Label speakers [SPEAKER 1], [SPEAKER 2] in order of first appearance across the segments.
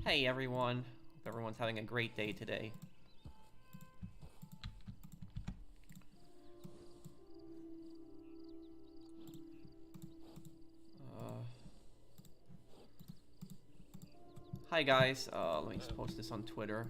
[SPEAKER 1] Hey everyone, hope everyone's having a great day today. Hi guys, let me just post this on Twitter.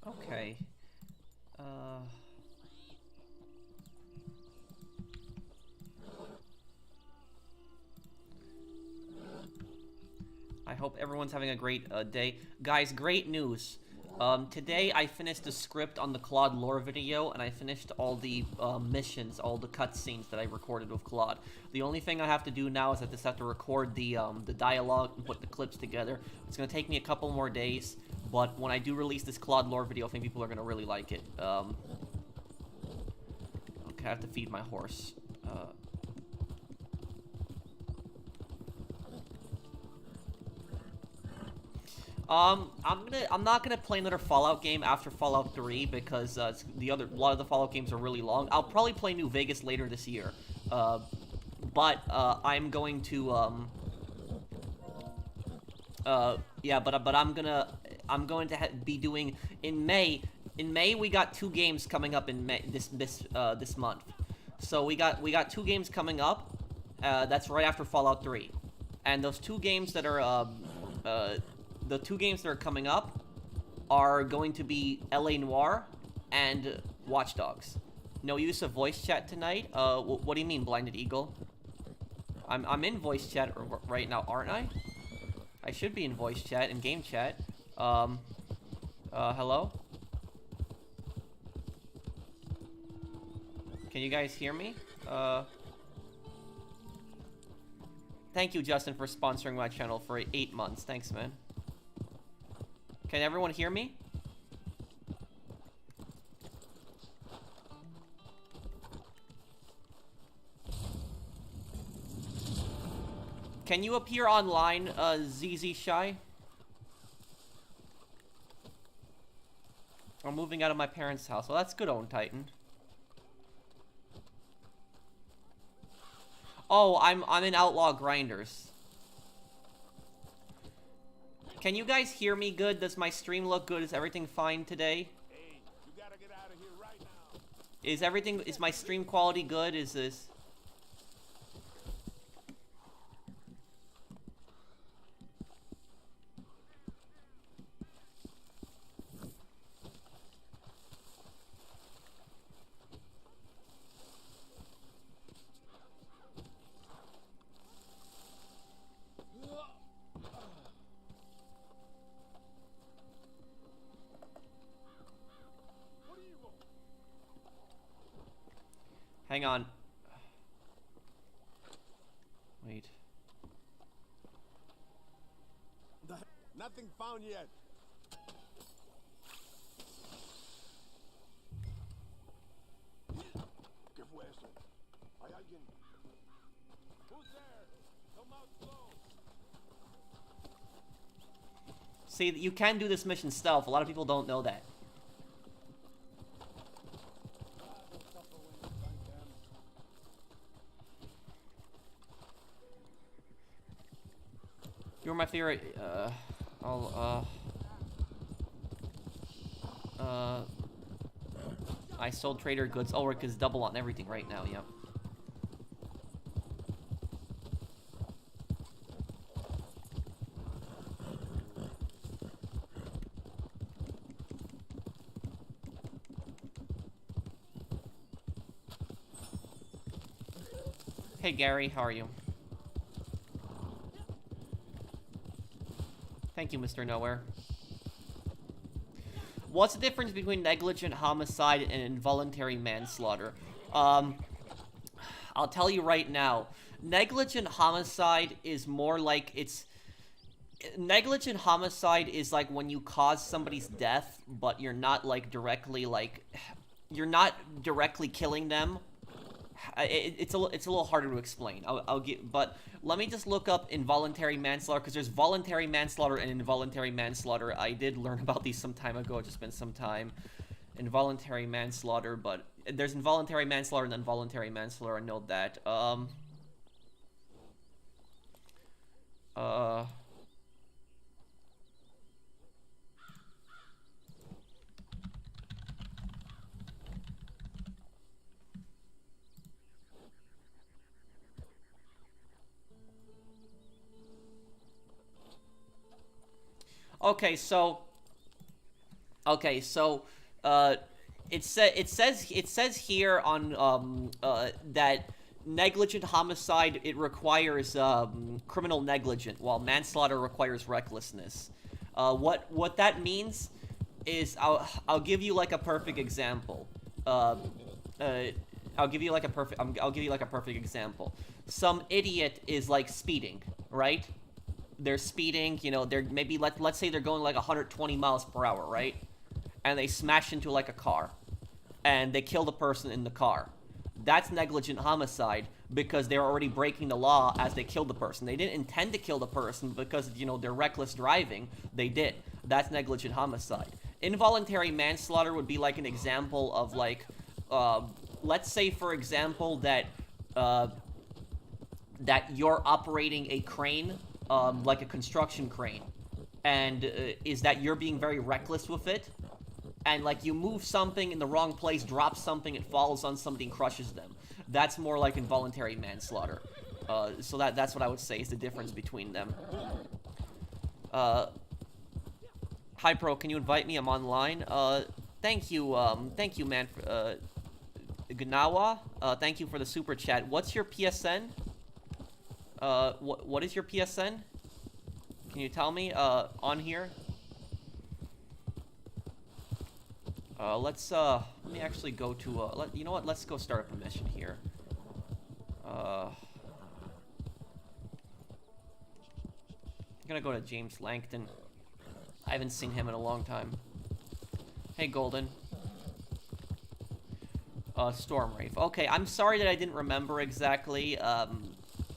[SPEAKER 1] Okay. I hope everyone's having a great day. Guys, great news. Today I finished the script on the Claude lore video, and I finished all the missions, all the cutscenes that I recorded with Claude. The only thing I have to do now is I just have to record the dialogue and put the clips together. It's gonna take me a couple more days, but when I do release this Claude lore video, I think people are gonna really like it. Okay, I have to feed my horse. I'm not gonna play another Fallout game after Fallout 3 because a lot of the Fallout games are really long. I'll probably play New Vegas later this year, but I'm going to yeah, but I'm going to be doing in May. In May we got 2 games coming up in May this month. So we got 2 games coming up. That's right after Fallout 3, and those 2 games that are the 2 games that are coming up are going to be LA Noire and Watch Dogs. No use of voice chat tonight? What do you mean, Blinded Eagle? I'm in voice chat right now, aren't I? I should be in voice chat and game chat. Hello? Can you guys hear me? Thank you, Justin, for sponsoring my channel for 8 months. Thanks, man. Can everyone hear me? Can you appear online, ZZ Shy? I'm moving out of my parents' house. Well, that's good, Own Titan. Oh, I'm in Outlaw Grinders. Can you guys hear me good? Does my stream look good? Is everything fine today?
[SPEAKER 2] Hey, you gotta get out of here right now.
[SPEAKER 1] Is my stream quality good? Is this... Hang on. Wait.
[SPEAKER 2] Nothing found yet. ¿Qué fue eso? ¿Hay alguien? Who's there? Come out slow.
[SPEAKER 1] See, you can do this mission stealth. A lot of people don't know that. You're my favorite, I sold trader goods. Oh, because double on everything right now, yep. Hey Gary, how are you? Thank you, Mr. Nowhere. What's the difference between negligent homicide and involuntary manslaughter? I'll tell you right now. Negligent homicide is more like negligent homicide is like when you cause somebody's death, but you're not like directly you're not directly killing them. it's a little harder to explain. I'll get, but let me just look up involuntary manslaughter, because there's voluntary manslaughter and involuntary manslaughter. I did learn about these some time ago. It's just been some time. Involuntary manslaughter, but there's involuntary manslaughter and involuntary manslaughter. I know that. Okay, so it says here on that negligent homicide, it requires criminal negligence, while manslaughter requires recklessness. What that means is I'll give you like a perfect example. I'll give you like a perfect example. Some idiot is like speeding, right? They're speeding, you know, they're maybe, let's say they're going like 120 miles per hour, right? And they smash into like a car. And they kill the person in the car. That's negligent homicide because they're already breaking the law as they killed the person. They didn't intend to kill the person because, you know, they're reckless driving. They did. That's negligent homicide. Involuntary manslaughter would be like an example of like, let's say for example that you're operating a crane, like a construction crane, and is that you're being very reckless with it, and like you move something in the wrong place, drop something, it falls on somebody and crushes them. That's more like involuntary manslaughter. So that's what I would say is the difference between them. Hi Pro, can you invite me? I'm online. Thank you, man. Gnawa, thank you for the super chat. What's your PSN? What is your PSN? Can you tell me, on here? Let me actually go to, you know what, let's go start up a mission here. I'm gonna go to James Langton. I haven't seen him in a long time. Hey, Golden. Storm Wraith. Okay, I'm sorry that I didn't remember exactly,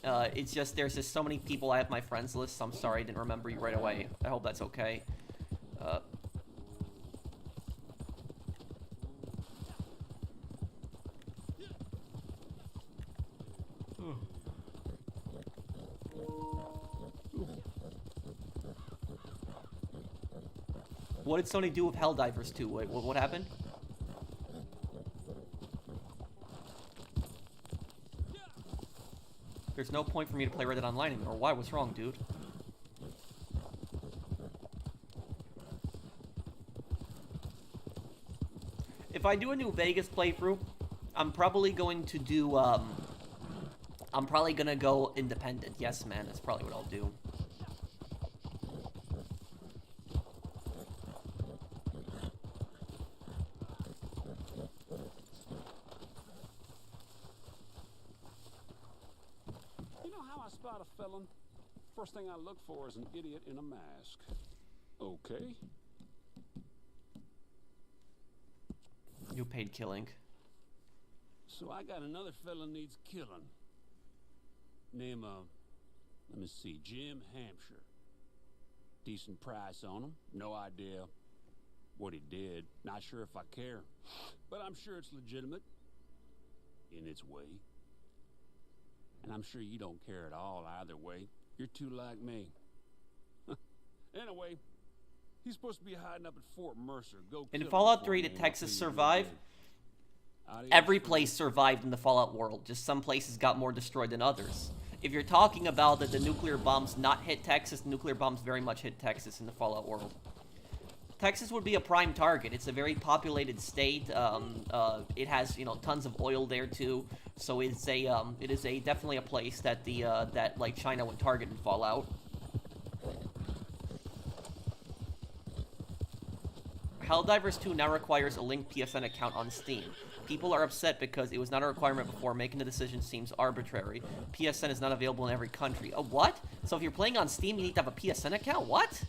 [SPEAKER 1] it's just, there's just so many people I have my friends list, so I'm sorry I didn't remember you right away. I hope that's okay. What did Sony do with Helldivers 2? Wait, what happened? There's no point for me to play Red Dead Online anymore. Why? What's wrong, dude? If I do a new Vegas playthrough, I'm probably going to do, I'm probably gonna go independent. Yes, man, that's probably what I'll do.
[SPEAKER 3] Spot a felon. First thing I look for is an idiot in a mask. Okay.
[SPEAKER 1] You paid killing.
[SPEAKER 3] So I got another felon needs killing. Name let me see, Jim Hampshire. Decent price on him. No idea what he did. Not sure if I care. But I'm sure it's legitimate. In its way. And I'm sure you don't care at all either way. You're too like me. Anyway, he's supposed to be hiding up at Fort Mercer. Go
[SPEAKER 1] in Fallout 3, did Texas survive? Every place survived in the Fallout world. Just some places got more destroyed than others. If you're talking about that the nuclear bombs not hit Texas, nuclear bombs very much hit Texas in the Fallout world. Texas would be a prime target. It's a very populated state. It has, you know, tons of oil there too. So it is definitely a place that that like China would target in Fallout. Helldivers 2 now requires a linked PSN account on Steam. People are upset because it was not a requirement before. Making the decision seems arbitrary. PSN is not available in every country. Oh, what? So if you're playing on Steam, you need to have a PSN account? What?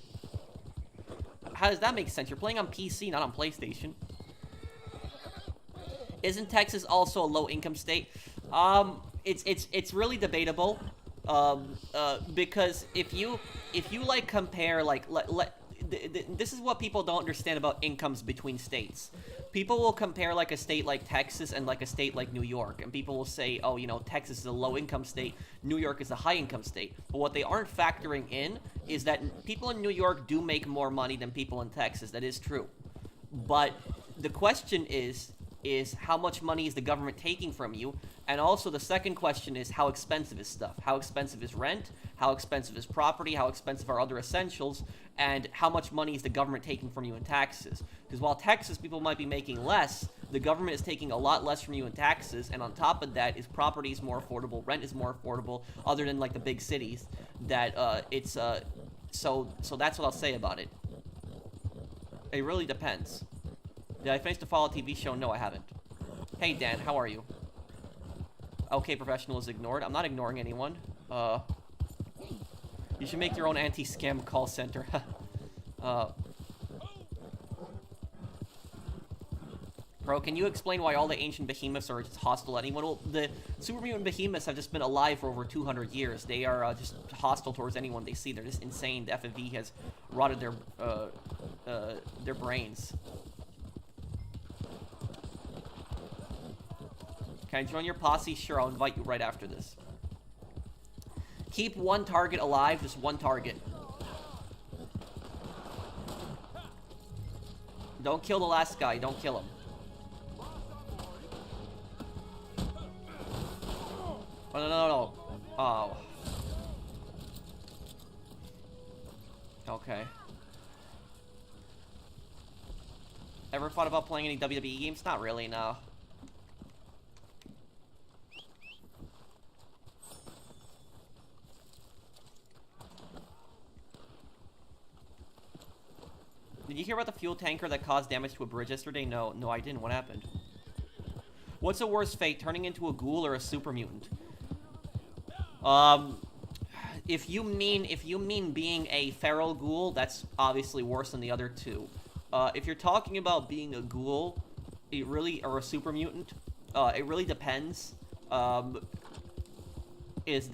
[SPEAKER 1] How does that make sense? You're playing on PC, not on PlayStation. Isn't Texas also a low-income state? It's really debatable, because if you like compare like this is what people don't understand about incomes between states. People will compare like a state like Texas and like a state like New York, and people will say, oh, you know, Texas is a low income state, New York is a high income state. But what they aren't factoring in is that people in New York do make more money than people in Texas. That is true. But the question is how much money is the government taking from you? And also the second question is, how expensive is stuff? How expensive is rent? How expensive is property? How expensive are other essentials? And how much money is the government taking from you in taxes? Because while Texas people might be making less, the government is taking a lot less from you in taxes, and on top of that is property is more affordable, rent is more affordable, other than like the big cities. That so that's what I'll say about it. It really depends. Did I finish the Fallout TV show? No, I haven't. Hey, Dan, how are you? Okay, professional is ignored. I'm not ignoring anyone. You should make your own anti-scam call center. Bro, can you explain why all the ancient behemoths are just hostile to anyone? Well, the super mutant behemoths have just been alive for over 200 years. They are just hostile towards anyone they see. They're just insane. The FFV has rotted their brains. Can I join your posse? Sure, I'll invite you right after this. Keep one target alive, just one target. Don't kill the last guy, don't kill him. Oh, no. Oh. Okay. Ever thought about playing any WWE games? Not really, no. Did you hear about the fuel tanker that caused damage to a bridge yesterday? No, I didn't. What happened? What's the worst fate, turning into a ghoul or a super mutant? If you mean being a feral ghoul, that's obviously worse than the other two. If you're talking about being a ghoul, or a super mutant, it really depends. If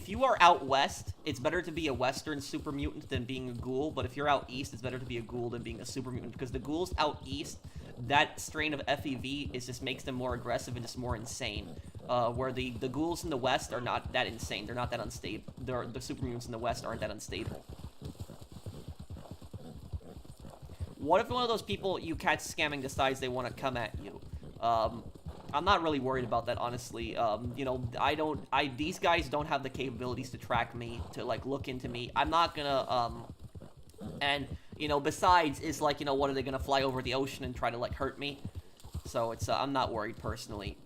[SPEAKER 1] you are out west, it's better to be a western super mutant than being a ghoul. But if you're out east, it's better to be a ghoul than being a super mutant, because the ghouls out east, that strain of FEV just makes them more aggressive and just more insane. Where the ghouls in the west are not that insane. They're not that unstable. The super mutants in the west aren't that unstable. What if one of those people you catch scamming decides they want to come at you? I'm not really worried about that, honestly. You know, these guys don't have the capabilities to track me, to, like, look into me. I'm not gonna, and, you know, besides, it's like, you know, what, are they gonna fly over the ocean and try to, like, hurt me? So it's, I'm not worried, personally.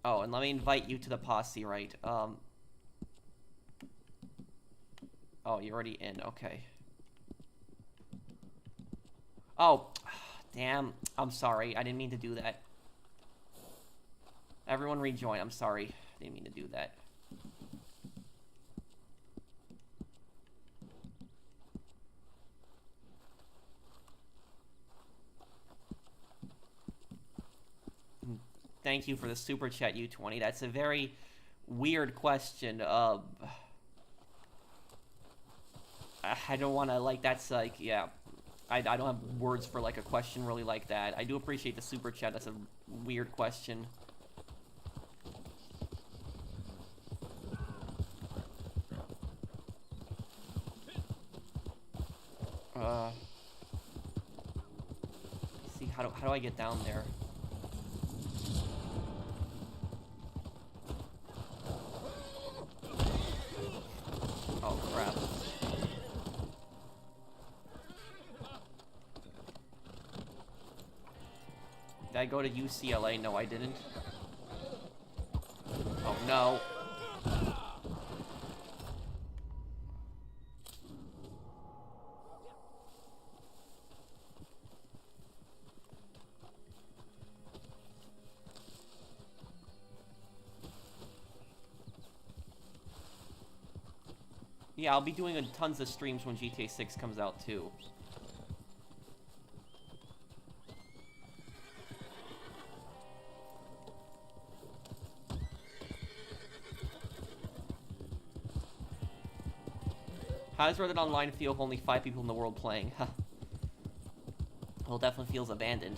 [SPEAKER 1] Oh, and let me invite you to the posse, right? Oh, you're already in, okay. Oh, damn, I'm sorry, I didn't mean to do that. Everyone rejoin, I'm sorry, I didn't mean to do that. Thank you for the super chat, U20. That's a very weird question. I don't want to, like, that's, like, yeah. I don't have words for, like, a question really like that. I do appreciate the super chat. That's a weird question. See, how do I get down there? Oh, crap. Did I go to UCLA? No, I didn't. Oh, no. Yeah, I'll be doing tons of streams when GTA 6 comes out, too. How does Reddit Online feel with only 5 people in the world playing? Well, it definitely feels abandoned.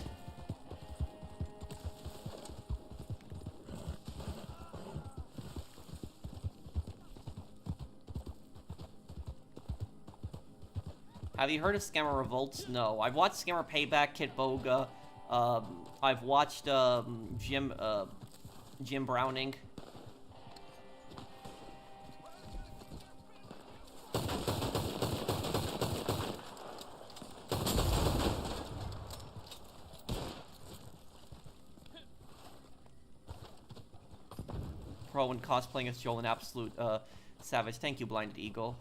[SPEAKER 1] Have you heard of Scammer Revolts? No. I've watched Scammer Payback, Kit Boga. I've watched Jim Browning. Pro and cosplaying as Joel, an absolute savage. Thank you, Blinded Eagle.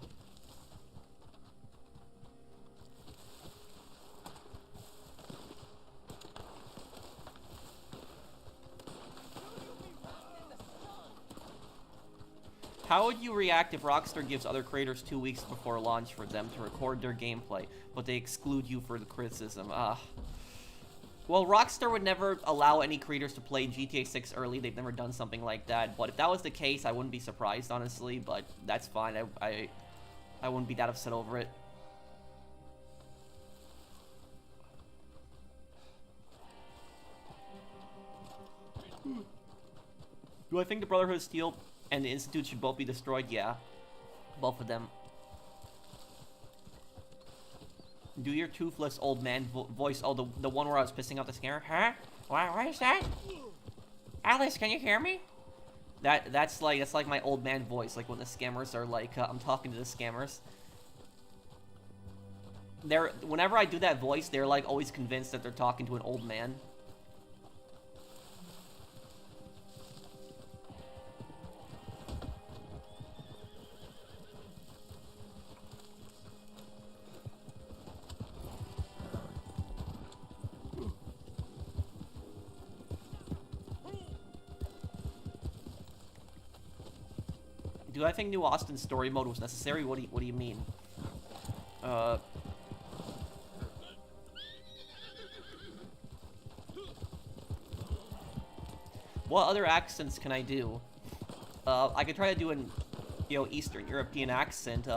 [SPEAKER 1] How would you react if Rockstar gives other creators 2 weeks before launch for them to record their gameplay, but they exclude you for the criticism? Well, Rockstar would never allow any creators to play GTA 6 early. They've never done something like that. But if that was the case, I wouldn't be surprised, honestly. But that's fine. I wouldn't be that upset over it. Do I think the Brotherhood of Steel and the Institute should both be destroyed? Yeah. Both of them. Do your toothless old man voice. Oh, the one where I was pissing off the scammer. Huh? What is that? Alice, can you hear me? That's like my old man voice. Like when the scammers are like, I'm talking to the scammers. Whenever I do that voice, they're like always convinced that they're talking to an old man. Do I think New Austin's story mode was necessary? What do you mean? What other accents can I do? I could try to do an, Eastern European accent.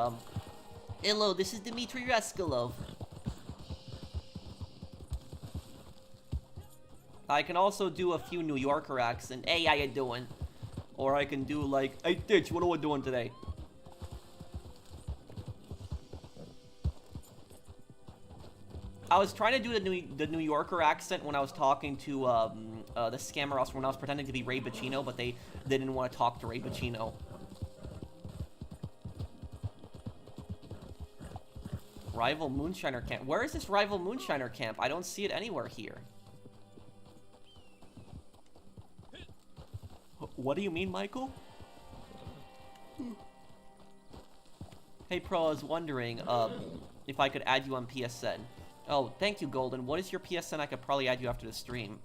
[SPEAKER 1] Hello, this is Dmitry Reskolov. I can also do a few New Yorker accents. Hey, how you doing? Or I can do like, hey, Ditch, what are we doing today? I was trying to do the New Yorker accent when I was talking to the scammer, also when I was pretending to be Ray Bacino, but they didn't want to talk to Ray Bacino. Rival Moonshiner Camp. Where is this Rival Moonshiner Camp? I don't see it anywhere here. What do you mean, Michael? Hey, Pro, I was wondering if I could add you on PSN. Oh, thank you, Golden. What is your PSN? I could probably add you after the stream.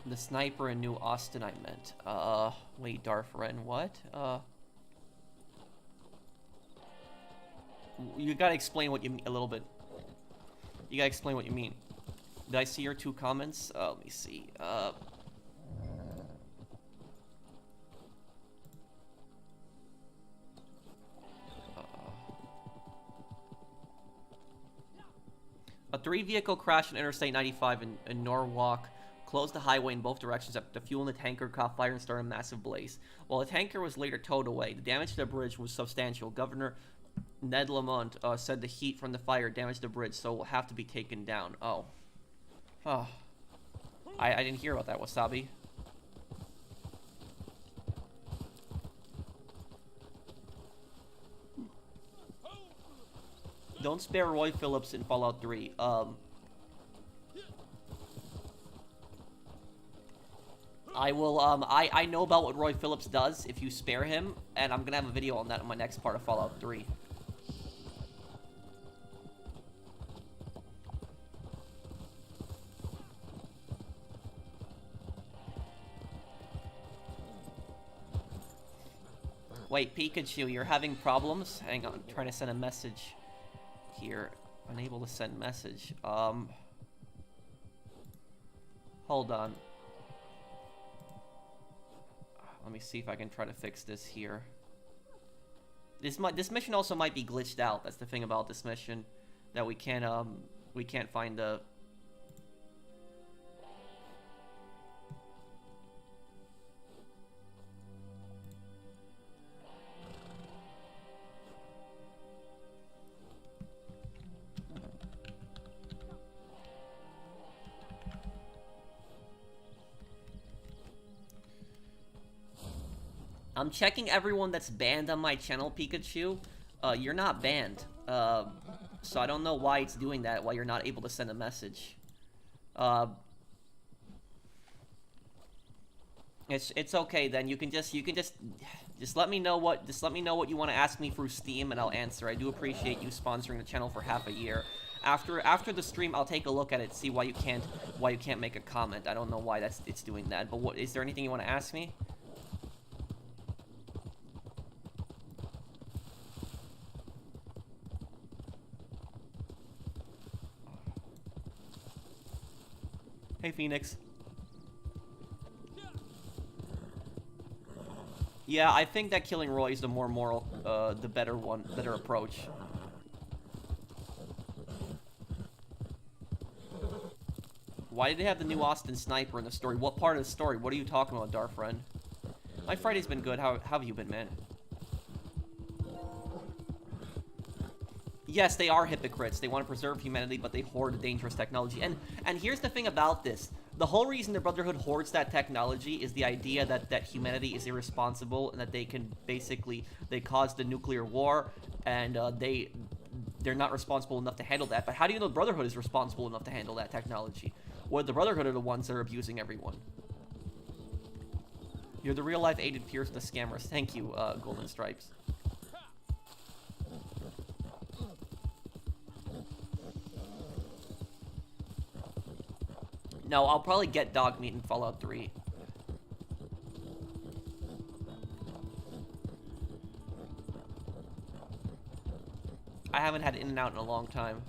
[SPEAKER 1] The sniper in New Austin, I meant. Wait, Darth Ren, what? You gotta explain what you mean a little bit. You gotta explain what you mean. Did I see your 2 comments? Let me see. A 3-vehicle crash on Interstate 95 in Norwalk closed the highway in both directions after the fuel in the tanker caught fire and started a massive blaze. While the tanker was later towed away, the damage to the bridge was substantial. Governor Ned Lamont said the heat from the fire damaged the bridge, so it will have to be taken down. Oh. Oh. I didn't hear about that, Wasabi. Don't spare Roy Phillips in Fallout 3. I will, I know about what Roy Phillips does if you spare him, and I'm gonna have a video on that in my next part of Fallout 3. Wait, Pikachu, you're having problems? Hang on, trying to send a message here. Unable to send message. Hold on. Let me see if I can try to fix this here. This mission also might be glitched out. That's the thing about this mission, that we can't find the. I'm checking everyone that's banned on my channel, Pikachu. You're not banned. So I don't know why it's doing that, why you're not able to send a message. It's okay then. You can just let me know what you want to ask me through Steam and I'll answer. I do appreciate you sponsoring the channel for half a year. After the stream, I'll take a look at it, see why you can't make a comment. I don't know why it's doing that. But is there anything you want to ask me? Hey, Phoenix. Yeah, I think that killing Roy is the more moral, the better approach. Why did they have the new Austin sniper in the story? What part of the story? What are you talking about, Darfriend? My Friday's been good. How have you been, man? Yes, they are hypocrites. They want to preserve humanity, but they hoard dangerous technology. And here's the thing about this. The whole reason the Brotherhood hoards that technology is the idea that humanity is irresponsible and that they can basically, they caused the nuclear war and they're not responsible enough to handle that. But how do you know the Brotherhood is responsible enough to handle that technology? Well, the Brotherhood are the ones that are abusing everyone. You're the real-life Aiden Pierce, the scammers. Thank you, Golden Stripes. No, I'll probably get dog meat in Fallout 3. I haven't had In-N-Out in a long time.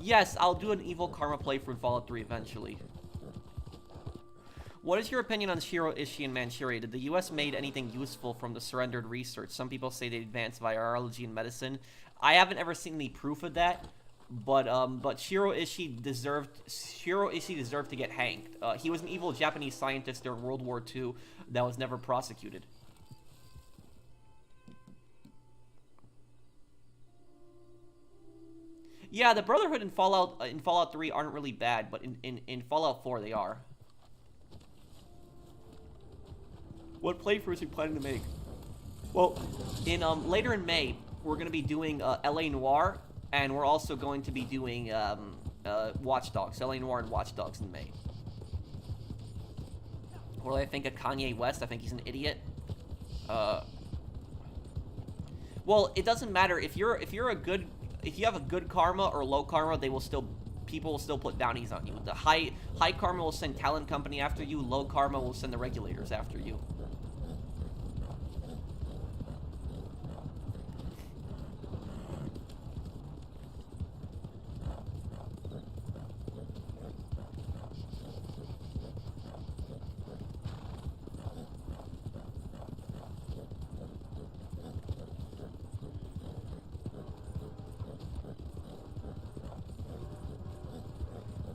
[SPEAKER 1] Yes, I'll do an Evil Karma playthrough in Fallout 3 eventually. What is your opinion on Shiro Ishii and Manchuria? Did the US made anything useful from the surrendered research? Some people say they advanced virology and medicine. I haven't ever seen any proof of that. But Shiro Ishii deserved to get hanged. He was an evil Japanese scientist during World War II that was never prosecuted. Yeah, the Brotherhood in Fallout 3 aren't really bad, but in Fallout 4 they are. What playthroughs are you planning to make? Well, later in May we're gonna be doing LA Noire. And we're also going to be doing Watch Dogs, LA Noire and Watch Dogs in May. What do I think of Kanye West? I think he's an idiot. Well, it doesn't matter if you have a good karma or low karma, people will still put bounties on you. The high karma will send talent company after you. Low karma will send the regulators after you.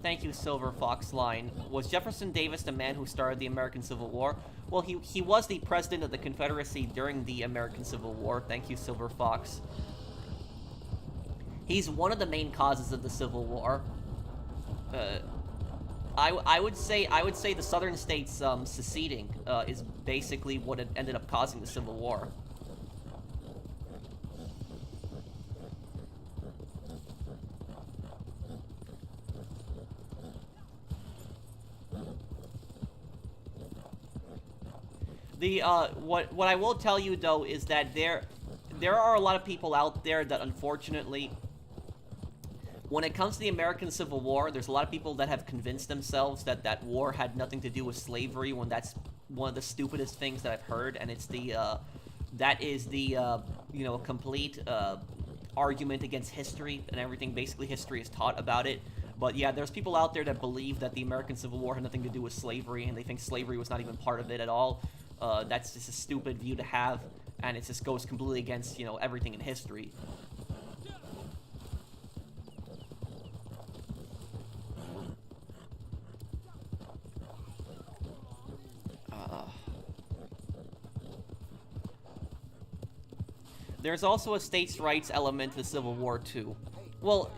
[SPEAKER 1] Thank you, Silver Fox Line. Was Jefferson Davis the man who started the American Civil War? Well, he was the president of the Confederacy during the American Civil War. Thank you, Silver Fox. He's one of the main causes of the Civil War. I would say the southern states seceding is basically what ended up causing the Civil War. What I will tell you though is that there are a lot of people out there that unfortunately, when it comes to the American Civil War, there's a lot of people that have convinced themselves that that war had nothing to do with slavery, when that's one of the stupidest things that I've heard, and it's the that is the you know, complete argument against history and everything. Basically, history is taught about it. But yeah, there's people out there that believe that the American Civil War had nothing to do with slavery, and they think slavery was not even part of it at all. That's just a stupid view to have, and it just goes completely against, you know, everything in history. There's also a states' rights element to the Civil War, too. Well,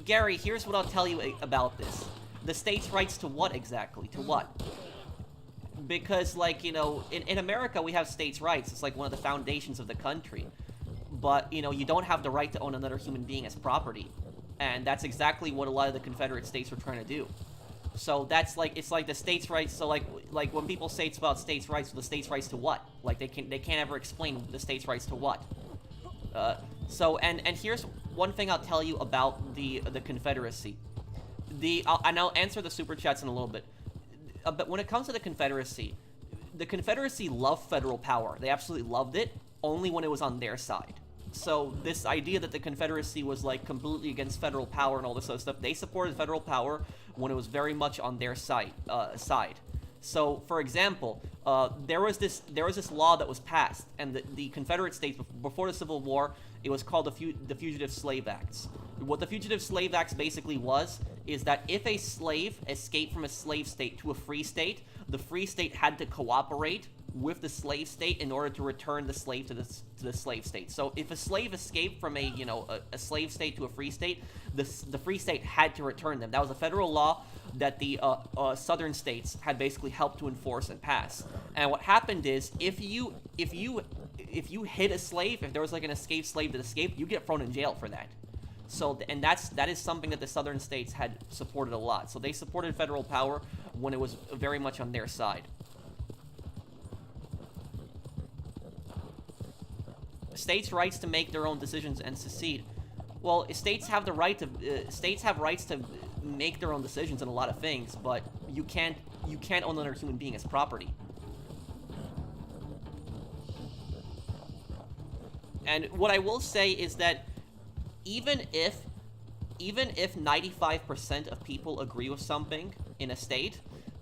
[SPEAKER 1] Gary, here's what I'll tell you about this. The states' rights to what exactly? To what? Because, like, you know, in America, we have states' rights. It's like one of the foundations of the country. But, you know, you don't have the right to own another human being as property. And that's exactly what a lot of the Confederate states were trying to do. So that's like, it's like the states' rights. So like when people say it's about states' rights, the states' rights to what? Like they can't ever explain the states' rights to what. So here's one thing I'll tell you about the Confederacy. And I'll answer the super chats in a little bit. But when it comes to the Confederacy loved federal power. They absolutely loved it, only when it was on their side. So this idea that the Confederacy was like completely against federal power and all this other stuff, they supported federal power when it was very much on their side. So, for example, there was this law that was passed, and the Confederate States, before the Civil War, it was called the Fugitive Slave Acts. What the Fugitive Slave Acts basically is that if a slave escaped from a slave state to a free state, the free state had to cooperate with the slave state in order to return the slave to the slave state. So if a slave escaped from a slave state to a free state, the free state had to return them. That was a federal law that the southern states had basically helped to enforce and pass. And what happened is, if you hit a slave, if there was like an escaped slave that escaped, you get thrown in jail for that. So, and that is something that the southern states had supported a lot. So they supported federal power when it was very much on their side. States' rights to make their own decisions and secede. Well, states have rights to make their own decisions in a lot of things, but you can't own another human being as property. And what I will say is that even if 95% of people agree with something in a state,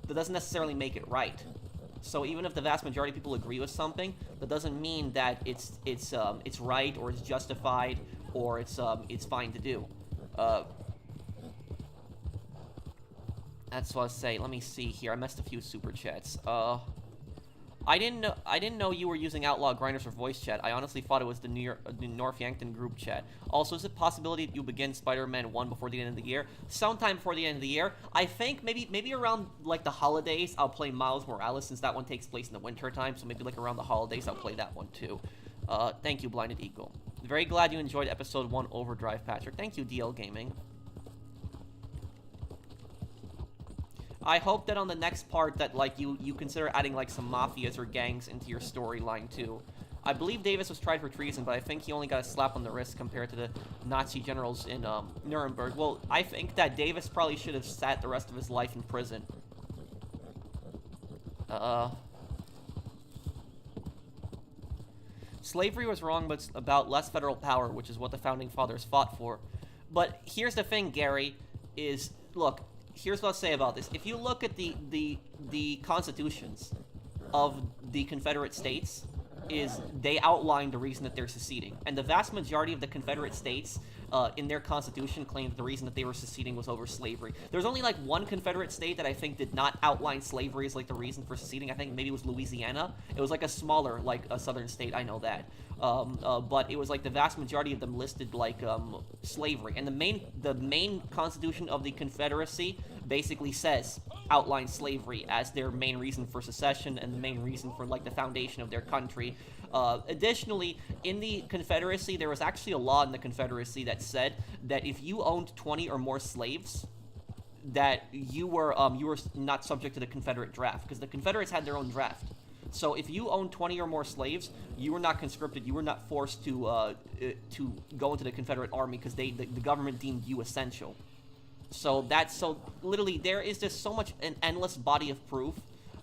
[SPEAKER 1] that doesn't necessarily make it right. So even if the vast majority of people agree with something, that doesn't mean that it's right or it's justified or it's fine to do. That's what I say. Let me see here. I missed a few super chats. I didn't know you were using Outlaw Grinders for voice chat. I honestly thought it was the North Yankton group chat. Also, is it a possibility that you begin Spider-Man 1 before the end of the year? Sometime before the end of the year. I think maybe around like the holidays I'll play Miles Morales, since that one takes place in the winter time. So maybe like around the holidays I'll play that one too. Thank you, Blinded Eagle. Very glad you enjoyed episode 1 Overdrive, Patrick. Thank you, DL Gaming. I hope that on the next part that like you consider adding like some mafias or gangs into your storyline too. I believe Davis was tried for treason, but I think he only got a slap on the wrist compared to the Nazi generals in Nuremberg. Well, I think that Davis probably should have sat the rest of his life in prison. Slavery was wrong, but it's about less federal power, which is what the founding fathers fought for. But here's the thing, Gary, is look. Here's what I'll say about this. If you look at the constitutions of the Confederate States, they outline the reason that they're seceding. And the vast majority of the Confederate States in their constitution claimed that the reason that they were seceding was over slavery. There's only like one Confederate state that I think did not outline slavery as like the reason for seceding. I think maybe it was Louisiana. It was like a smaller, like a southern state, I know that. But it was like the vast majority of them listed like slavery. And the main constitution of the Confederacy basically outlines slavery as their main reason for secession and the main reason for like the foundation of their country. Additionally, in the Confederacy, there was actually a law in the Confederacy that said that if you owned 20 or more slaves, that you were not subject to the Confederate draft, because the Confederates had their own draft. So if you owned 20 or more slaves, you were not conscripted. You were not forced to go into the Confederate Army because the government deemed you essential. So literally there is just so much an endless body of proof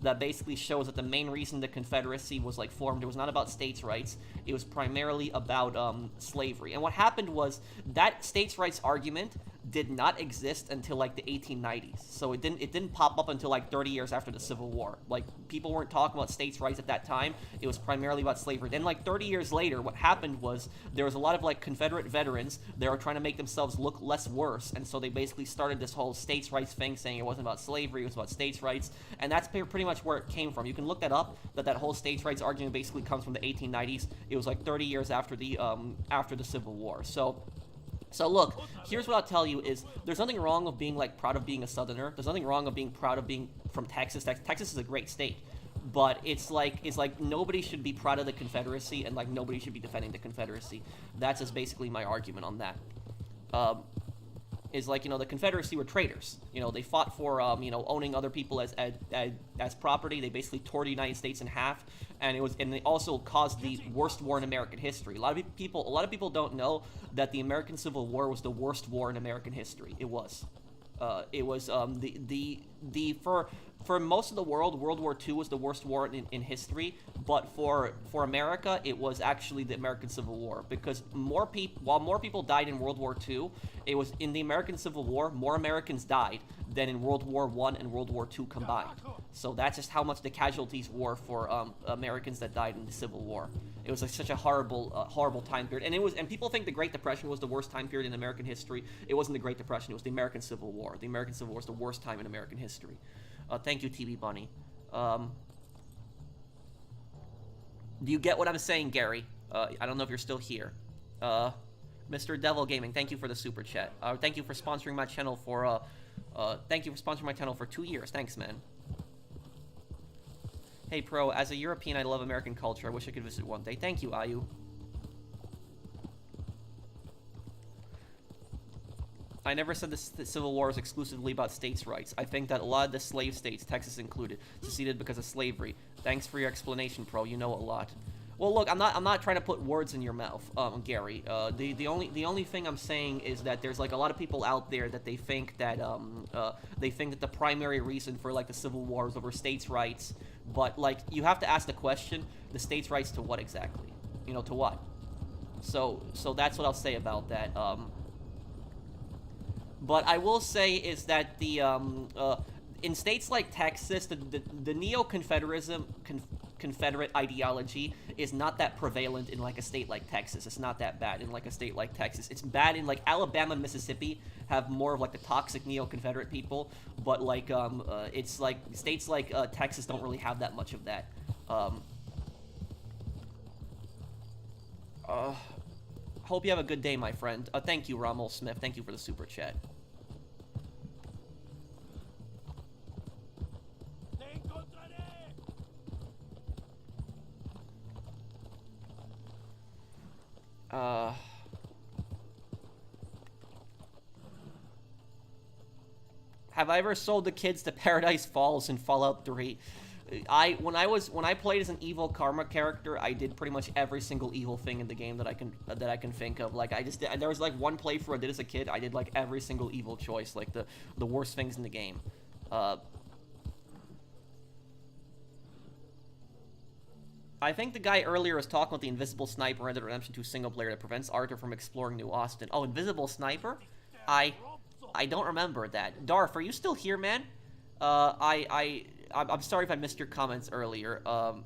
[SPEAKER 1] that basically shows that the main reason the Confederacy was like formed, it was not about states' rights. It was primarily about slavery. And what happened was that states' rights argument did not exist until like the 1890s. So it didn't pop up until like 30 years after the Civil War. Like, people weren't talking about states' rights at that time. It was primarily about slavery. Then like 30 years later, what happened was there was a lot of like Confederate veterans. They were trying to make themselves look less worse, and so they basically started this whole states' rights thing, saying it wasn't about slavery, it was about states' rights. And that's pretty much where it came from. You can look that up, that whole states' rights argument basically comes from the 1890s. It was like 30 years after the Civil War. So look, here's what I'll tell you is there's nothing wrong with being like proud of being a Southerner. There's nothing wrong with being proud of being from Texas. Texas is a great state, but it's like nobody should be proud of the Confederacy, and like nobody should be defending the Confederacy. That's just basically my argument on that. Is like, you know, the Confederacy were traitors. You know, they fought for you know, owning other people as property. They basically tore the United States in half, and they also caused the worst war in American history. A lot of people don't know that the American Civil War was the worst war in American history. It was. For most of the world, World War II was the worst war in history, but for America, it was actually the American Civil War, because while more people died in World War II, it was in the American Civil War, more Americans died than in World War I and World War II combined. So that's just how much the casualties were for Americans that died in the Civil War. It was like such a horrible time period, and people think the Great Depression was the worst time period in American history. It wasn't the Great Depression; it was the American Civil War. The American Civil War was the worst time in American history. Thank you, TB Bunny. Do you get what I'm saying, Gary? I don't know if you're still here. Mr. Devil Gaming, thank you for the super chat. Thank you for sponsoring my channel for 2 years. Thanks, man. Hey, Pro, as a European, I love American culture. I wish I could visit one day. Thank you, Ayu. I never said the Civil War is exclusively about states' rights. I think that a lot of the slave states, Texas included, seceded because of slavery. Thanks for your explanation, Pro. You know a lot. Well, look, I'm not trying to put words in your mouth, Gary. The only thing I'm saying is that there's like a lot of people out there that they think that the primary reason for like the Civil War is over states' rights, but like you have to ask the question: the states' rights to what exactly? You know, to what? So that's what I'll say about that. But I will say is that the in states like Texas, the Confederate ideology is not that prevalent in like a state like Texas. It's not that bad in like a state like Texas. It's bad in like Alabama and Mississippi have more of like the toxic neo-Confederate people, but like it's like states like Texas don't really have that much of that. Hope you have a good day, my friend. Thank you, Rommel Smith. Thank you for the super chat. Have I ever sold the kids to Paradise Falls in Fallout 3? When I played as an evil karma character, I did pretty much every single evil thing in the game that I can think of. Like there was like one playthrough I did as a kid. I did like every single evil choice, like the worst things in the game. I think the guy earlier was talking about the Invisible Sniper in Red Dead Redemption 2 single player that prevents Arthur from exploring New Austin. Oh, Invisible Sniper? I don't remember that. Darth, are you still here, man? I'm sorry if I missed your comments earlier. Oh,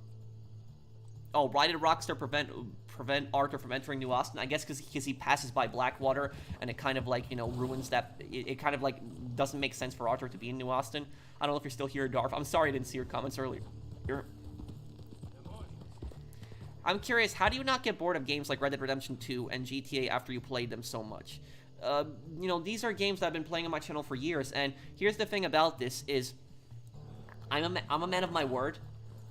[SPEAKER 1] why did Rockstar prevent Arthur from entering New Austin? I guess because he passes by Blackwater, and it kind of like, you know, ruins that. It kind of like doesn't make sense for Arthur to be in New Austin. I don't know if you're still here, Darth. I'm sorry I didn't see your comments earlier. I'm curious, how do you not get bored of games like Red Dead Redemption 2 and GTA after you played them so much? You know, these are games that I've been playing on my channel for years, and here's the thing about this is I'm a man of my word,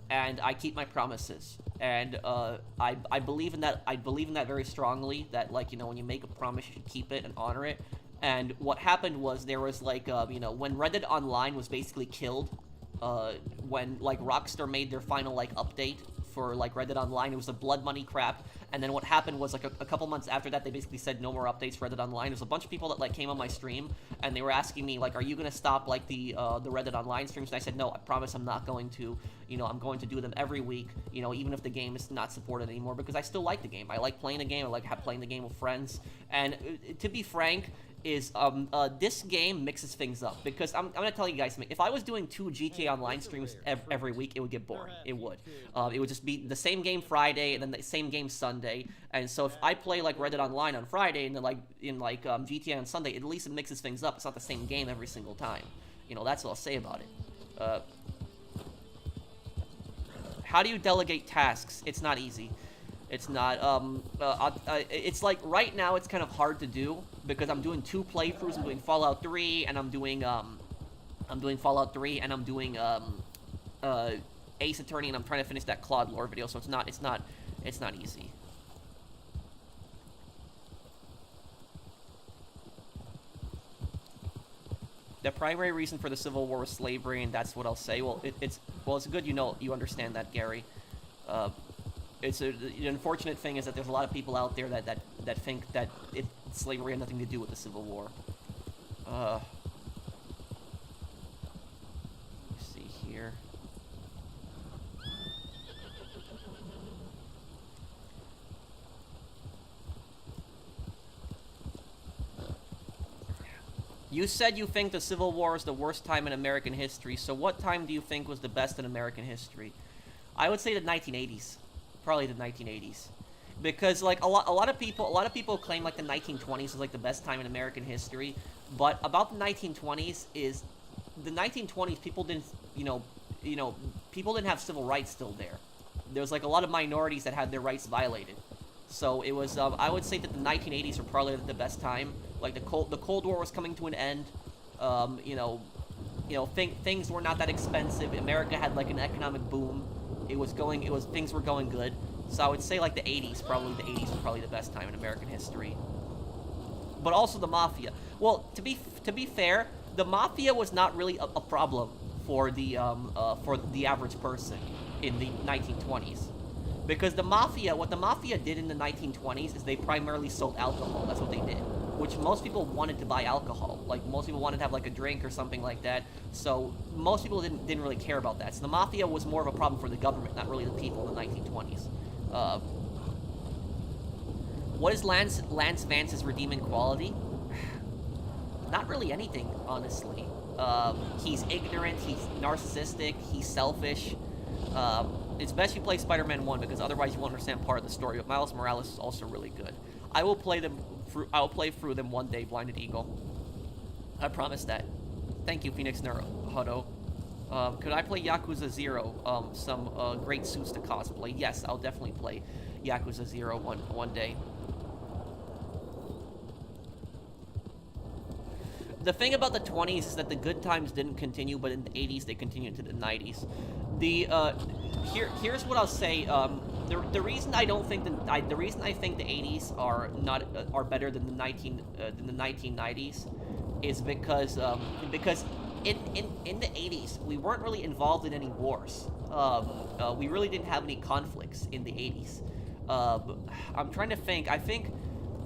[SPEAKER 1] and I keep my promises, and I believe in that. I believe in that very strongly, that, like, you know, when you make a promise, you should keep it and honor it. And what happened was there was like you know, when Red Dead Online was basically killed, when like Rockstar made their final like update for like Red Dead Online. It was the blood money crap. And then what happened was like a couple months after that, they basically said no more updates for Red Dead Online. There's a bunch of people that like came on my stream and they were asking me like, are you gonna stop like the Red Dead Online streams? And I said no, I promise I'm not going to. You know, I'm going to do them every week. You know, even if the game is not supported anymore, because I still like the game. I like playing the game. I like playing the game with friends. And to be frank, is this game mixes things up, because I'm gonna tell you guys something. If I was doing 2 GTA Online streams every week, it would get boring. It would just be the same game Friday and then the same game Sunday. And so if I play like Red Dead Online on Friday and then like GTA on Sunday, at least it mixes things up. It's not the same game every single time. You know, that's what I'll say about it. How do you delegate tasks? It's not easy. It's not, it's like, right now it's kind of hard to do, because I'm doing 2 playthroughs. I'm doing Fallout 3, and I'm doing Fallout 3, and I'm doing, Ace Attorney, and I'm trying to finish that Claude lore video, so it's not easy. The primary reason for the Civil War was slavery, and that's what I'll say. Well, it's good you understand that, Gary. The unfortunate thing is that there's a lot of people out there that think that slavery had nothing to do with the Civil War. Let's see here. You said you think the Civil War is the worst time in American history, so what time do you think was the best in American history? I would say the 1980s. Probably the 1980s, because like a lot of people claim like the 1920s was like the best time in American history, but about the 1920s is the 1920s people didn't people didn't have civil rights still there. There was like a lot of minorities that had their rights violated, so it was I would say that the 1980s were probably the best time. Like the Cold War was coming to an end. Things were not that expensive. America had like an economic boom. Things were going good. So I would say like the 80s, probably the 80s was probably the best time in American history. But also the Mafia. Well, to be fair, the Mafia was not really a problem for the average person in the 1920s. Because what the Mafia did in the 1920s is they primarily sold alcohol. That's what they did. Which most people wanted to buy alcohol. Like, most people wanted to have, like, a drink or something like that. So, most people didn't really care about that. So, the Mafia was more of a problem for the government, not really the people in the 1920s. What is Lance Vance's redeeming quality? Not really anything, honestly. He's ignorant, he's narcissistic, he's selfish. It's best you play Spider-Man 1, because otherwise you won't understand part of the story. But Miles Morales is also really good. I will play through them one day, Blinded Eagle. I promise that. Thank you, Phoenix Naruto. Could I play Yakuza 0? Some great suits to cosplay. Yes, I'll definitely play Yakuza 0 one day. The thing about the 20s is that the good times didn't continue, but in the 80s they continued to the 90s. Here's what I'll say. The reason I don't think the reason I think the 80s are better than the 1990s is because in the 80s we weren't really involved in any wars. We really didn't have any conflicts in the 80s. I'm trying to think. I think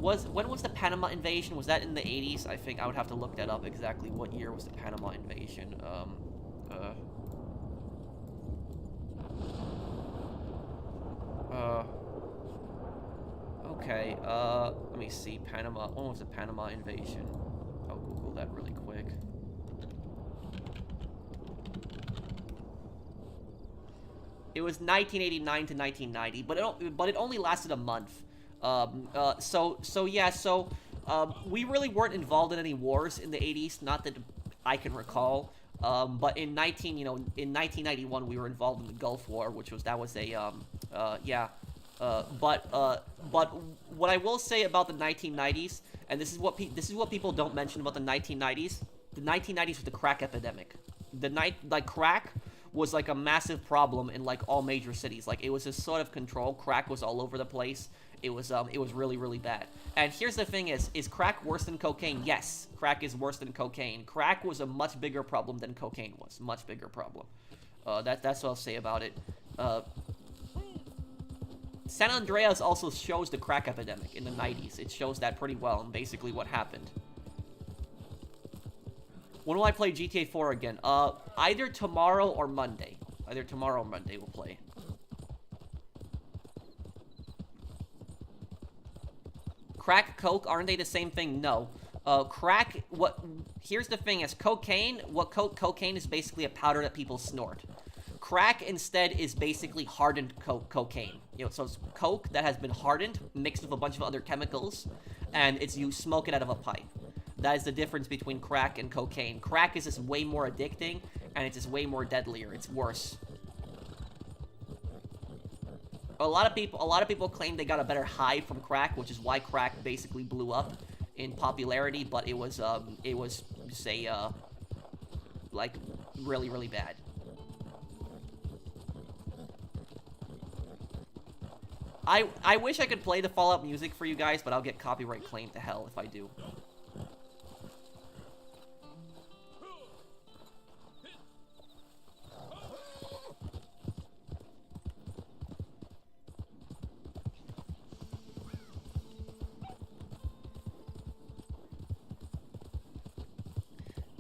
[SPEAKER 1] when was the Panama invasion? Was that in the 80s? I think I would have to look that up exactly. What year was the Panama invasion? Okay, let me see, Panama, when was the Panama invasion? I'll Google that really quick. It was 1989 to 1990, but it only lasted a month. We really weren't involved in any wars in the 80s, not that I can recall. But in 1991 we were involved in the Gulf War, but what I will say about the 1990s, and this is what people don't mention about the 1990s. The 1990s was the crack epidemic. Crack was like a massive problem in like all major cities. Like, it was just sort of controlled. Crack was all over the place. It was really, really bad. And here's the thing: is crack worse than cocaine? Yes, crack is worse than cocaine. Crack was a much bigger problem than cocaine was. Much bigger problem. That's what I'll say about it. San Andreas also shows the crack epidemic in the 90s. It shows that pretty well and basically what happened. When will I play GTA 4 again? Either tomorrow or Monday. Either tomorrow or Monday we'll play. Crack, coke, aren't they the same thing? No. Crack, here's the thing, is cocaine, cocaine is basically a powder that people snort. Crack, instead, is basically hardened cocaine. You know, so it's coke that has been hardened, mixed with a bunch of other chemicals, and you smoke it out of a pipe. That is the difference between crack and cocaine. Crack is just way more addicting, and it's just way more deadlier. It's worse. A lot of people claim they got a better high from crack, which is why crack basically blew up in popularity, but it was say, like, really, really bad. I wish I could play the Fallout music for you guys, but I'll get copyright claimed to hell if I do.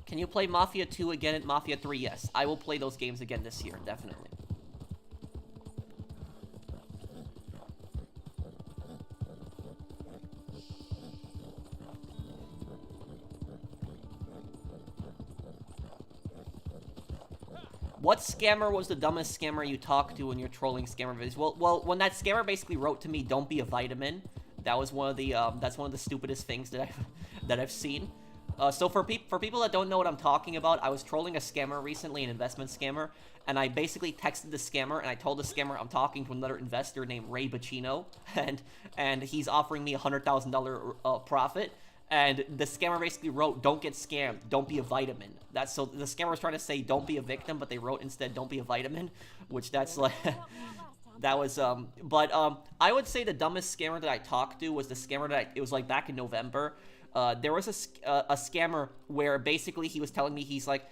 [SPEAKER 1] Can you play Mafia 2 again at Mafia 3? Yes. I will play those games again this year, definitely. What scammer was the dumbest scammer you talked to in your trolling scammer videos? Well, when that scammer basically wrote to me, "Don't be a vitamin," that was one of the that's one of the stupidest things that I've seen. So for people that don't know what I'm talking about, I was trolling a scammer recently, an investment scammer, and I basically texted the scammer and I told the scammer I'm talking to another investor named Ray Bacino, and he's offering me $100,000 profit. And the scammer basically wrote, "Don't get scammed, don't be a vitamin." So the scammer was trying to say, "Don't be a victim," but they wrote instead, "Don't be a vitamin," which that's like, that was, I would say the dumbest scammer that I talked to was the scammer it was like back in November. There was a scammer where basically he was telling me, he's like,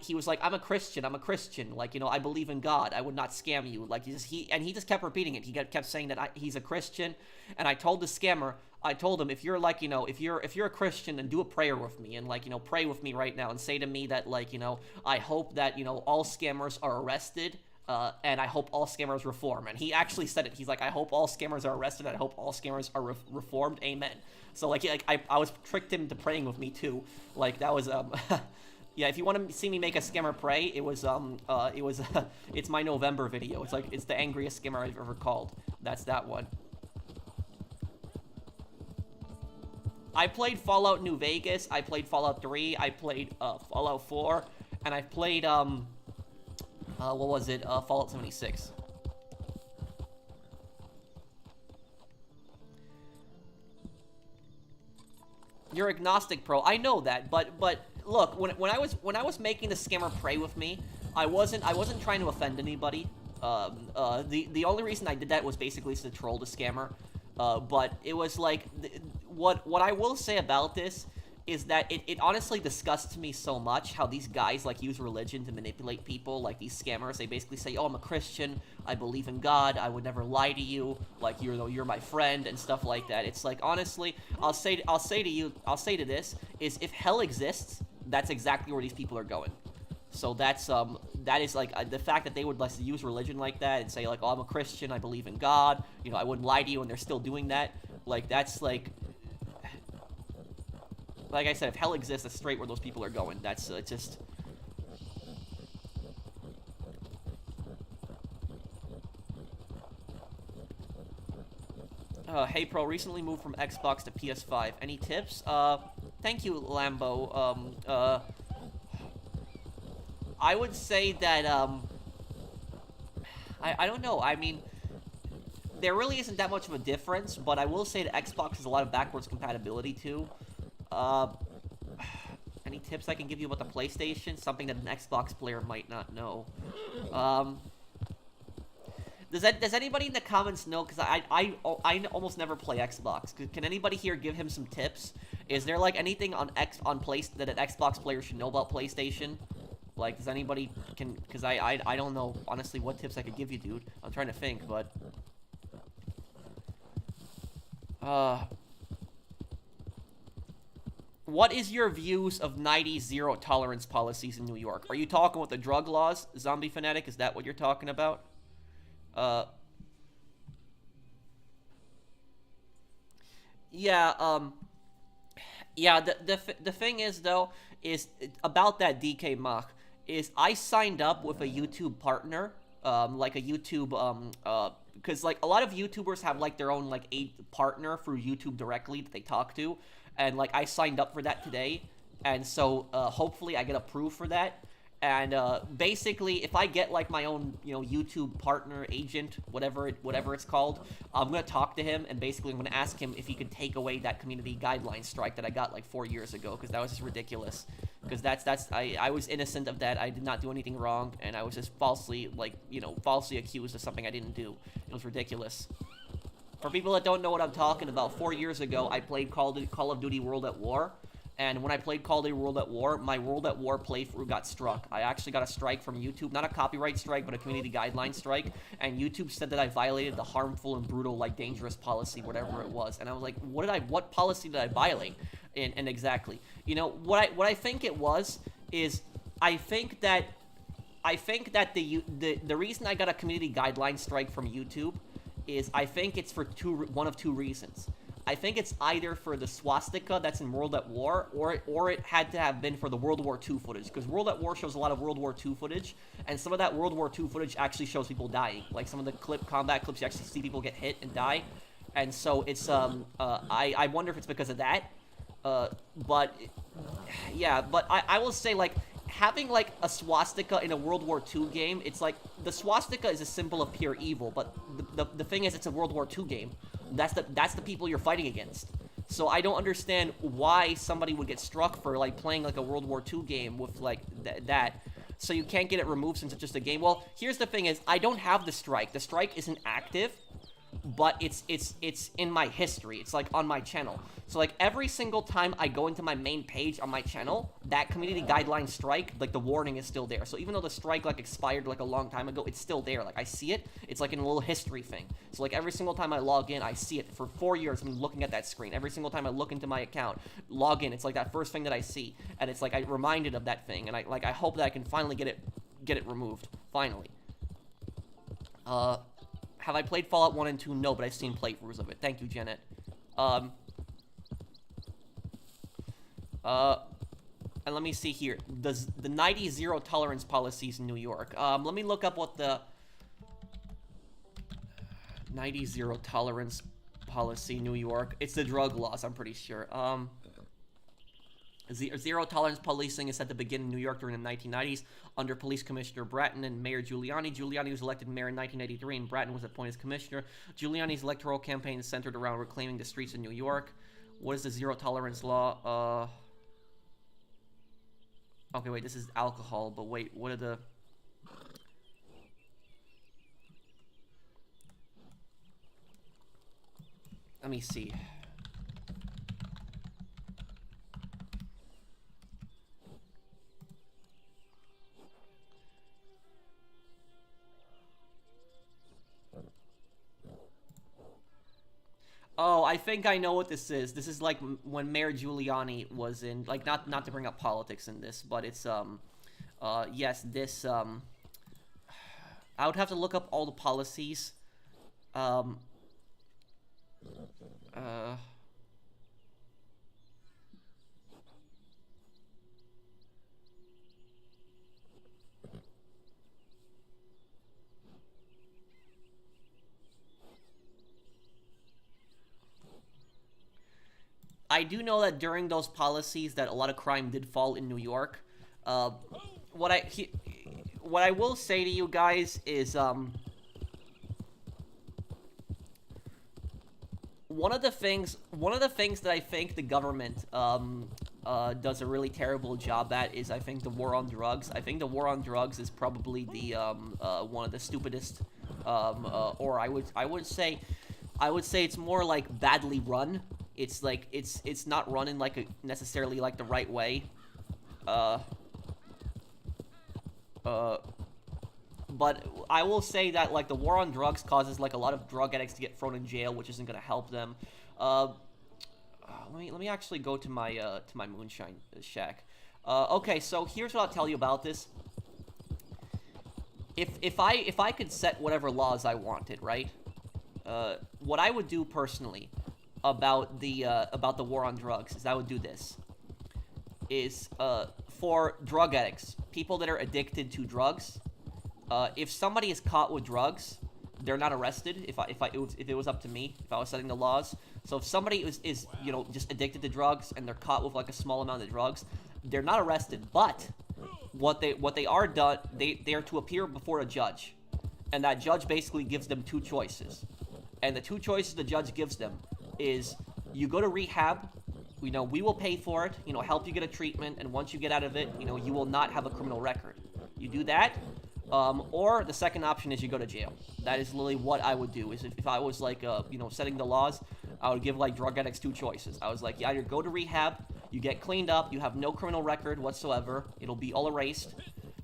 [SPEAKER 1] he was like, I'm a Christian, like, you know, I believe in God, I would not scam you, like, he just kept repeating it. He kept saying that he's a Christian, and I told the scammer, I told him, if you're like, you know, if you're a Christian, then do a prayer with me, and like, you know, pray with me right now, and say to me that, like, you know, I hope that, you know, all scammers are arrested, and I hope all scammers reform. And he actually said it. He's like, I hope all scammers are arrested, and I hope all scammers are reformed, amen. So, like I was tricked him into praying with me, too. Like, that was, yeah, if you want to see me make a scammer pray, it's my November video. It's like, it's the angriest scammer I've ever called. That's that one. I played Fallout New Vegas, I played Fallout 3, I played, Fallout 4, and I played, what was it, Fallout 76. You're agnostic, pro. I know that, but look, when I was making the scammer pray with me, I wasn't trying to offend anybody. The only reason I did that was basically to troll the scammer. But it was like, what I will say about this is that it honestly disgusts me so much how these guys, like, use religion to manipulate people, like these scammers. They basically say, oh, I'm a Christian, I believe in God, I would never lie to you, like, you're my friend, and stuff like that. It's like, honestly, I'll say to this, is if hell exists, that's exactly where these people are going. So that is, like, the fact that they would, like, use religion like that and say, like, oh, I'm a Christian, I believe in God, you know, I wouldn't lie to you, and they're still doing that, like, that's, like I said, if hell exists, that's straight where those people are going. That's, just... Hey, Pro, recently moved from Xbox to PS5. Any tips? Thank you, Lambo. I would say that, I don't know, I mean, there really isn't that much of a difference, but I will say that Xbox has a lot of backwards compatibility, too. Any tips I can give you about the PlayStation? Something that an Xbox player might not know. Does anybody in the comments know? Because I almost never play Xbox. Can anybody here give him some tips? Is there, like, anything that an Xbox player should know about PlayStation? Like, does anybody because I don't know honestly what tips I could give you, dude. I'm trying to think, but What is your views of 90 zero tolerance policies in New York? Are you talking about the drug laws, Zombie Fanatic? Is that what you're talking about? Yeah, yeah, the thing is, though, is about that DK Mach, is I signed up with a YouTube partner, like a YouTube, because, like, a lot of YouTubers have, like, their own, like, a partner through YouTube directly that they talk to, and, like, I signed up for that today, and so, hopefully I get approved for that, and, basically, if I get, like, my own, you know, YouTube partner, agent, whatever it's called, I'm gonna talk to him, and basically I'm gonna ask him if he could take away that community guideline strike that I got, like, 4 years ago, because that was just ridiculous. Because I was innocent of that. I did not do anything wrong, and I was just falsely, like, you know, falsely accused of something I didn't do. It was ridiculous. For people that don't know what I'm talking about, 4 years ago, I played Call of Duty World at War, and when I played Call of Duty World at War, my World at War playthrough got struck. I actually got a strike from YouTube, not a copyright strike, but a community guideline strike, and YouTube said that I violated the harmful and brutal, like, dangerous policy, whatever it was, and I was like, what policy did I violate? And exactly, you know, what I think it was is, I think that the reason I got a community guideline strike from YouTube is, I think it's for one of two reasons. I think it's either for the swastika that's in World at War, or it had to have been for the World War II footage, because World at War shows a lot of World War II footage, and some of that World War II footage actually shows people dying. Like, some of the combat clips, you actually see people get hit and die, and so it's, I wonder if it's because of that, but, yeah, but I will say, like, having, like, a swastika in a World War II game, it's like, the swastika is a symbol of pure evil, but the thing is, it's a World War II game. That's the people you're fighting against. So I don't understand why somebody would get struck for, like, playing, like, a World War II game with, like, that. So you can't get it removed since it's just a game. Well, here's the thing is, I don't have the strike. The strike isn't active, but it's in my history. It's, like, on my channel. So, like, every single time I go into my main page on my channel, that community guideline strike, like, the warning is still there. So even though the strike, like, expired, like, a long time ago, it's still there. Like, I see it. It's, like, in a little history thing. So, like, every single time I log in, I see it. For 4 years, I've been looking at that screen. Every single time I look into my account, log in, it's, like, that first thing that I see. And it's, like, I'm reminded of that thing. And, I hope that I can finally get it removed. Finally. Have I played Fallout 1 and 2? No, but I've seen playthroughs of it. Thank you, Janet. And let me see here. Does the 90 zero tolerance policies in New York? Let me look up what the 90 zero tolerance policy New York. It's the drug laws, I'm pretty sure. Zero tolerance policing is set to begin in New York during the 1990s under Police Commissioner Bratton and Mayor Giuliani. Giuliani was elected mayor in 1983, and Bratton was appointed as commissioner. Giuliani's electoral campaign is centered around reclaiming the streets in New York. What is the zero tolerance law? Okay, wait, this is alcohol, but wait, what are the... Let me see. Oh, I think I know what this is. This is like when Mayor Giuliani was in, like, not to bring up politics in this, but it's, yes, this, I would have to look up all the policies. I do know that during those policies that a lot of crime did fall in New York. What I will say to you guys is, one of the things that I think the government does a really terrible job at is, I think, the war on drugs. I think the war on drugs is probably the one of the stupidest, or I would say it's more like badly run. It's like it's not run in like necessarily like the right way. But I will say that, like, the war on drugs causes, like, a lot of drug addicts to get thrown in jail, which isn't going to help them. Uh, let me actually go to my moonshine shack. Okay, so here's what I'll tell you about this. If I could set whatever laws I wanted, right? What I would do personally about the war on drugs is I would do this. Is for drug addicts, people that are addicted to drugs, if somebody is caught with drugs, they're not arrested. If it was up to me, if I was setting the laws. So if somebody is you know, just addicted to drugs and they're caught with like a small amount of drugs, they're not arrested. But what they are done, they are to appear before a judge, and that judge basically gives them two choices. And the two choices the judge gives them is you go to rehab. You know, we will pay for it, you know, help you get a treatment, and once you get out of it, you know, you will not have a criminal record. You do that, or the second option is you go to jail. That is literally what I would do, is if I was, like, you know, setting the laws, I would give, like, drug addicts two choices. I was like, you either go to rehab, you get cleaned up, you have no criminal record whatsoever, it'll be all erased,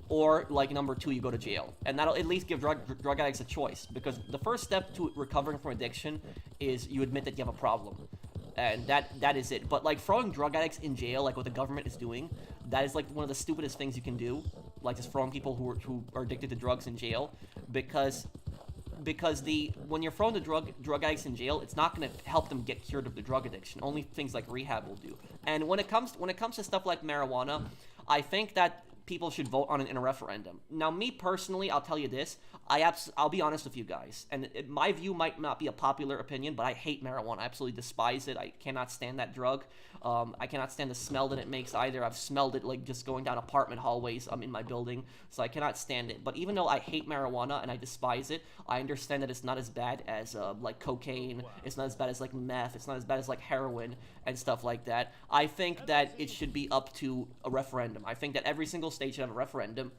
[SPEAKER 1] or, like, number two, you go to jail. And that'll at least give drug addicts a choice, because the first step to recovering from addiction is you admit that you have a problem. And that is it. But, like, throwing drug addicts in jail, like what the government is doing, that is, like, one of the stupidest things you can do. Like, just throwing people who are addicted to drugs in jail. Because when you're throwing the drug addicts in jail, it's not going to help them get cured of the drug addiction. Only things like rehab will do. And when it comes to stuff like marijuana, I think that people should vote on it in a referendum. Now, me personally, I'll tell you this. I'll be honest with you guys. And my view might not be a popular opinion, but I hate marijuana. I absolutely despise it. I cannot stand that drug. I cannot stand the smell that it makes either. I've smelled it, like, just going down apartment hallways in my building. So I cannot stand it. But even though I hate marijuana and I despise it, I understand that it's not as bad as, like, cocaine. It's not as bad as, like, meth. It's not as bad as, like, heroin and stuff like that. I think that it should be up to a referendum. I think that every single state should have a referendum.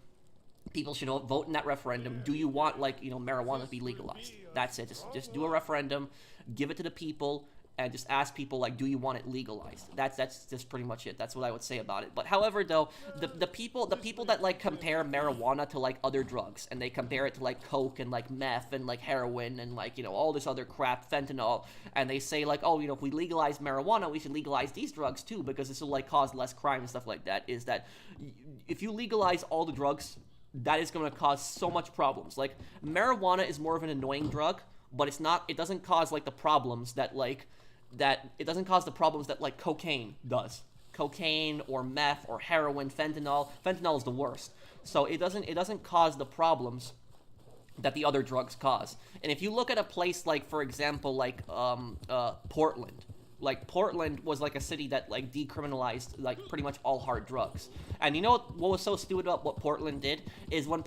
[SPEAKER 1] People should vote in that referendum. Do you want, like, you know, marijuana to be legalized? That's it. Just do a referendum, give it to the people, and just ask people, like, do you want it legalized? That's just pretty much it. That's what I would say about it. But however, though, the people that, like, compare marijuana to, like, other drugs, and they compare it to, like, coke and, like, meth and, like, heroin and, like, you know, all this other crap, fentanyl, and they say, like, oh, you know, if we legalize marijuana, we should legalize these drugs too, because this will, like, cause less crime and stuff like that. Is that if you legalize all the drugs, that is going to cause so much problems. Like, marijuana is more of an annoying drug, but it doesn't cause, like, the problems that cocaine does. Cocaine or meth or heroin, fentanyl is the worst. So it doesn't cause the problems that the other drugs cause. And if you look at a place like, for example, like Portland. Like, Portland was, like, a city that, like, decriminalized, like, pretty much all hard drugs. And you know what was so stupid about what Portland did? Is when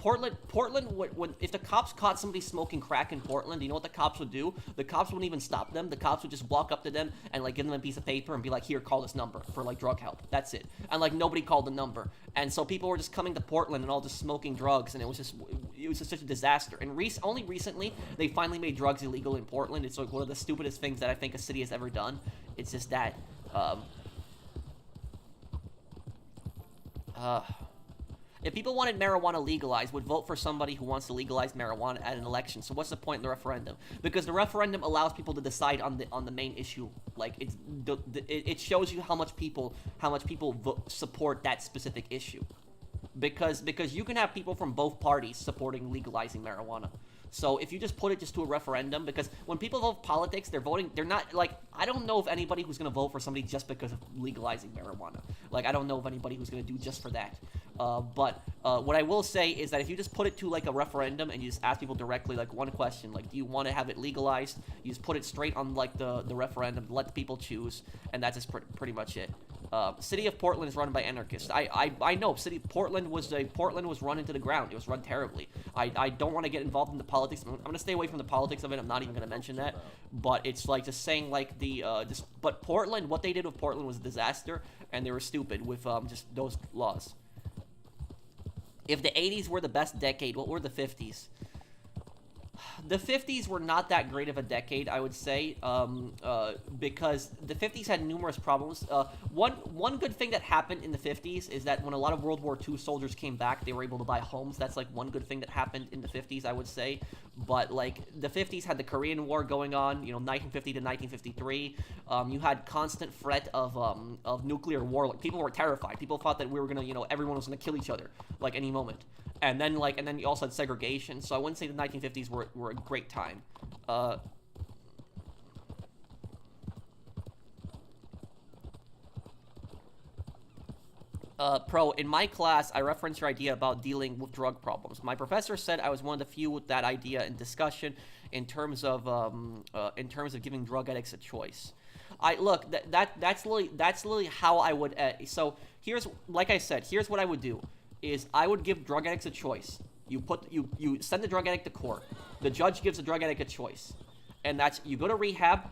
[SPEAKER 1] if the cops caught somebody smoking crack in Portland, you know what the cops would do? The cops wouldn't even stop them. The cops would just walk up to them and, like, give them a piece of paper and be like, here, call this number for, like, drug help. That's it. And, like, nobody called the number. And so people were just coming to Portland and all just smoking drugs, and it was just such a disaster. And only recently, they finally made drugs illegal in Portland. It's, like, one of the stupidest things that I think a city has ever done. It's just that, if people wanted marijuana legalized, would vote for somebody who wants to legalize marijuana at an election. So what's the point of the referendum? Because the referendum allows people to decide on the main issue. Like, it shows you how much people support that specific issue. Because you can have people from both parties supporting legalizing marijuana. So if you just put it just to a referendum, because when people vote politics, they're not, like, I don't know of anybody who's going to vote for somebody just because of legalizing marijuana. Like, I don't know of anybody who's going to do just for that. But what I will say is that if you just put it to, like, a referendum and you just ask people directly, like, one question, like, do you want to have it legalized? You just put it straight on, like, the referendum, let the people choose, and that's just pretty much it. City of Portland is run by anarchists. I know Portland was run into the ground. It was run terribly. I don't want to get involved in the politics. I'm going to stay away from the politics of it. I'm not even going to mention that. But it's like just saying, like, but Portland, what they did with Portland was a disaster, and they were stupid with just those laws. If the 80s were the best decade, what were the 50s? The 50s were not that great of a decade, I would say, because the 50s had numerous problems. One good thing that happened in the 50s is that when a lot of World War II soldiers came back, they were able to buy homes. That's, like, one good thing that happened in the 50s, I would say. But like the 50s had the Korean War going on, 1950 to 1953. You had constant threat of nuclear war. Like people were terrified. People thought that we were gonna, everyone was gonna kill each other like any moment. And then you also had segregation. So I wouldn't say the 1950s were a great time. Pro, in my class, I referenced your idea about dealing with drug problems. My professor said I was one of the few with that idea in discussion in terms of giving drug addicts a choice. That's literally how I would. So here's, like I said, here's what I would do: is I would give drug addicts a choice. You send the drug addict to court. The judge gives the drug addict a choice, and that's you go to rehab.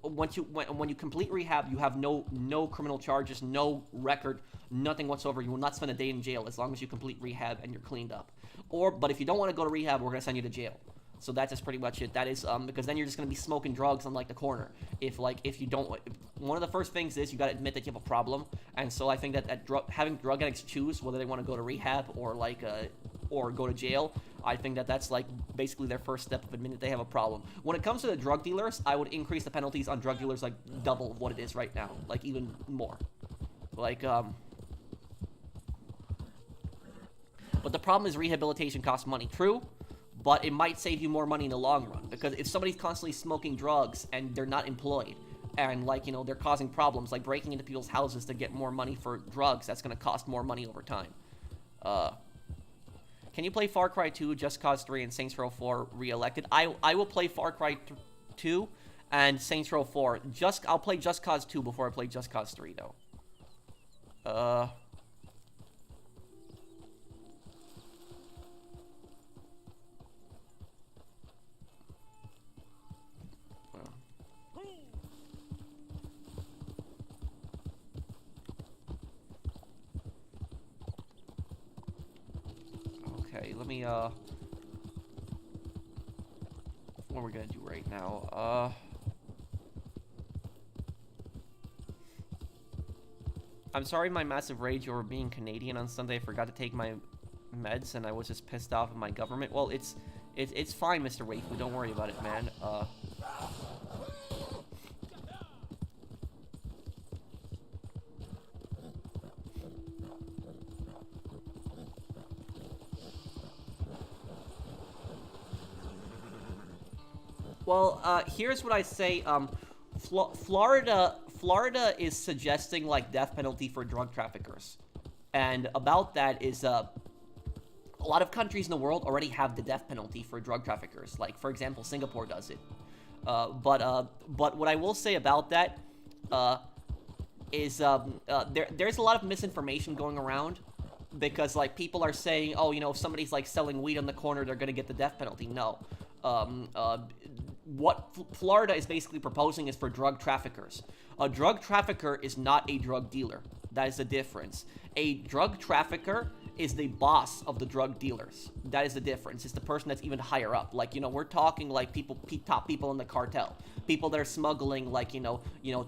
[SPEAKER 1] When you complete rehab, you have no criminal charges, no record, nothing whatsoever. You will not spend a day in jail as long as you complete rehab and you're cleaned up. But if you don't want to go to rehab, we're gonna send you to jail. So that's just pretty much it. That is because then you're just gonna be smoking drugs on like the corner. If you don't, one of the first things is you gotta admit that you have a problem. And so I think that having drug addicts choose whether they want to go to rehab or go to jail, I think that's like basically their first step of admitting that they have a problem. When it comes to the drug dealers, I would increase the penalties on drug dealers like double what it is right now, like even more. But the problem is rehabilitation costs money. True, but it might save you more money in the long run, because if somebody's constantly smoking drugs and they're not employed, and they're causing problems like breaking into people's houses to get more money for drugs, that's going to cost more money over time. Can you play Far Cry 2, Just Cause 3, and Saints Row 4 re-elected? I will play Far Cry 2 and Saints Row 4. I'll play Just Cause 2 before I play Just Cause 3, though. Okay, let me, what are we gonna do right now? I'm sorry my massive rage over being Canadian on Sunday. I forgot to take my meds and I was just pissed off at my government. Well, it's fine, Mr. Waifu. Don't worry about it, man. Well, here's what I say. Florida is suggesting like death penalty for drug traffickers, and about that is a lot of countries in the world already have the death penalty for drug traffickers. Like for example, Singapore does it. But what I will say about that is there's a lot of misinformation going around, because like people are saying, oh, if somebody's like selling weed on the corner, they're gonna get the death penalty. No. What Florida is basically proposing is for drug traffickers. A drug trafficker is not a drug dealer. That is the difference. A drug trafficker is the boss of the drug dealers. That is the difference. It's the person that's even higher up. Like, we're talking like top people in the cartel. People that are smuggling like,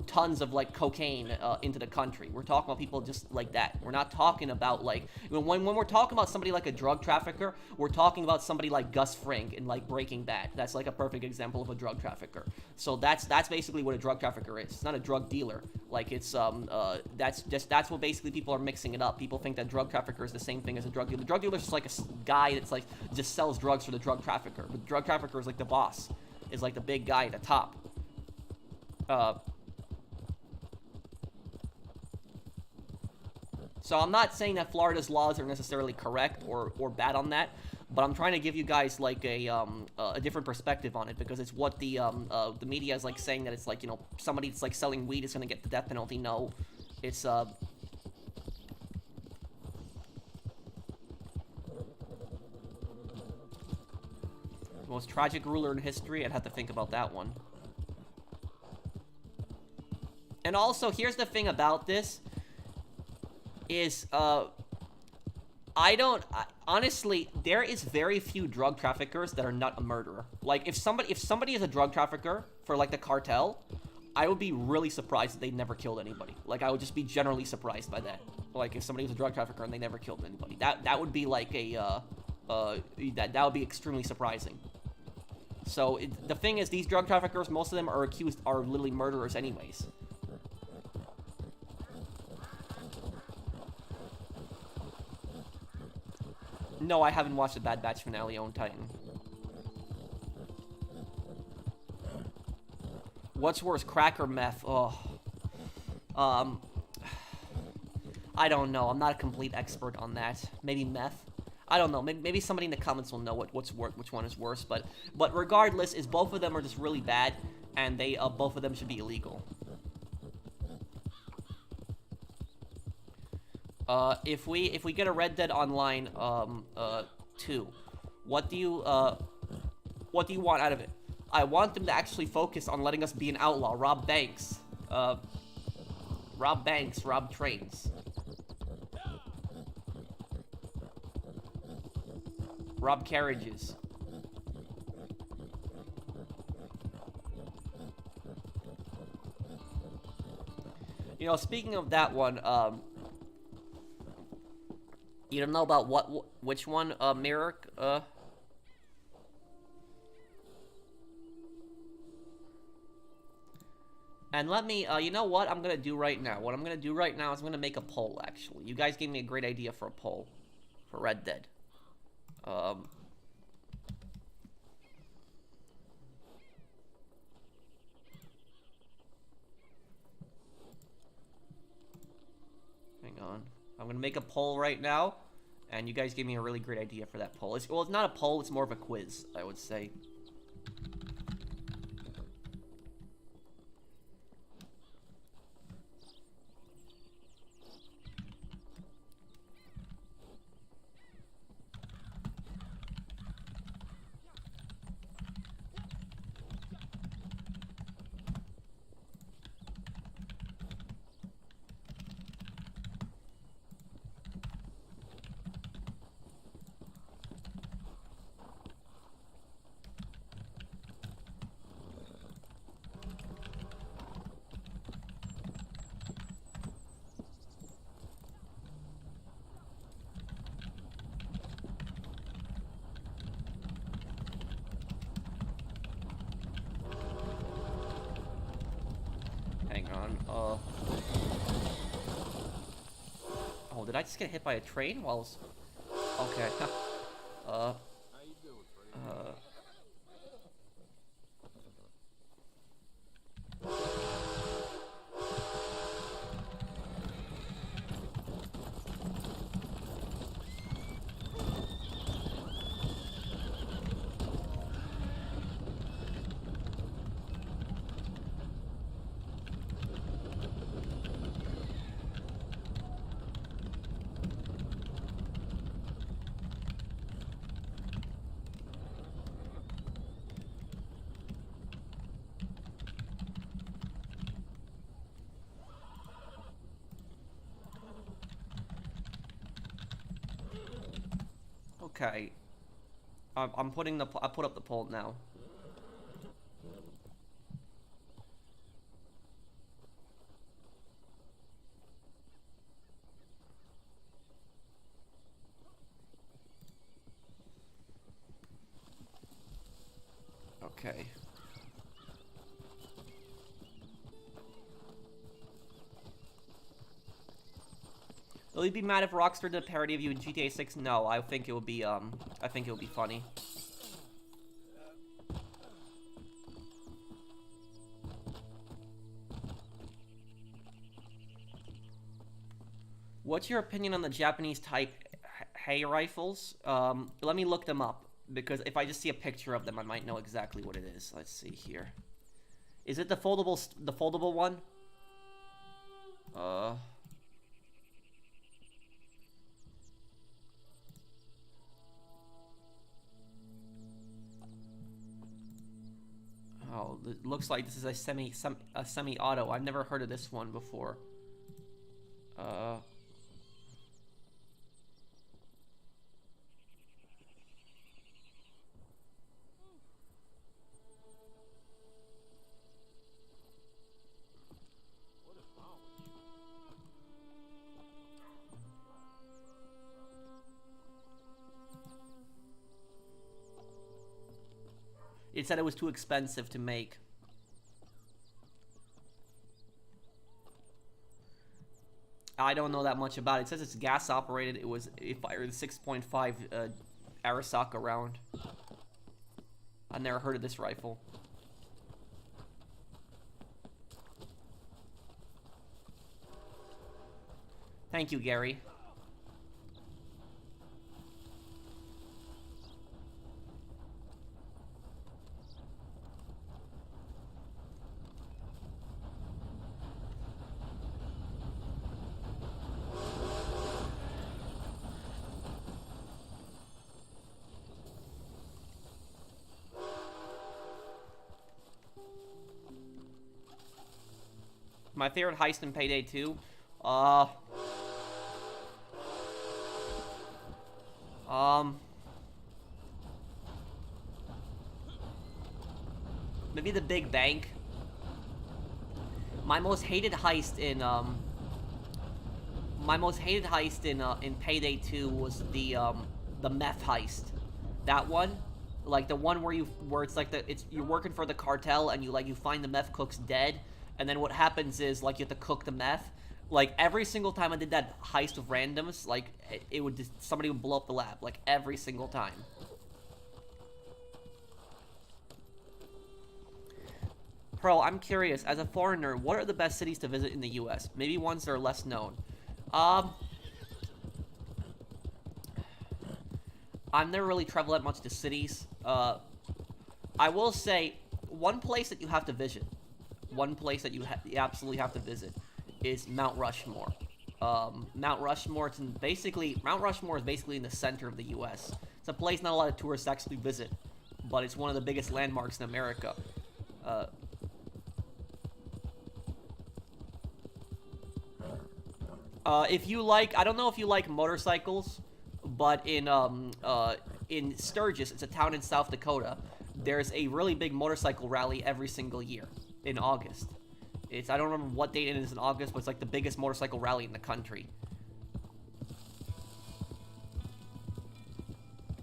[SPEAKER 1] tons of like cocaine into the country. We're talking about people just like that. We're not talking about like, when we're talking about somebody like a drug trafficker, we're talking about somebody like Gus Fring in like Breaking Bad. That's like a perfect example of a drug trafficker. So that's basically what a drug trafficker is. It's not a drug dealer. Like it's that's what basically people are mixing it up. People think that drug trafficker is the same thing as a drug dealer. The drug dealer is just like a guy that's like just sells drugs for the drug trafficker. But the drug trafficker is like the boss, is like the big guy at the top. So I'm not saying that Florida's laws are necessarily correct or bad on that, but I'm trying to give you guys like a different perspective on it, because it's what the media is like saying, that it's like, somebody that's like selling weed is gonna get the death penalty. No, it's most tragic ruler in history. I'd have to think about that one. And also, here's the thing about this is, honestly, there is very few drug traffickers that are not a murderer. Like, if somebody is a drug trafficker for, like, the cartel, I would be really surprised that they never killed anybody. Like, I would just be generally surprised by that. Like, if somebody was a drug trafficker and they never killed anybody. That would be, like, that would be extremely surprising. So the thing is, these drug traffickers, most of them are literally murderers anyways. No, I haven't watched the Bad Batch finale on Titan. What's worse, crack or meth? Oh. I don't know. I'm not a complete expert on that. Maybe meth? I don't know. Maybe somebody in the comments will know which one is worse. But regardless, is both of them are just really bad, and they both of them should be illegal. If we get a Red Dead Online 2, what do you want out of it? I want them to actually focus on letting us be an outlaw, rob banks, rob trains. Rob carriages. You know, speaking of that one, you don't know about which one, Merrick, And let me, you know what I'm gonna do right now? What I'm gonna do right now is I'm gonna make a poll, actually. You guys gave me a great idea for a poll. For Red Dead. Hang on. I'm gonna make a poll right now. And you guys gave me a really great idea for that poll. Well, it's not a poll, it's more of a quiz, I would say. Hang on, oh, did I just get hit by a train while I was... Okay,
[SPEAKER 2] How you doing, Freddy?
[SPEAKER 1] okay. I put up the poll now. Okay. Will you be mad if Rockstar did a parody of you in GTA 6? No, I think it would be funny. What's your opinion on the Japanese type hay rifles? Let me look them up, because if I just see a picture of them, I might know exactly what it is. Let's see here. Is it the foldable one? Oh, it looks like this is a semi-auto. I've never heard of this one before. It said it was too expensive to make. I don't know that much about it. It says it's gas operated. It was it fired 6.5 Arasaka round. I never heard of this rifle. Thank you, Gary. My favorite heist in Payday 2? Maybe the Big Bank. My most hated heist in in Payday 2 was the meth heist. That one, like the one where it's like you're working for the cartel and you find the meth cooks dead, and then what happens is like you have to cook the meth. Like every single time I did that heist of randoms, like it would just, somebody would blow up the lab, like every single time. Pearl, I'm curious, as a foreigner, what are the best cities to visit in the US? Maybe ones that are less known. I've never really traveled that much to cities. I will say, one place that you have to visit, one place that you absolutely have to visit, is Mount Rushmore. Mount Rushmore is basically in the center of the U.S. It's a place not a lot of tourists actually visit, but it's one of the biggest landmarks in America. If you like, I don't know if you like motorcycles, but in Sturgis, it's a town in South Dakota, there's a really big motorcycle rally every single year in August. I don't remember what date it is in August, but it's like the biggest motorcycle rally in the country.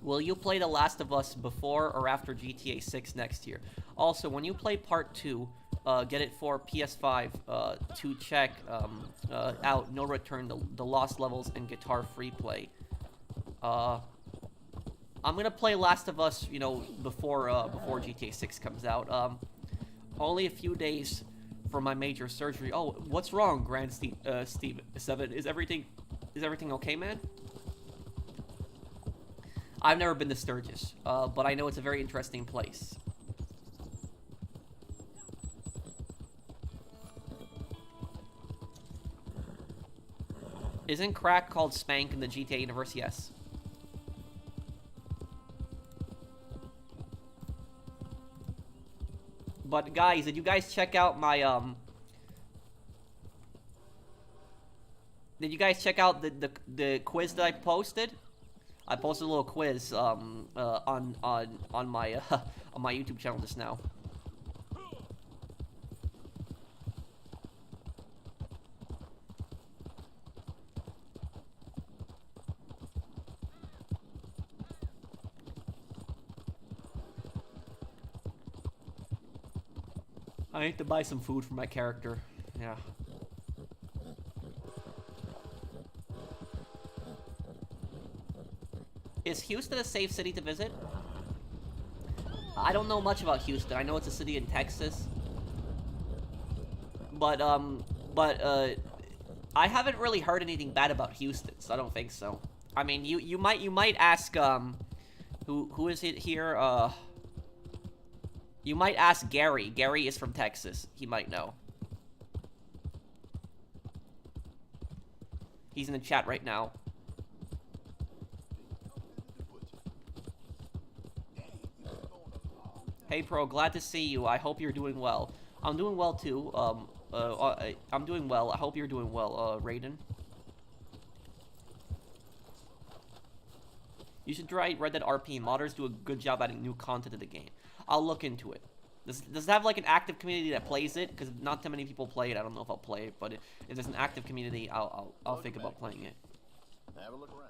[SPEAKER 1] Will you play The Last of Us before or after GTA 6 next year? Also, when you play Part 2, get it for PS5 to check out No Return, the Lost Levels, and Guitar Free Play. I'm gonna play Last of Us, you know, before GTA 6 comes out. Only a few days for my major surgery. Oh, what's wrong, Grand Steve 7? Is everything okay, man? I've never been to Sturgis, but I know it's a very interesting place. Isn't crack called spank in the GTA universe? Yes. But guys, did you guys check out my Did you guys check out the quiz that I posted? I posted a little quiz on my on my YouTube channel just now. I need to buy some food for my character. Yeah. Is Houston a safe city to visit? I don't know much about Houston. I know it's a city in Texas. But I haven't really heard anything bad about Houston, so I don't think so. I mean, you might ask who is it here? You might ask Gary. Gary is from Texas. He might know. He's in the chat right now. Hey, Pro, glad to see you. I hope you're doing well. I'm doing well, too. I'm doing well. I hope you're doing well, Raiden. You should try Red Dead RP. Modders do a good job adding new content to the game. I'll look into it. Does it have, like, an active community that plays it? Because not too many people play it. I don't know if I'll play it, but if there's an active community, I'll think about playing it.
[SPEAKER 2] Have a look around.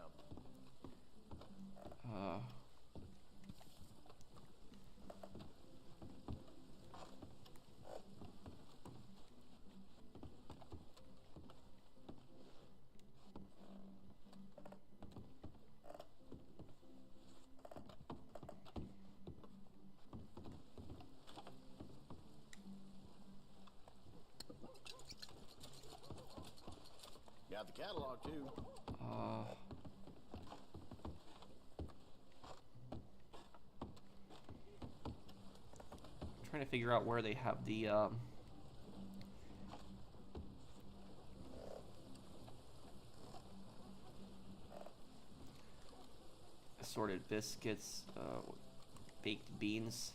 [SPEAKER 2] got the catalog too.
[SPEAKER 1] Trying to figure out where they have the assorted biscuits, baked beans.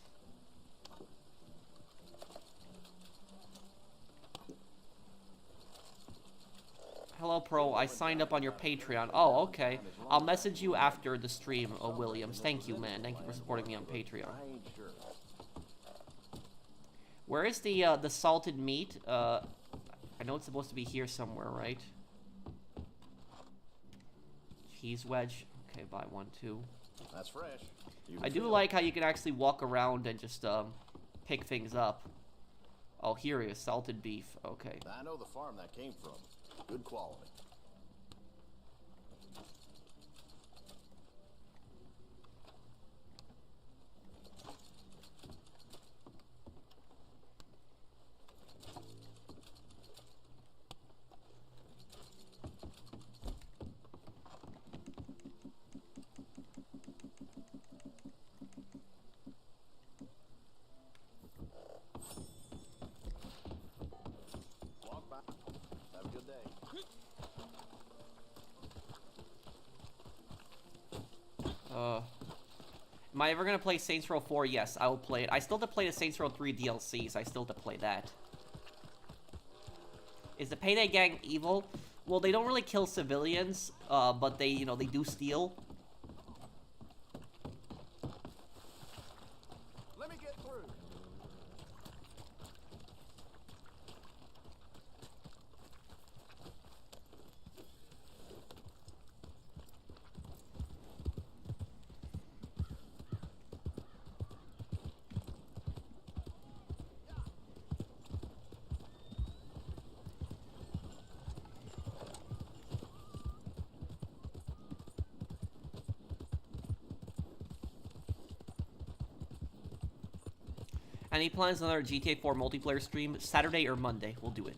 [SPEAKER 1] Hello, Pro. I signed up on your Patreon. Oh, okay. I'll message you after the stream, Williams. Thank you, man. Thank you for supporting me on Patreon.
[SPEAKER 2] I ain't sure.
[SPEAKER 1] Where is the salted meat? I know it's supposed to be here somewhere, right? Cheese wedge. Okay, buy one, too.
[SPEAKER 2] That's fresh.
[SPEAKER 1] I do like how you can actually walk around and just pick things up. Oh, here he is. Salted beef. Okay.
[SPEAKER 2] I know the farm that came from. Good quality. Walk by. Have a good day.
[SPEAKER 1] Am I ever gonna play Saints Row 4? Yes, I will play it. I still have to play the Saints Row 3 DLCs. I still have to play that. Is the Payday Gang evil? Well, they don't really kill civilians, but they, you know, they do steal.
[SPEAKER 2] Let me get through.
[SPEAKER 1] Any plans on another GTA 4 multiplayer stream? Saturday or Monday? We'll do it.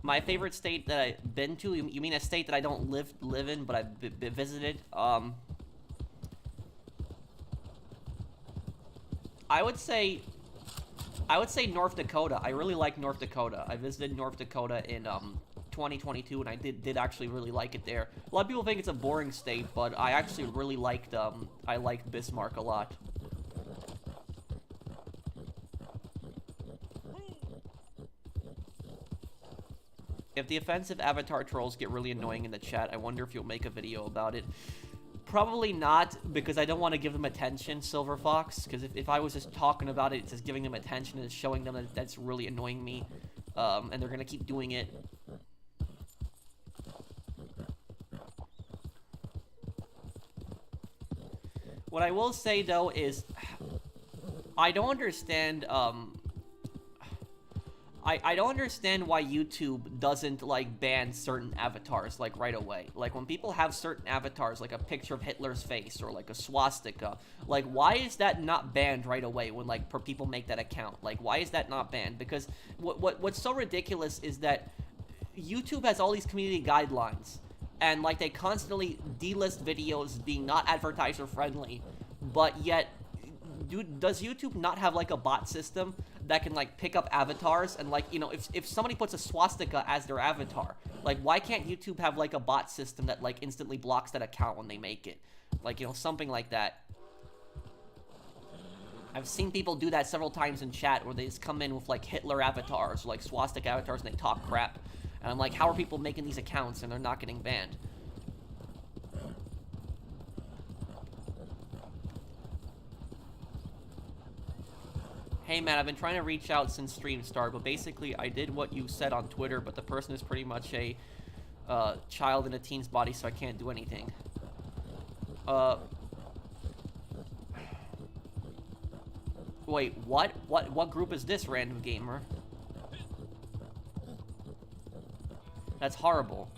[SPEAKER 1] My favorite state that I've been to? You mean a state that I don't live in, but I've visited? I would say North Dakota. I really like North Dakota. I visited North Dakota in 2022, and I did actually really like it there. A lot of people think it's a boring state, but I actually really liked I liked Bismarck a lot. If the offensive avatar trolls get really annoying in the chat, I wonder if you'll make a video about it. Probably not, because I don't want to give them attention, Silver Fox, because if I was just talking about it, it's just giving them attention and it's showing them that that's really annoying me, and they're going to keep doing it. What I will say, though, is I don't understand, I don't understand why YouTube doesn't, like, ban certain avatars, like, right away. Like, when people have certain avatars, like a picture of Hitler's face or, like, a swastika, like, why is that not banned right away when, like, people make that account? Like, why is that not banned? Because what's so ridiculous is that YouTube has all these community guidelines, and, like, they constantly delist videos being not advertiser-friendly, but yet, does YouTube not have, like, a bot system that can, like, pick up avatars and, like, you know, if somebody puts a swastika as their avatar, like, why can't YouTube have, like, a bot system that, like, instantly blocks that account when they make it? Like, you know, something like that. I've seen people do that several times in chat where they just come in with, like, Hitler avatars, or, like, swastika avatars, and they talk crap. And I'm like, how are people making these accounts and they're not getting banned? Hey man, I've been trying to reach out since stream start, but basically I did what you said on Twitter, but the person is pretty much a child in a teen's body, so I can't do anything. Wait, what? What group is this, random gamer? That's horrible.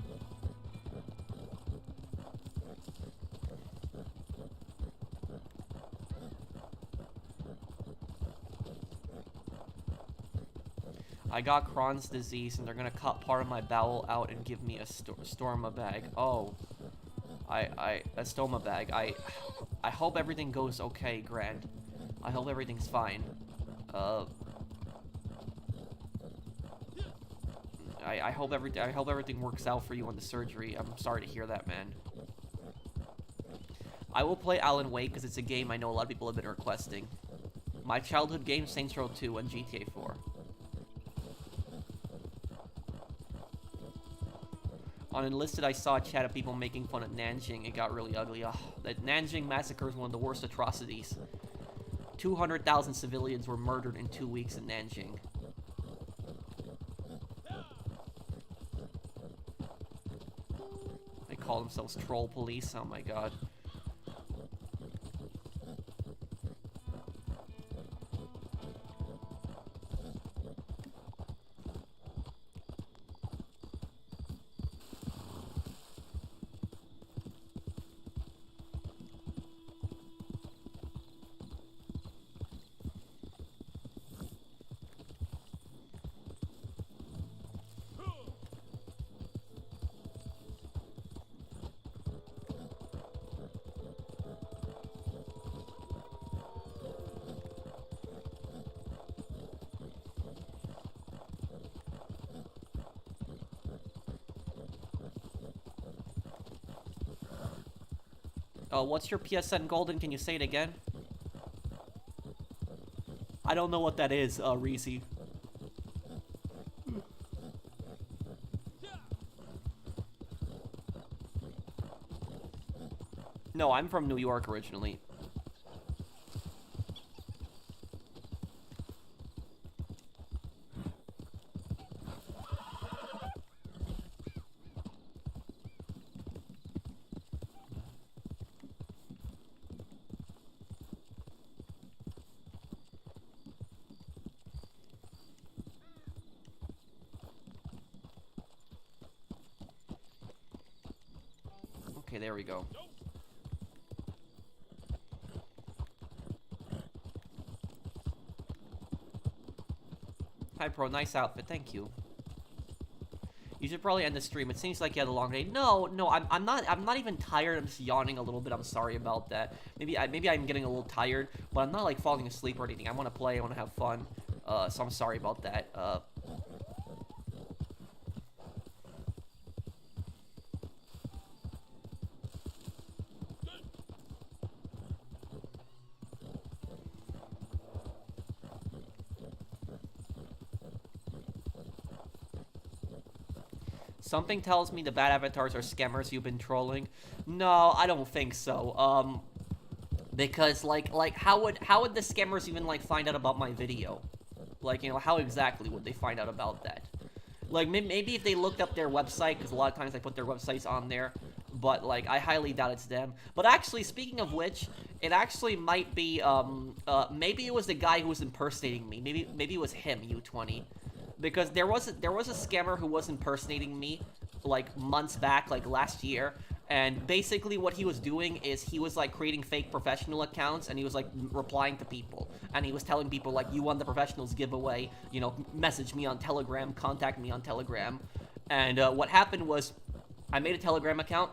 [SPEAKER 1] I got Crohn's disease, and they're gonna cut part of my bowel out and give me a stoma bag. Oh, a stoma bag. I hope everything goes okay, Grand. I hope everything's fine. I hope everything works out for you on the surgery. I'm sorry to hear that, man. I will play Alan Wake because it's a game I know a lot of people have been requesting. My childhood game, Saints Row 2 and GTA 4. On Enlisted, I saw a chat of people making fun of Nanjing. It got really ugly. Ugh, that Nanjing massacre is one of the worst atrocities. 200,000 civilians were murdered in 2 weeks in Nanjing. They call themselves troll police. Oh my god. What's your PSN Golden? Can you say it again? I don't know what that is, Reezy. No, I'm from New York originally. Okay, there we go. Hi, Pro. Nice outfit. Thank you. You should probably end the stream. It seems like you had a long day. No, I'm not even tired. I'm just yawning a little bit. I'm sorry about that. Maybe I'm getting a little tired, but I'm not like falling asleep or anything. I want to play. I want to have fun. So I'm sorry about that. Something tells me the bad avatars are scammers you've been trolling. No, I don't think so. Because like how would the scammers even like find out about my video? Like, you know, how exactly would they find out about that? Like maybe if they looked up their website, because a lot of times I put their websites on there. But like I highly doubt it's them. But actually, speaking of which, it actually might be maybe it was the guy who was impersonating me. Maybe it was him, U20. Because there was a scammer who was impersonating me like months back, like last year, and basically what he was doing is he was like creating fake professional accounts, and he was like replying to people, and he was telling people like, you won the professionals giveaway, you know, message me on Telegram, contact me on Telegram. And what happened was I made a Telegram account,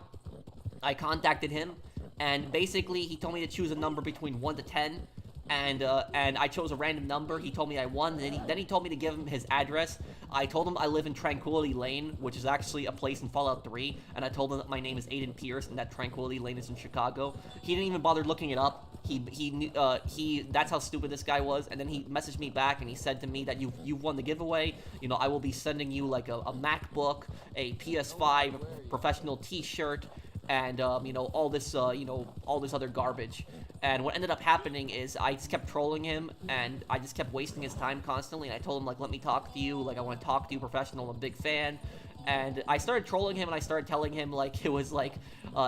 [SPEAKER 1] I contacted him, and basically he told me to choose a number between 1 to 10. And I chose a random number. He told me I won. Then he told me to give him his address. I told him I live in Tranquility Lane, which is actually a place in Fallout 3. And I told him that my name is Aiden Pierce and that Tranquility Lane is in Chicago. He didn't even bother looking it up. That's how stupid this guy was. And then he messaged me back and he said to me that you've won the giveaway. You know, I will be sending you like a MacBook, a PS5, professional T-shirt, and you know, all this other garbage. And what ended up happening is I just kept trolling him, and I just kept wasting his time constantly. And I told him, like, let me talk to you. Like, I want to talk to you professional. I'm a big fan. And I started trolling him, and I started telling him, like, it was like,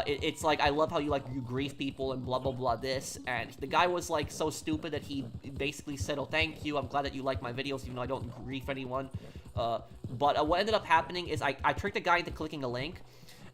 [SPEAKER 1] it's like, I love how you grief people and blah, blah, blah, this. And the guy was, like, so stupid that he basically said, oh, thank you. I'm glad that you like my videos, even though I don't grief anyone. But what ended up happening is I tricked the guy into clicking a link.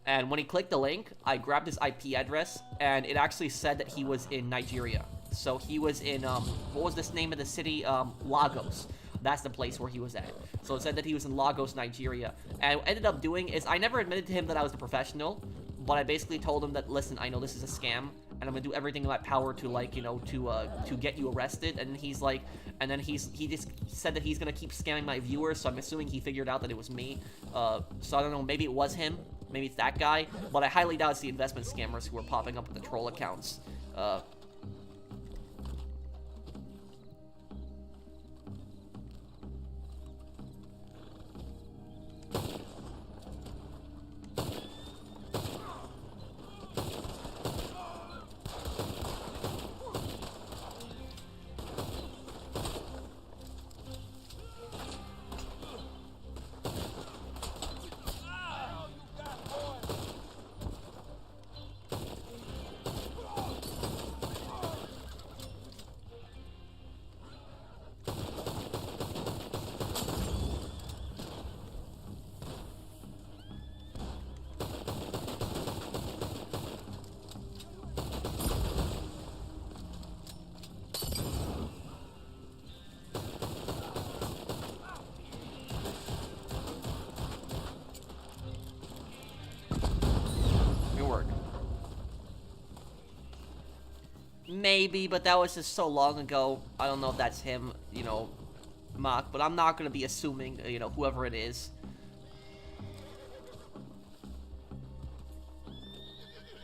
[SPEAKER 1] And when he clicked the link, I grabbed his IP address, and it actually said that he was in Nigeria. So he was in, what was this name of the city? Lagos. That's the place where he was at. So it said that he was in Lagos, Nigeria. And what I ended up doing is I never admitted to him that I was a professional, but I basically told him that, listen, I know this is a scam, and I'm gonna do everything in my power to, like, you know, to get you arrested. And he's like, and then he just said that he's gonna keep scamming my viewers, so I'm assuming he figured out that it was me. So I don't know, maybe it was him, maybe it's that guy, but I highly doubt it's the investment scammers who are popping up with the troll accounts. Maybe, but that was just so long ago. I don't know if that's him, you know, Mock, but I'm not going to be assuming, you know, whoever it is.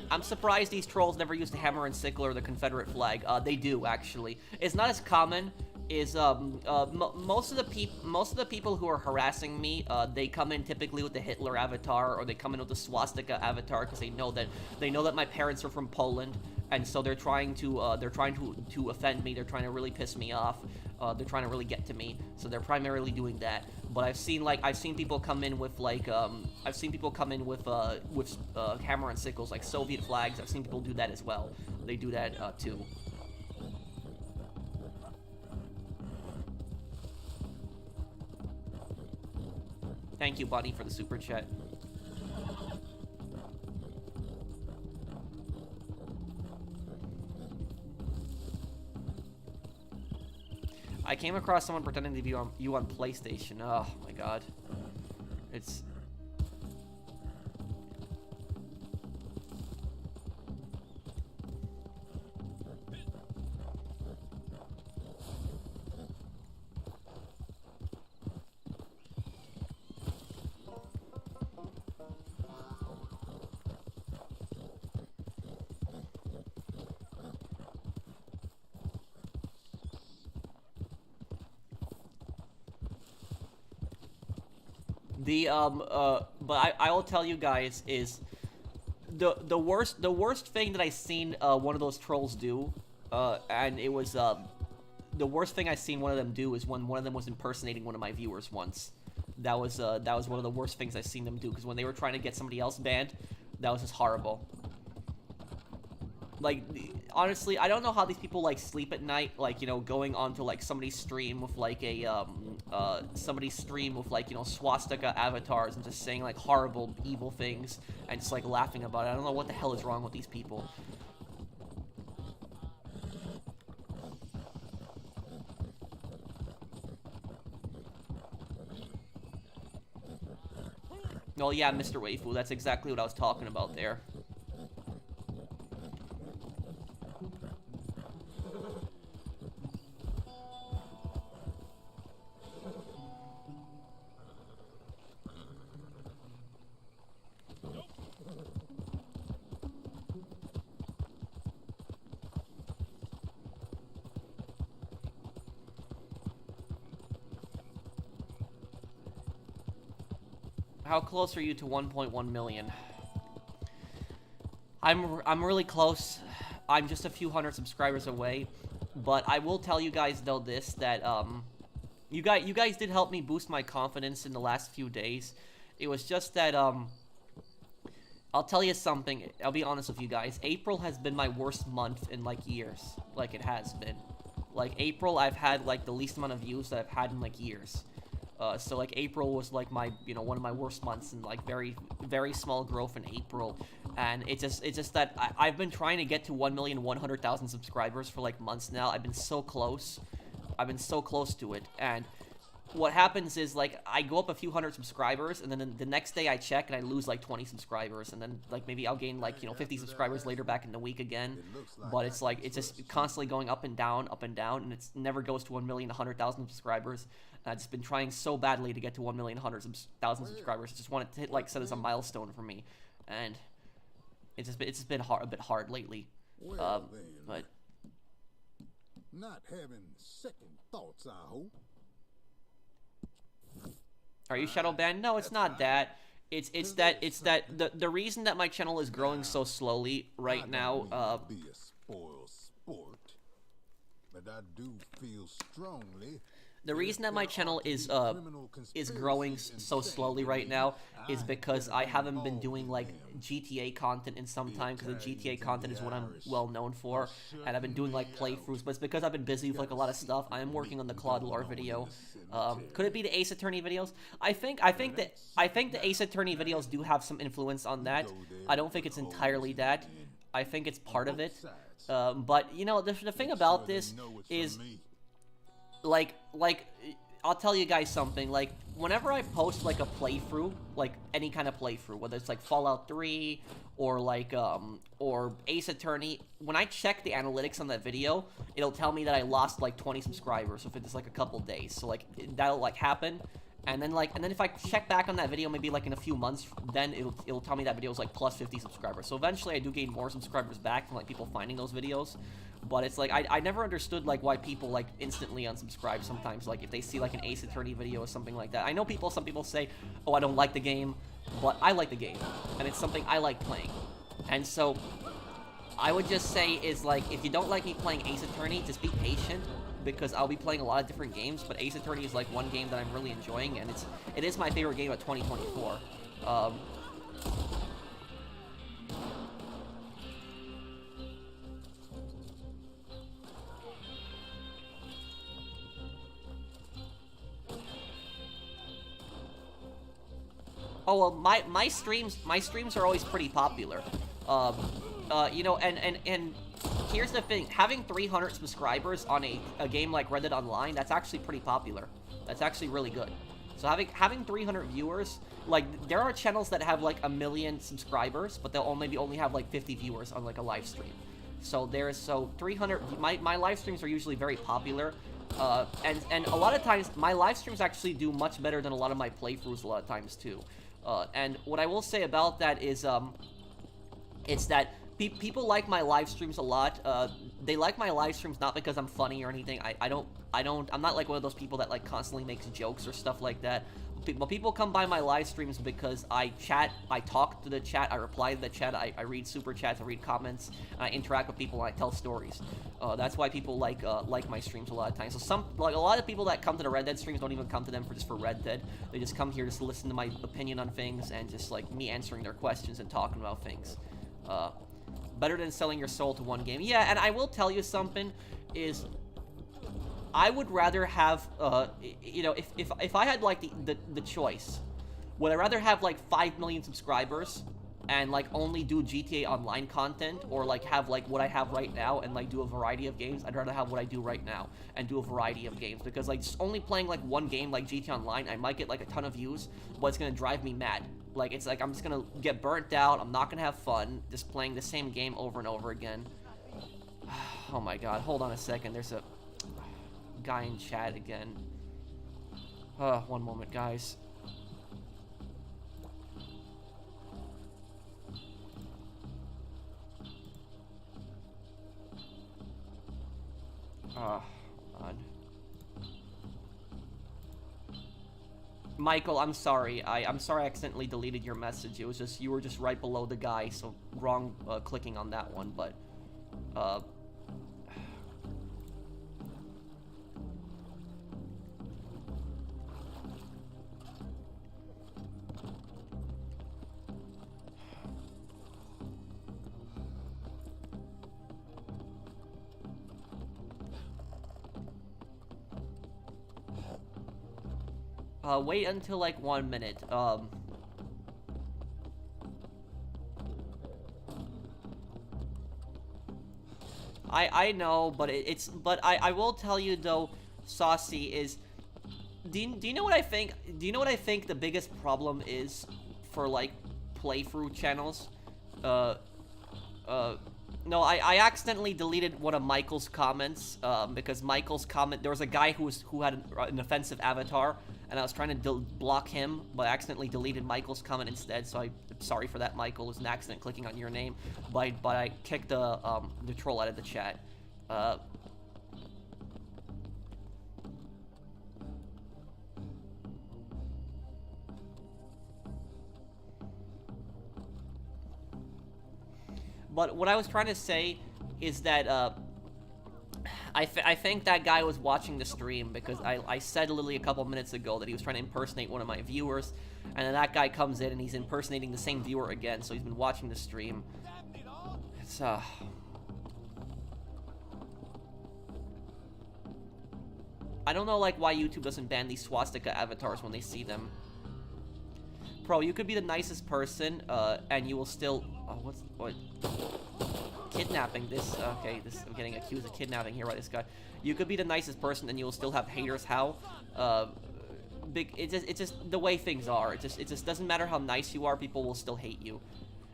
[SPEAKER 1] I'm surprised these trolls never used the hammer and sickle or the Confederate flag. They do, actually. It's not as common. Most of the people who are harassing me, they come in typically with the Hitler avatar, or they come in with the swastika avatar, because they know that my parents are from Poland, and so they're trying to offend me. They're trying to really piss me off. They're trying to really get to me. So they're primarily doing that. But I've seen people come in with hammer and sickles, like Soviet flags. I've seen people do that as well. They do that too. Thank you, buddy, for the super chat. I came across someone pretending to be you on PlayStation. Oh my god. It's... but I will tell you guys is the worst thing that I seen one of those trolls do, and it was the worst thing I seen one of them do is when one of them was impersonating one of my viewers once. That was one of the worst things I seen them do, because when they were trying to get somebody else banned, that was just horrible. Like, honestly, I don't know how these people, like, sleep at night, like, you know, going onto, like, somebody's stream with, like, you know, swastika avatars and just saying, like, horrible, evil things and just, like, laughing about it. I don't know what the hell is wrong with these people. Well, yeah, Mr. Waifu, that's exactly what I was talking about there. How close are you to 1.1 million? I'm really close. I'm just a few hundred subscribers away. But I will tell you guys though this, that you guys did help me boost my confidence in the last few days. It was just that I'll tell you something. I'll be honest with you guys. April has been my worst month in like years. Like it has been. Like April I've had like the least amount of views that I've had in like years. So like April was like my, you know, one of my worst months, and like very, very small growth in April. And it's just that I've been trying to get to 1,100,000 subscribers for like months now. I've been so close. I've been so close to it. And what happens is, like, I go up a few hundred subscribers, and then the next day I check and I lose like 20 subscribers, and then like maybe I'll gain like 50 subscribers later back in the week again. But it's like it's just constantly going up and down, and it never goes to 1 million, 100,000 subscribers. And I've just been trying so badly to get to 1 million, 100,000 subscribers. I just wanted to hit, like, set as a milestone for me, and it's just been a bit hard lately. But
[SPEAKER 2] not having second thoughts, I hope.
[SPEAKER 1] Are you shadow banned? No, it's not that. It's that the reason that my channel is growing so slowly right now.
[SPEAKER 2] Be a spoiled sport, but I do feel strongly.
[SPEAKER 1] The reason that my channel is growing so slowly right now is because I haven't been doing like GTA content in some time, because the GTA content is what I'm well known for, and I've been doing like playthroughs, but it's because I've been busy with like a lot of stuff. I am working on the Claude Lore video. Could it be the Ace Attorney videos? I think the Ace Attorney videos do have some influence on that. I don't think it's entirely that. I think it's part of it. But you know, the thing about this is, like I'll tell you guys something. Like, whenever I post like a playthrough, like any kind of playthrough, whether it's like Fallout 3 or like or Ace Attorney, when I check the analytics on that video, it'll tell me that I lost like 20 subscribers if it's like a couple days. So like that'll like happen, and then if I check back on that video maybe like in a few months, then it'll tell me that video is like plus 50 subscribers. So eventually I do gain more subscribers back from like people finding those videos. But it's like, I never understood like why people like instantly unsubscribe sometimes, like if they see like an Ace Attorney video or something like that. I know some people say, oh, I don't like the game, but I like the game, and it's something I like playing. And so I would just say is, like, if you don't like me playing Ace Attorney, just be patient, because I'll be playing a lot of different games, but Ace Attorney is like one game that I'm really enjoying, and it is my favorite game of 2024. Oh, well, my streams are always pretty popular. You know, and here's the thing, having 300 subscribers on a game like Red Dead Online, that's actually pretty popular. That's actually really good. So having 300 viewers, like, there are channels that have like 1 million subscribers, but they'll maybe only have like 50 viewers on like a live stream. So 300, my live streams are usually very popular. And a lot of times, my live streams actually do much better than a lot of my playthroughs a lot of times too. And what I will say about that is, it's that people like my live streams a lot. They like my live streams not because I'm funny or anything. I'm not like one of those people that like constantly makes jokes or stuff like that. But people come by my live streams because I chat, I talk to the chat, I reply to the chat, I read super chats, I read comments, and I interact with people, and I tell stories. That's why people like my streams a lot of times. So a lot of people that come to the Red Dead streams don't even come to them just for Red Dead. They just come here just to listen to my opinion on things, and just like me answering their questions and talking about things. Better than selling your soul to one game. Yeah, and I will tell you something, is I would rather have, you know, if I had like the choice, would I rather have like 5 million subscribers and like only do GTA Online content, or like have like what I have right now and like do a variety of games? I'd rather have what I do right now and do a variety of games, because like just only playing like one game like GTA Online, I might get like a ton of views, but it's gonna drive me mad. Like, it's like I'm just gonna get burnt out, I'm not gonna have fun just playing the same game over and over again. Oh my god, hold on a second, there's a guy in chat again. One moment, guys. God. Michael, I'm sorry. I'm sorry I accidentally deleted your message. It was just, you were just right below the guy, so wrong clicking on that one, but wait until like 1 minute. I know, but but I will tell you though, Saucy, is Do you know what I think? Do you know what I think the biggest problem is for like playthrough channels? No, I accidentally deleted one of Michael's comments because Michael's comment, there was a guy who had an offensive avatar, and I was trying to block him, but I accidentally deleted Michael's comment instead. So I'm sorry for that, Michael. It was an accident clicking on your name, but I kicked the troll out of the chat. But what I was trying to say is that I think that guy was watching the stream because I said literally a couple minutes ago that he was trying to impersonate one of my viewers, and then that guy comes in and he's impersonating the same viewer again, so he's been watching the stream. It's I don't know like why YouTube doesn't ban these swastika avatars when they see them. Bro, you could be the nicest person, and you will still... Oh, what? Kidnapping this... Okay, I'm getting accused of kidnapping here by this guy. You could be the nicest person, and you will still have haters. How? It's just the way things are. It just doesn't matter how nice you are, people will still hate you.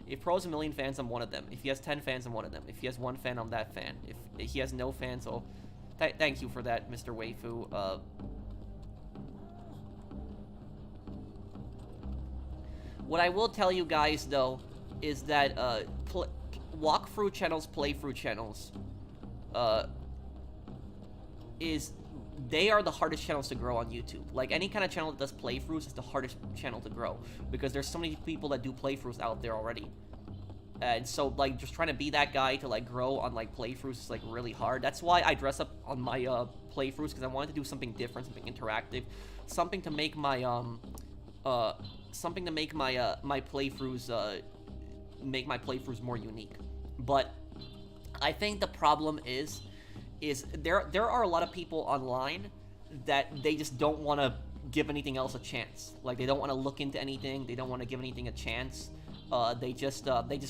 [SPEAKER 1] If Pro has a million fans, I'm one of them. If he has 10 fans, I'm one of them. If he has 1 fan, I'm that fan. If he has no fans, well... Thank you for that, Mr. Waifu. What I will tell you guys, though, is that walkthrough channels, playthrough channels, they are the hardest channels to grow on YouTube. Like, any kind of channel that does playthroughs is the hardest channel to grow, because there's so many people that do playthroughs out there already. And so, like, just trying to be that guy to, like, grow on, like, playthroughs is, like, really hard. That's why I dress up on my, playthroughs, because I wanted to do something different, something interactive, something to make my, my playthroughs, make my playthroughs more unique. But I think the problem is there are a lot of people online that they just don't want to give anything else a chance. Like, they don't want to look into anything, they don't want to give anything a chance. They just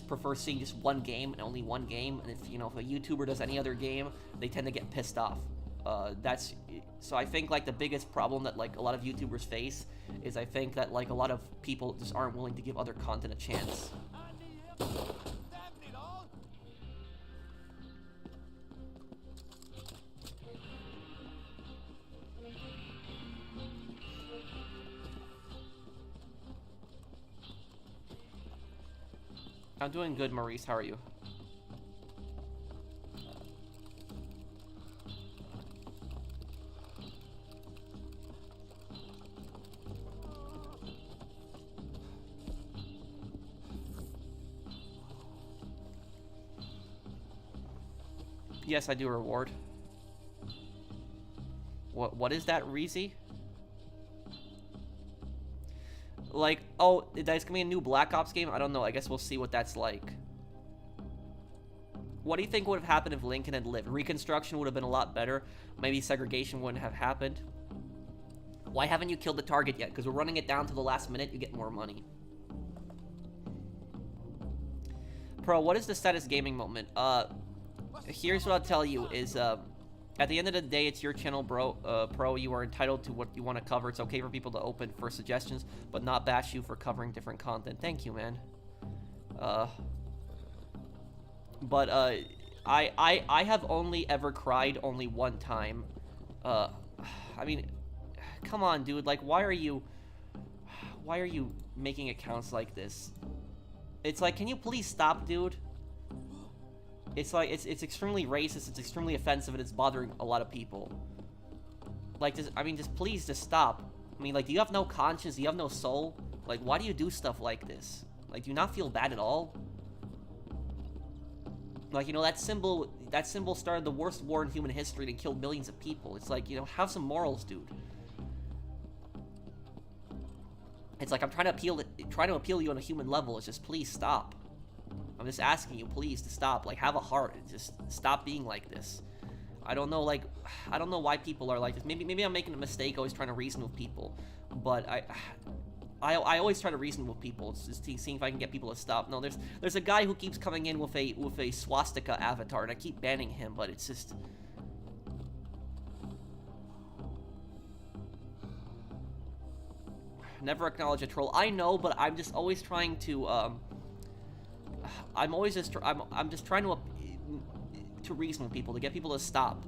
[SPEAKER 1] prefer seeing just one game and only one game, and if a YouTuber does any other game, they tend to get pissed off. So I think, like, the biggest problem that, like, a lot of YouTubers face is I think that, like, a lot of people just aren't willing to give other content a chance. I'm doing good, Maurice. How are you? Yes, I do reward. What is that, Reezy? Like, oh, that's gonna be a new Black Ops game? I don't know. I guess we'll see what that's like. What do you think would have happened if Lincoln had lived? Reconstruction would have been a lot better. Maybe segregation wouldn't have happened. Why haven't you killed the target yet? Because we're running it down to the last minute, you get more money. Pro, what is the status gaming moment? Here's what I'll tell you is, at the end of the day, it's your channel, bro. Pro, you are entitled to what you want to cover. It's okay for people to open for suggestions, but not bash you for covering different content. Thank you, man. But I have only ever cried only one time. I mean, come on, dude. Like, why are you making accounts like this? It's like, can you please stop, dude? It's like, it's extremely racist, it's extremely offensive, and it's bothering a lot of people. Like, just please, just stop. I mean, like, do you have no conscience? Do you have no soul? Like, why do you do stuff like this? Like, do you not feel bad at all? Like, that symbol started the worst war in human history and killed millions of people. It's like, have some morals, dude. It's like, I'm trying to appeal to you on a human level. It's just, please stop. I'm just asking you, please, to stop. Like, have a heart. Just stop being like this. I don't know, like, I don't know why people are like this. Maybe I'm making a mistake always trying to reason with people. But I always try to reason with people. It's just seeing if I can get people to stop. No, there's a guy who keeps coming in with a swastika avatar, and I keep banning him, but it's just... Never acknowledge a troll. I know, but I'm just always trying to, I'm just trying to reason with people, to get people to stop.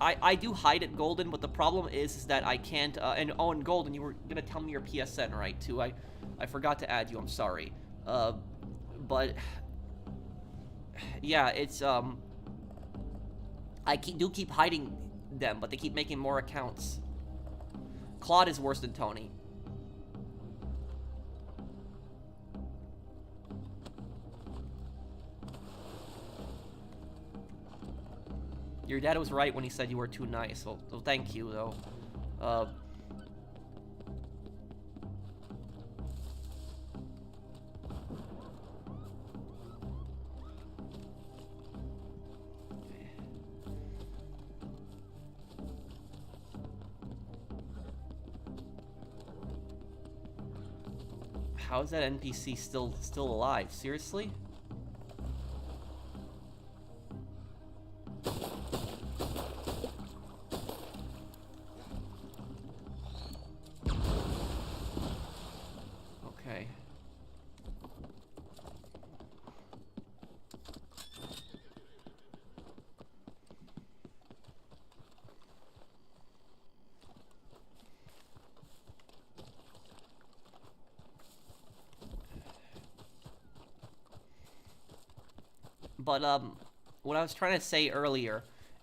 [SPEAKER 1] I do hide it, Golden, but the problem is that I can't, and Golden, you were gonna tell me your PSN, right, too? I forgot to add you, I'm sorry. But, yeah, it's, do keep hiding them, but they keep making more accounts. Claude is worse than Tony. Your dad was right when he said you were too nice. Well, thank you, though. How is that NPC still alive? Seriously? Okay. But, what I was trying to say earlier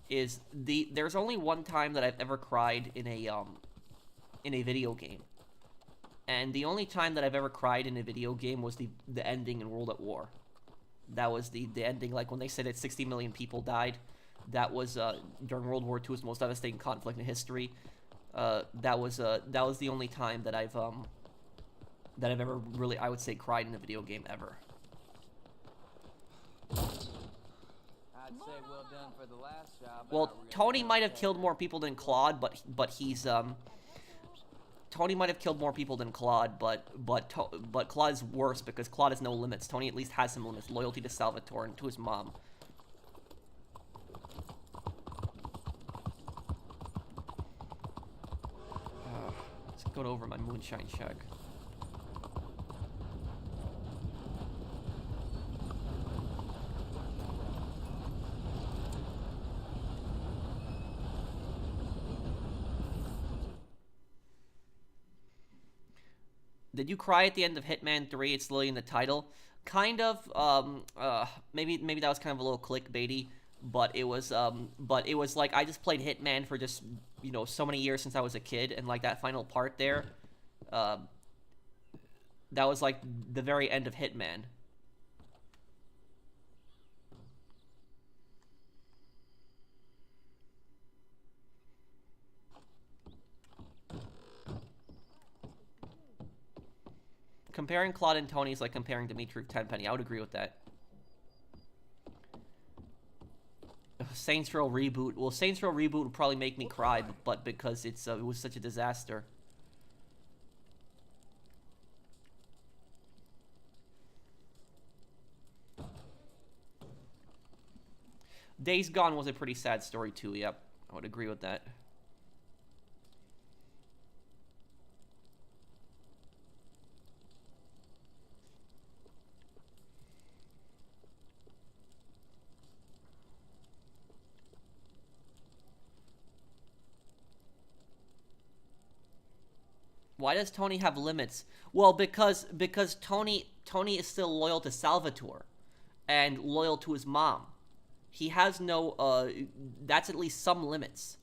[SPEAKER 1] is there's only one time that I've ever cried in a video game. And the only time that I've ever cried in a video game was the ending in World at War. That was the ending, like when they said that 60 million people died. That was, during World War II, was the most devastating conflict in history. That was the only time that I've ever really, I would say, cried in a video game ever.
[SPEAKER 4] I'd say well done for the last job.
[SPEAKER 1] Well, Tony might have killed more people than Claude, but he's Tony might have killed more people than Claude, but Claude's worse because Claude has no limits. Tony at least has some limits: loyalty to Salvatore and to his mom. Let's go over my moonshine check. Did you cry at the end of Hitman 3? It's literally in the title. Kind of. Maybe that was kind of a little clickbaity, but it was like I just played Hitman for just, you know, so many years since I was a kid, and like that final part there, that was like the very end of Hitman. Comparing Claude and Tony is like comparing Dimitri with Tenpenny. I would agree with that. Saints Row reboot. Well, Saints Row reboot would probably make me cry, but because it was such a disaster. Days Gone was a pretty sad story too. Yep, I would agree with that. Why does Tony have limits? Well, because Tony is still loyal to Salvatore and loyal to his mom. He has no that's at least some limits.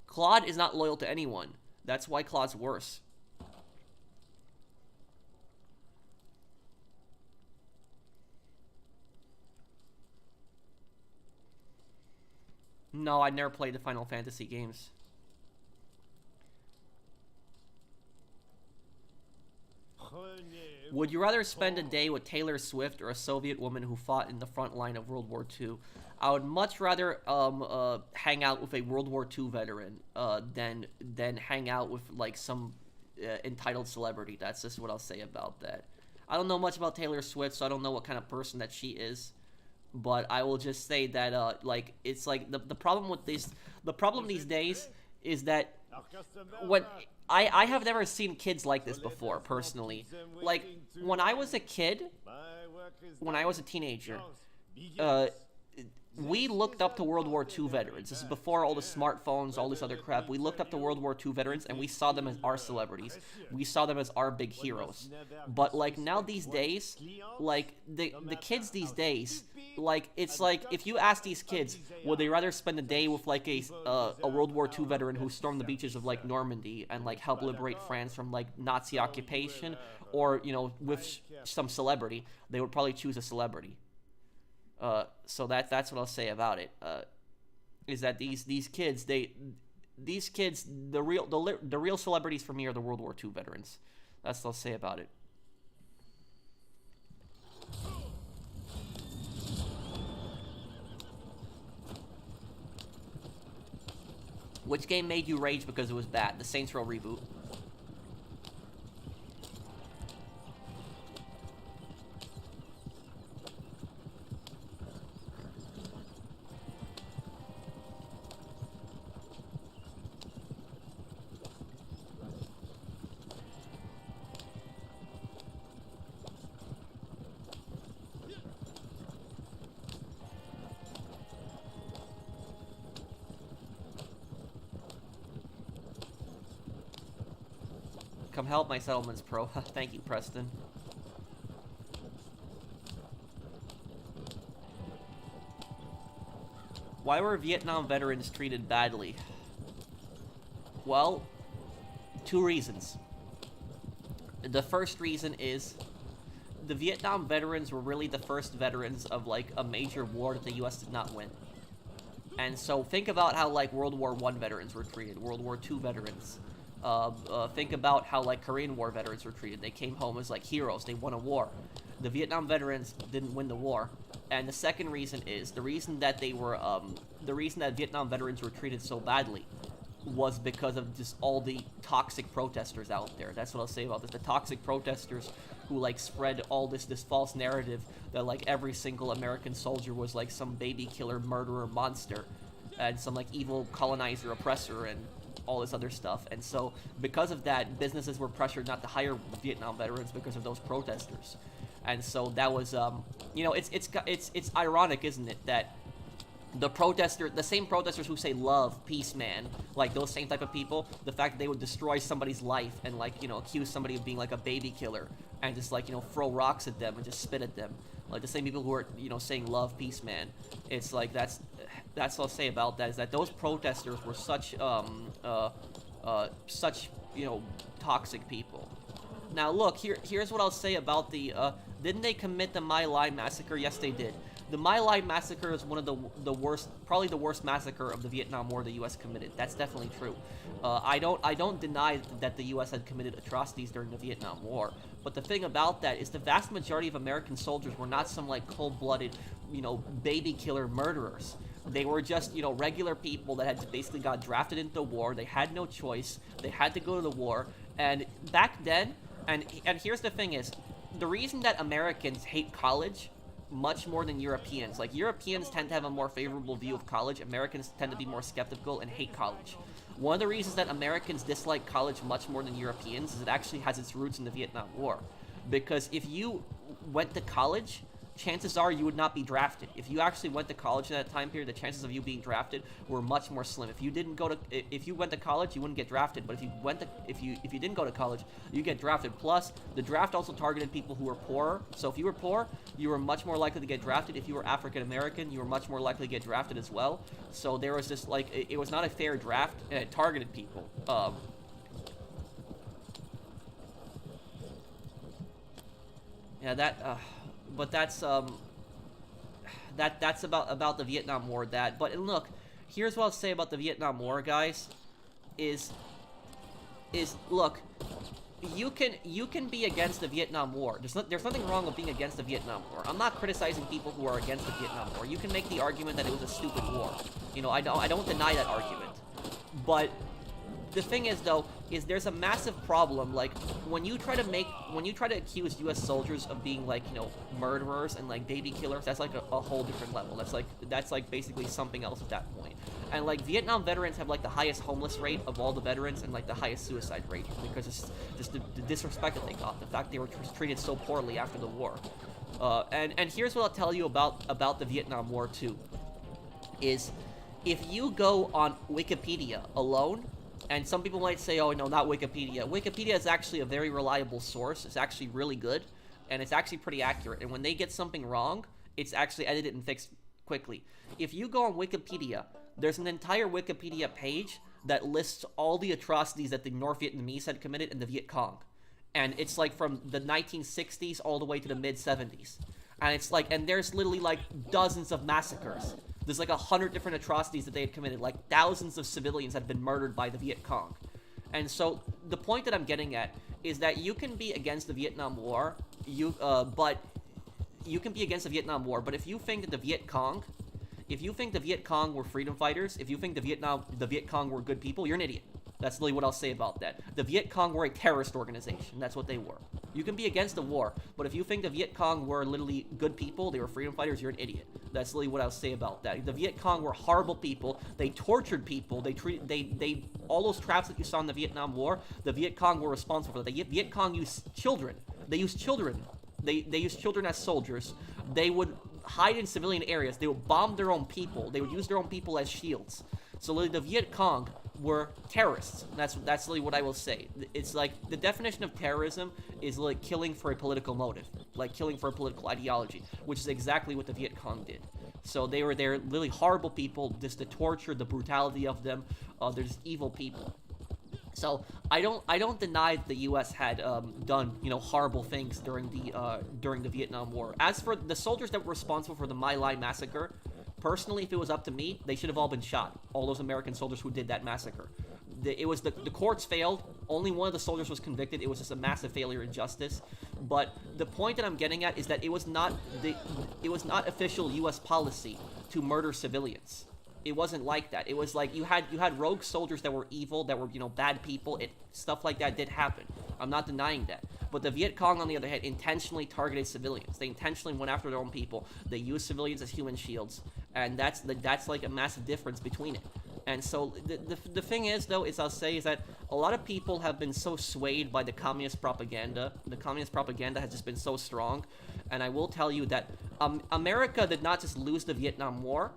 [SPEAKER 1] Claude is not loyal to anyone. That's why Claude's worse. No, I never played the Final Fantasy games. Would you rather spend a day with Taylor Swift or a Soviet woman who fought in the front line of World War II? I would much rather hang out with a World War II veteran than hang out with like some entitled celebrity. That's just what I'll say about that. I don't know much about Taylor Swift, so I don't know what kind of person that she is. But I will just say that, like, it's like the problem with this, the problem these days is that when I have never seen kids like this before, personally. Like, when I was a kid, when I was a teenager, we looked up to World War II veterans. This is before all the smartphones, all this other crap. We looked up to World War II veterans, and we saw them as our celebrities. We saw them as our big heroes. But, like, now these days, like, the kids these days, like, it's like, if you ask these kids, would they rather spend a day with, like, a World War II veteran who stormed the beaches of, like, Normandy and, like, helped liberate France from, like, Nazi occupation, or, you know, with some celebrity, they would probably choose a celebrity. So that's what I'll say about it. Is that these kids, the real celebrities for me are the World War II veterans. That's what I'll say about it. Which game made you rage because it was bad? The Saints Row reboot. Come help my settlements, pro. Thank you, Preston. Why were Vietnam veterans treated badly? Well, 2 reasons. The first reason is the Vietnam veterans were really the first veterans of, like, a major war that the US did not win. And so think about how, like, World War I veterans were treated, World War II veterans. Think about how, like, Korean War veterans were treated. They came home as, like, heroes. They won a war. The Vietnam veterans didn't win the war. And the second reason is, the reason that Vietnam veterans were treated so badly was because of just all the toxic protesters out there. That's what I'll say about this. The toxic protesters who, like, spread all this false narrative that, like, every single American soldier was, like, some baby killer, murderer, monster, and some, like, evil colonizer, oppressor, and all this other stuff. And so because of that, businesses were pressured not to hire Vietnam veterans because of those protesters. And so that was you know, it's ironic, isn't it, that the same protesters who say love, peace, man, like those same type of people, the fact that they would destroy somebody's life and, like, you know, accuse somebody of being, like, a baby killer and just, like, you know, throw rocks at them and just spit at them, like the same people who are, you know, saying love, peace, man. It's like that's what I'll say about that, is that those protesters were such you know, toxic people. Now look, here's what I'll say about the didn't they commit the My Lai massacre? Yes, they did. The My Lai massacre is one of the worst, probably the worst massacre of the Vietnam War the U.S. committed. That's definitely true. I don't deny that the U.S. had committed atrocities during the Vietnam War. But the thing about that is the vast majority of American soldiers were not some, like, cold-blooded, you know, baby killer murderers. They were just, you know, regular people that had basically got drafted into the war. They had no choice. They had to go to the war. And back then, and here's the thing is, the reason that Americans hate college much more than Europeans, like, Europeans tend to have a more favorable view of college. Americans tend to be more skeptical and hate college. One of the reasons that Americans dislike college much more than Europeans is it actually has its roots in the Vietnam War. Because if you went to college, chances are you would not be drafted. If you actually went to college in that time period, the chances of you being drafted were much more slim. If you went to college, you wouldn't get drafted. But if you didn't go to college, you get drafted. Plus, the draft also targeted people who were poorer. So if you were poor, you were much more likely to get drafted. If you were African American, you were much more likely to get drafted as well. So there was this, like, it was not a fair draft, and it targeted people. Yeah, but that's that's about the Vietnam War. But look, here's what I'll say about the Vietnam War, guys. Is look, you can be against the Vietnam War. There's nothing wrong with being against the Vietnam War. I'm not criticizing people who are against the Vietnam War. You can make the argument that it was a stupid war. You know, I don't deny that argument. But the thing is, though, is there's a massive problem. Like, when you try to accuse U.S. soldiers of being, like, you know, murderers and, like, baby killers, that's, like, a whole different level. That's like, basically something else at that point. And, like, Vietnam veterans have, like, the highest homeless rate of all the veterans and, like, the highest suicide rate, because it's just the disrespect that they got, the fact they were treated so poorly after the war. And here's what I'll tell you about the Vietnam War, too, is if you go on Wikipedia alone, and some people might say, oh, no, not Wikipedia. Wikipedia is actually a very reliable source. It's actually really good, and it's actually pretty accurate. And when they get something wrong, it's actually edited and fixed quickly. If you go on Wikipedia, there's an entire Wikipedia page that lists all the atrocities that the North Vietnamese had committed and the Viet Cong. And it's like from the 1960s all the way to the mid-70s. And it's like, and there's literally like dozens of massacres. There's like 100 different atrocities that they had committed. Like thousands of civilians had been murdered by the Viet Cong. And so the point that I'm getting at is that you can be against the Vietnam War, but if you think that the Viet Cong, if you think the Viet Cong were freedom fighters, if you think the Viet Cong were good people, you're an idiot. That's really what I'll say about that. The Viet Cong were a terrorist organization. That's what they were. You can be against the war, but if you think the Viet Cong were literally good people, they were freedom fighters, you're an idiot. That's really what I'll say about that. The Viet Cong were horrible people. They tortured people. They all those traps that you saw in the Vietnam War, the Viet Cong were responsible for that. The Viet Cong used children. They used children. They used children as soldiers. They would hide in civilian areas. They would bomb their own people. They would use their own people as shields. So literally, the Viet Cong were terrorists. That's really what I will say. It's like the definition of terrorism is like killing for a political motive, like killing for a political ideology, which is exactly what the Viet Cong did. So they're really horrible people. Just the torture, the brutality of them. They're just evil people. So I don't deny that the U.S. had done horrible things during the Vietnam War. As for the soldiers that were responsible for the My Lai massacre, personally, if it was up to me, they should have all been shot. All those American soldiers who did that massacre. The courts failed. Only one of the soldiers was convicted. It was just a massive failure in justice. But the point that I'm getting at is that it was not official U.S. policy to murder civilians. It wasn't like that. It was like you had rogue soldiers that were evil, that were bad people. Stuff like that did happen. I'm not denying that. But the Viet Cong, on the other hand, intentionally targeted civilians. They intentionally went after their own people. They used civilians as human shields, and that's like a massive difference between it. And so the thing is, though, is I'll say is that a lot of people have been so swayed by the communist propaganda. The communist propaganda has just been so strong, and I will tell you that America did not just lose the Vietnam War,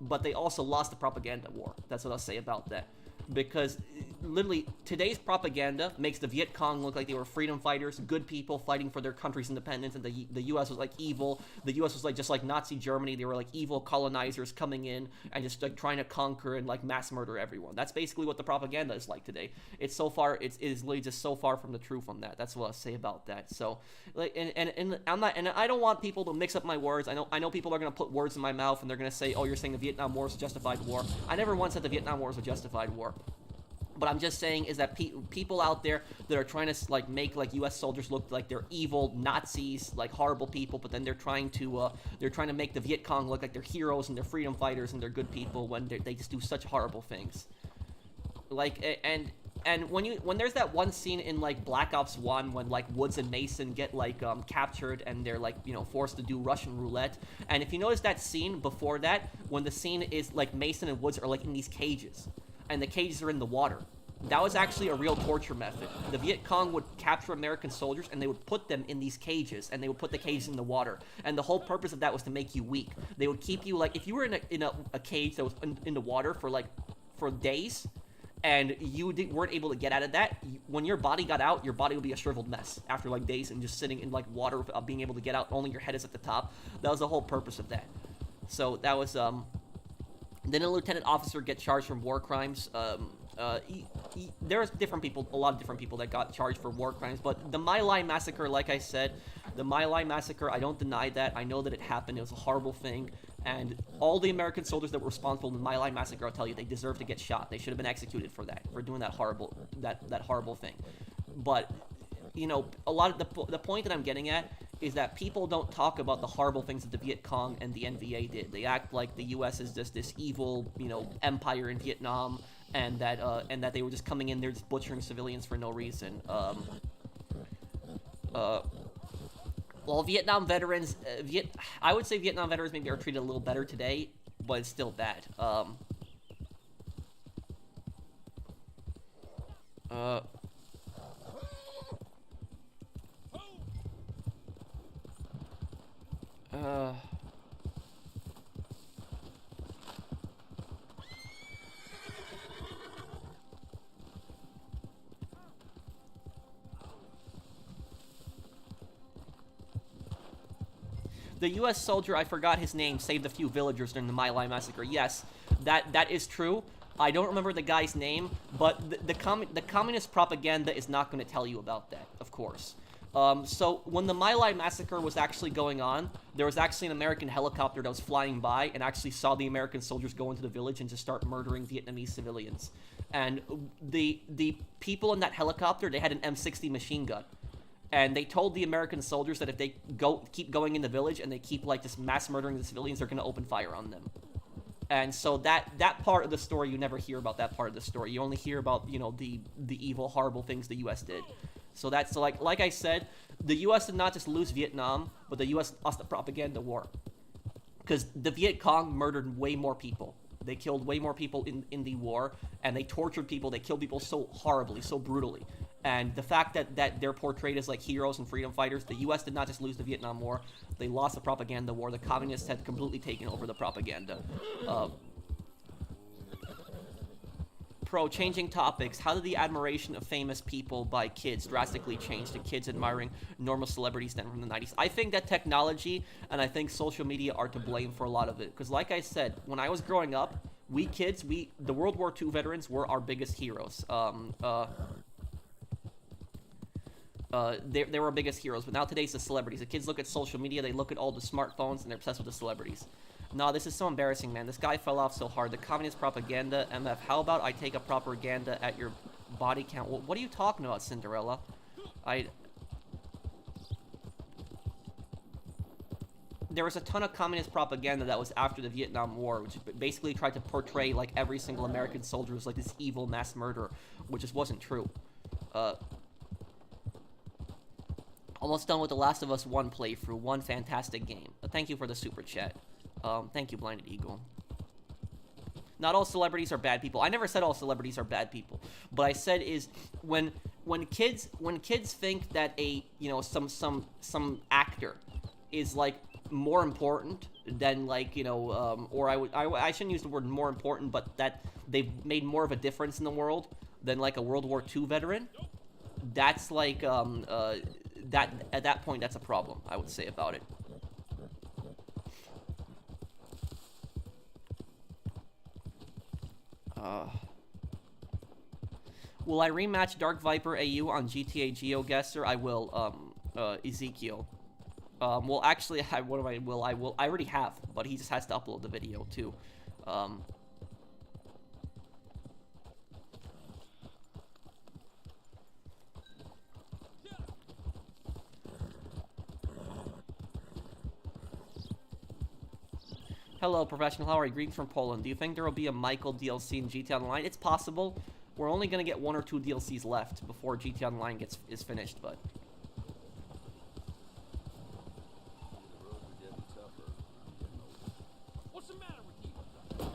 [SPEAKER 1] but they also lost the propaganda war. That's what I'll say about that. Because literally today's propaganda makes the Viet Cong look like they were freedom fighters, good people fighting for their country's independence, and the U.S. was like evil. The U.S. was like just like Nazi Germany. They were like evil colonizers coming in and just like trying to conquer and like mass murder everyone. That's basically what the propaganda is like today. It is literally just so far from the truth on that. That's what I'll say about that. So like and I don't want people to mix up my words. I know people are gonna put words in my mouth and they're gonna say, oh, you're saying the Vietnam War is a justified war. I never once said the Vietnam War is a justified war. But I'm just saying is that people out there that are trying to like make like U.S. soldiers look like they're evil Nazis, like horrible people, but then they're trying to make the Viet Cong look like they're heroes and they're freedom fighters and they're good people when they just do such horrible things. Like and when there's that one scene in like Black Ops 1 when like Woods and Mason get like captured and they're like forced to do Russian roulette, and if you notice that scene before that, when the scene is like Mason and Woods are like in these cages. And the cages are in the water. That was actually a real torture method. The Viet Cong would capture American soldiers and they would put them in these cages and they would put the cages in the water. And the whole purpose of that was to make you weak. They would keep you like, if you were in a cage that was in the water for days and you weren't able to get out of that, when your body got out, your body would be a shriveled mess after like days and just sitting in like water without being able to get out. Only your head is at the top. That was the whole purpose of that. So that was then a lieutenant officer gets charged for war crimes. There's a lot of different people that got charged for war crimes, but the My Lai massacre, like I said, the My Lai massacre, I don't deny that. I know that it happened. It was a horrible thing, and all the American soldiers that were responsible in the My Lai massacre, I'll tell you, they deserve to get shot. They should have been executed for that, for doing that horrible thing. But a lot of the point that I'm getting at is that people don't talk about the horrible things that the Viet Cong and the NVA did. They act like the U.S. is just this evil, empire in Vietnam, and that they were just coming in there just butchering civilians for no reason. Well, Vietnam veterans, I would say Vietnam veterans maybe are treated a little better today, but it's still bad. The U.S. soldier, I forgot his name, saved a few villagers during the My Lai massacre. Yes, that is true. I don't remember the guy's name, but the communist propaganda is not going to tell you about that, of course. So when the My Lai massacre was actually going on, there was actually an American helicopter that was flying by and actually saw the American soldiers go into the village and just start murdering Vietnamese civilians. And the people in that helicopter, they had an M60 machine gun. And they told the American soldiers that if they keep going in the village and they keep like just mass murdering the civilians, they're going to open fire on them. And so that part of the story, you never hear about that part of the story. You only hear about, you know, the evil, horrible things the U.S. did. So that's like I said, the U.S. did not just lose Vietnam, but the U.S. lost the propaganda war. Because the Viet Cong murdered way more people. They killed way more people in the war, and they tortured people. They killed people so horribly, so brutally. And the fact that they're portrayed as like heroes and freedom fighters, the U.S. did not just lose the Vietnam War, they lost the propaganda war. The communists had completely taken over the propaganda. Changing topics. How did the admiration of famous people by kids drastically change to kids admiring normal celebrities then from the 90s? I think that technology and I think social media are to blame for a lot of it. Because like I said, when I was growing up, we kids, the World War II veterans were our biggest heroes. They were our biggest heroes, but now today's the celebrities. The kids look at social media, they look at all the smartphones, and they're obsessed with the celebrities. No, this is so embarrassing, man. This guy fell off so hard. The communist propaganda, MF. How about I take a propaganda at your body count? What are you talking about, Cinderella? There was a ton of communist propaganda that was after the Vietnam War, which basically tried to portray, like, every single American soldier was, like, this evil mass murderer, which just wasn't true. Almost done with The Last of Us 1 playthrough. One fantastic game. Thank you for the super chat. Thank you, Blinded Eagle. Not all celebrities are bad people. I never said all celebrities are bad people. What I said is when kids think that some actor is like more important than like or I shouldn't use the word more important, but that they've made more of a difference in the world than like a World War II veteran. That's like that at that point that's a problem, I would say, about it. Will I rematch Dark Viper AU on GTA GeoGuessr? I will, Ezekiel. Well, actually, I already have, but he just has to upload the video, too. Hello, Professional. How are you? Greetings from Poland. Do you think there will be a Michael DLC in GTA Online? It's possible. We're only going to get 1 or 2 DLCs left before GTA Online is finished, but...
[SPEAKER 3] What's the matter with you?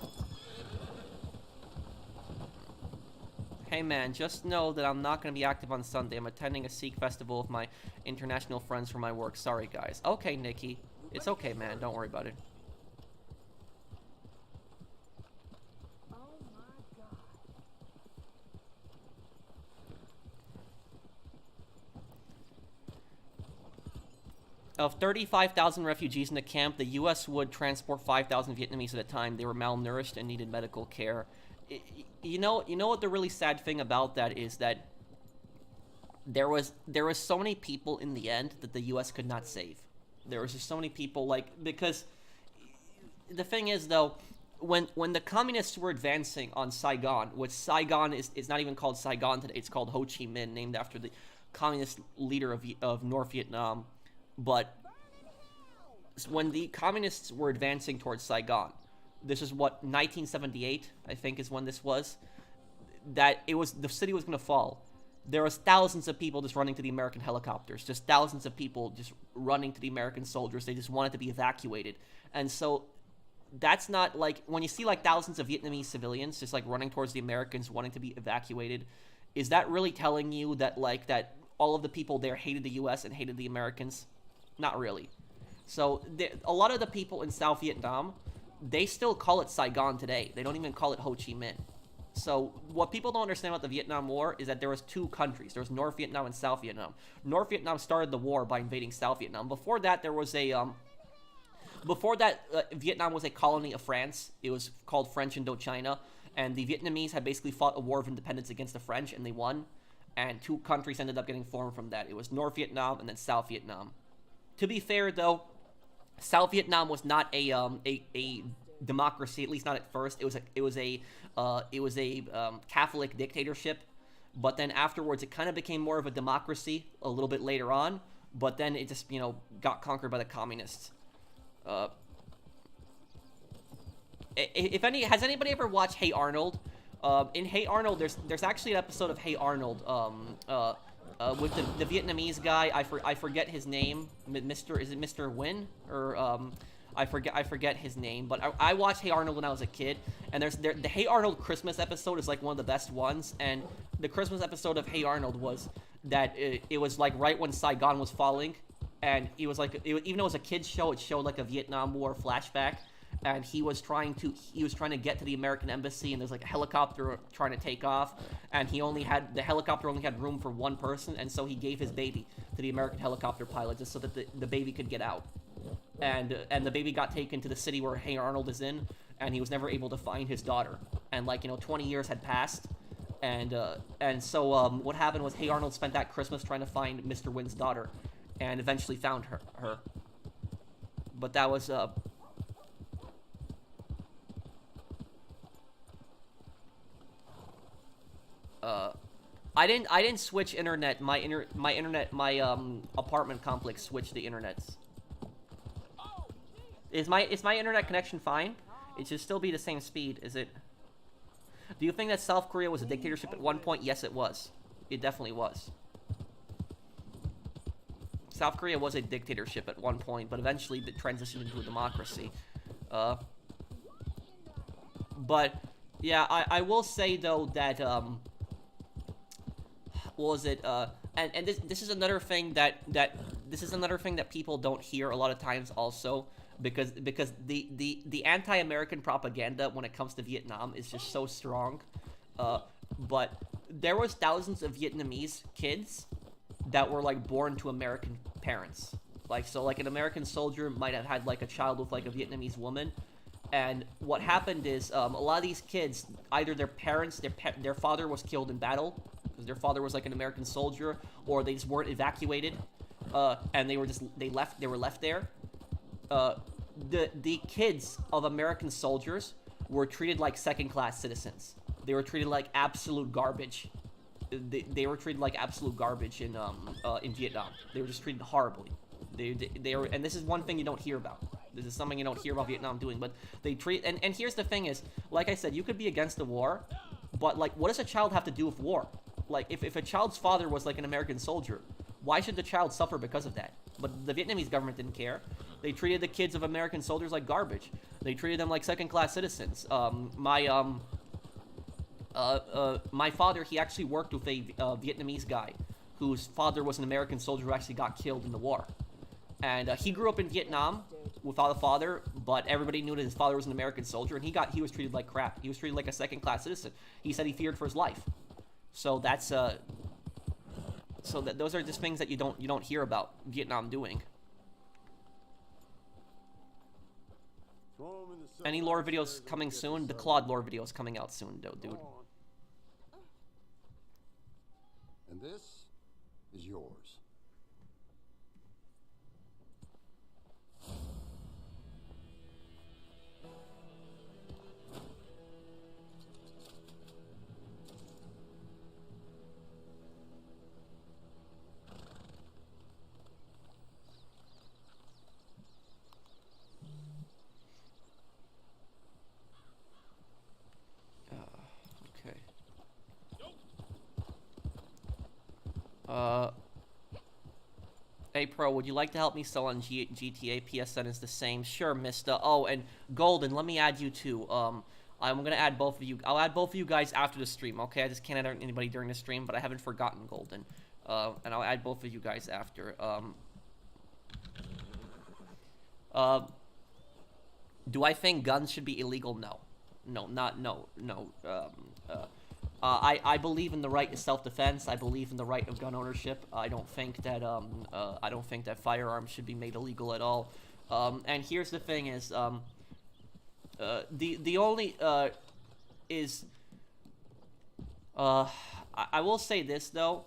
[SPEAKER 1] Hey man, just know that I'm not going to be active on Sunday. I'm attending a Sikh festival with my international friends from my work. Sorry, guys. Okay, Nikki. It's okay, man. Don't worry about it. Of 35,000 refugees in the camp, the U.S. would transport 5,000 Vietnamese at a time. They were malnourished and needed medical care. You know what the really sad thing about that is that there was so many people in the end that the U.S. could not save. There was just so many people, like, because the thing is, though, when the communists were advancing on Saigon, which Saigon is not even called Saigon today, it's called Ho Chi Minh, named after the communist leader of North Vietnam. But when the communists were advancing towards Saigon, this is what, 1978, I think, is when this was. that the city was gonna fall, there was thousands of people just running to the American helicopters, just thousands of people just running to the American soldiers. They just wanted to be evacuated. And so that's not like, when you see like thousands of Vietnamese civilians just like running towards the Americans wanting to be evacuated, is that really telling you that like that all of the people there hated the US and hated the Americans? Not really. So a lot of the people in South Vietnam, they still call it Saigon today. They don't even call it Ho Chi Minh. So what people don't understand about the Vietnam War is that there was two countries. There was North Vietnam and South Vietnam. North Vietnam started the war by invading South Vietnam. Before that, there was a Vietnam was a colony of France. It was called French Indochina, and the Vietnamese had basically fought a war of independence against the French, and they won. And two countries ended up getting formed from that. It was North Vietnam and then South Vietnam. To be fair, though, South Vietnam was not a democracy, at least not at first. It was a Catholic dictatorship, but then afterwards it kind of became more of a democracy a little bit later on. But then it just got conquered by the communists. Has anybody ever watched Hey Arnold? In Hey Arnold, there's actually an episode of Hey Arnold with the Vietnamese guy. I forget his name. Is it Mr. Win or I forget his name. But I watched Hey Arnold when I was a kid, and the Hey Arnold Christmas episode is like one of the best ones. And the Christmas episode of Hey Arnold was that it was like right when Saigon was falling, and it was like even though it was a kids show, it showed like a Vietnam War flashback. And he was trying to get to the American embassy, and there's like a helicopter trying to take off, and the helicopter only had room for one person, and so he gave his baby to the American helicopter pilot just so that the baby could get out. And the baby got taken to the city where Hey Arnold is in, and he was never able to find his daughter. And 20 years had passed, and so what happened was Hey Arnold spent that Christmas trying to find Mr. Win's daughter, and eventually found her. But that was I didn't switch internet. My apartment complex switched the internets. Is my internet connection fine? It should still be the same speed, is it? Do you think that South Korea was a dictatorship at one point? Yes, it was. It definitely was. South Korea was a dictatorship at one point, but eventually it transitioned into a democracy. But yeah, I will say though that what was it? And this is another thing that people don't hear a lot of times also, because the anti-American propaganda when it comes to Vietnam is just so strong. But there was thousands of Vietnamese kids that were like born to American parents. Like an American soldier might have had like a child with like a Vietnamese woman. And what happened is a lot of these kids, either their parents, their father was killed in battle because their father was like an American soldier, or they just weren't evacuated, and they were left there. The kids of American soldiers were treated like second-class citizens. They were treated like absolute garbage. They were treated like absolute garbage in Vietnam. They were just treated horribly. They were, and this is one thing you don't hear about. This is something you don't hear about Vietnam doing, but they treat, and here's the thing is, like I said, you could be against the war, but like, what does a child have to do with war? Like, if a child's father was like an American soldier, why should the child suffer because of that? But the Vietnamese government didn't care. They treated the kids of American soldiers like garbage. They treated them like second-class citizens. My father, he actually worked with a Vietnamese guy whose father was an American soldier who actually got killed in the war. And he grew up in Vietnam without a father, but everybody knew that his father was an American soldier, and he was treated like crap. He was treated like a second-class citizen. He said he feared for his life. So that's those are just things that you don't hear about Vietnam doing. Any lore videos coming soon? The Claude lore video is coming out soon, though, dude.
[SPEAKER 2] And this is yours.
[SPEAKER 1] Okay. Hey, Pro, would you like to help me sell on GTA? PSN is the same. Sure, mister. Oh, and Golden, let me add you too. I'm gonna add both of you. I'll add both of you guys after the stream, okay? I just can't add anybody during the stream, but I haven't forgotten Golden. And I'll add both of you guys after. Do I think guns should be illegal? No. No. I believe in the right to self-defense. I believe in the right of gun ownership. I don't think that firearms should be made illegal at all. And here's the thing: is the only is I will say this though,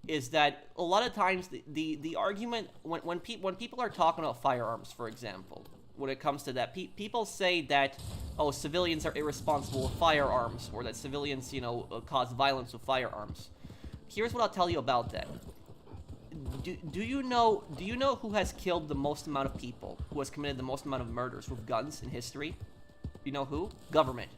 [SPEAKER 1] is that a lot of times the argument when people are talking about firearms, for example, when it comes to that, people say that, oh, civilians are irresponsible with firearms, or that civilians, cause violence with firearms. Here's what I'll tell you about that. Do you know who has killed the most amount of people, who has committed the most amount of murders with guns in history? You know who? Government.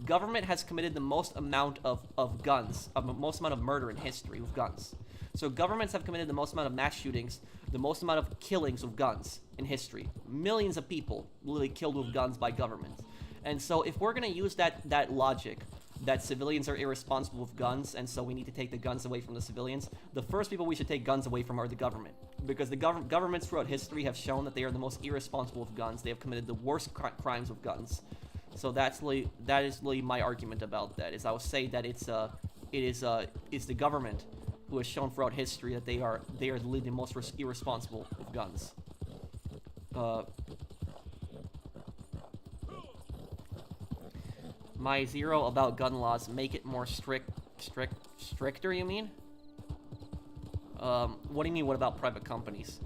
[SPEAKER 1] Government has committed the most amount of most amount of murder in history with guns. So governments have committed the most amount of mass shootings, the most amount of killings with guns in history. Millions of people literally killed with guns by governments. And so if we're going to use that logic, that civilians are irresponsible with guns, and so we need to take the guns away from the civilians, the first people we should take guns away from are the government. Because the governments throughout history have shown that they are the most irresponsible with guns. They have committed the worst crimes with guns. So that is really my argument about that. Is I will say that it's the government who has shown throughout history that they are literally the most irresponsible with guns. My zero about gun laws, make it more stricter, you mean? What do you mean, what about private companies?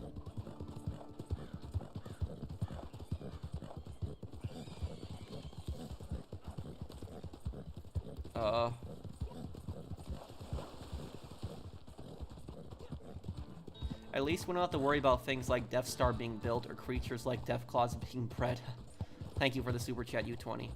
[SPEAKER 1] At least we don't have to worry about things like Death Star being built or creatures like Deathclaws being bred. Thank you for the super chat, U20.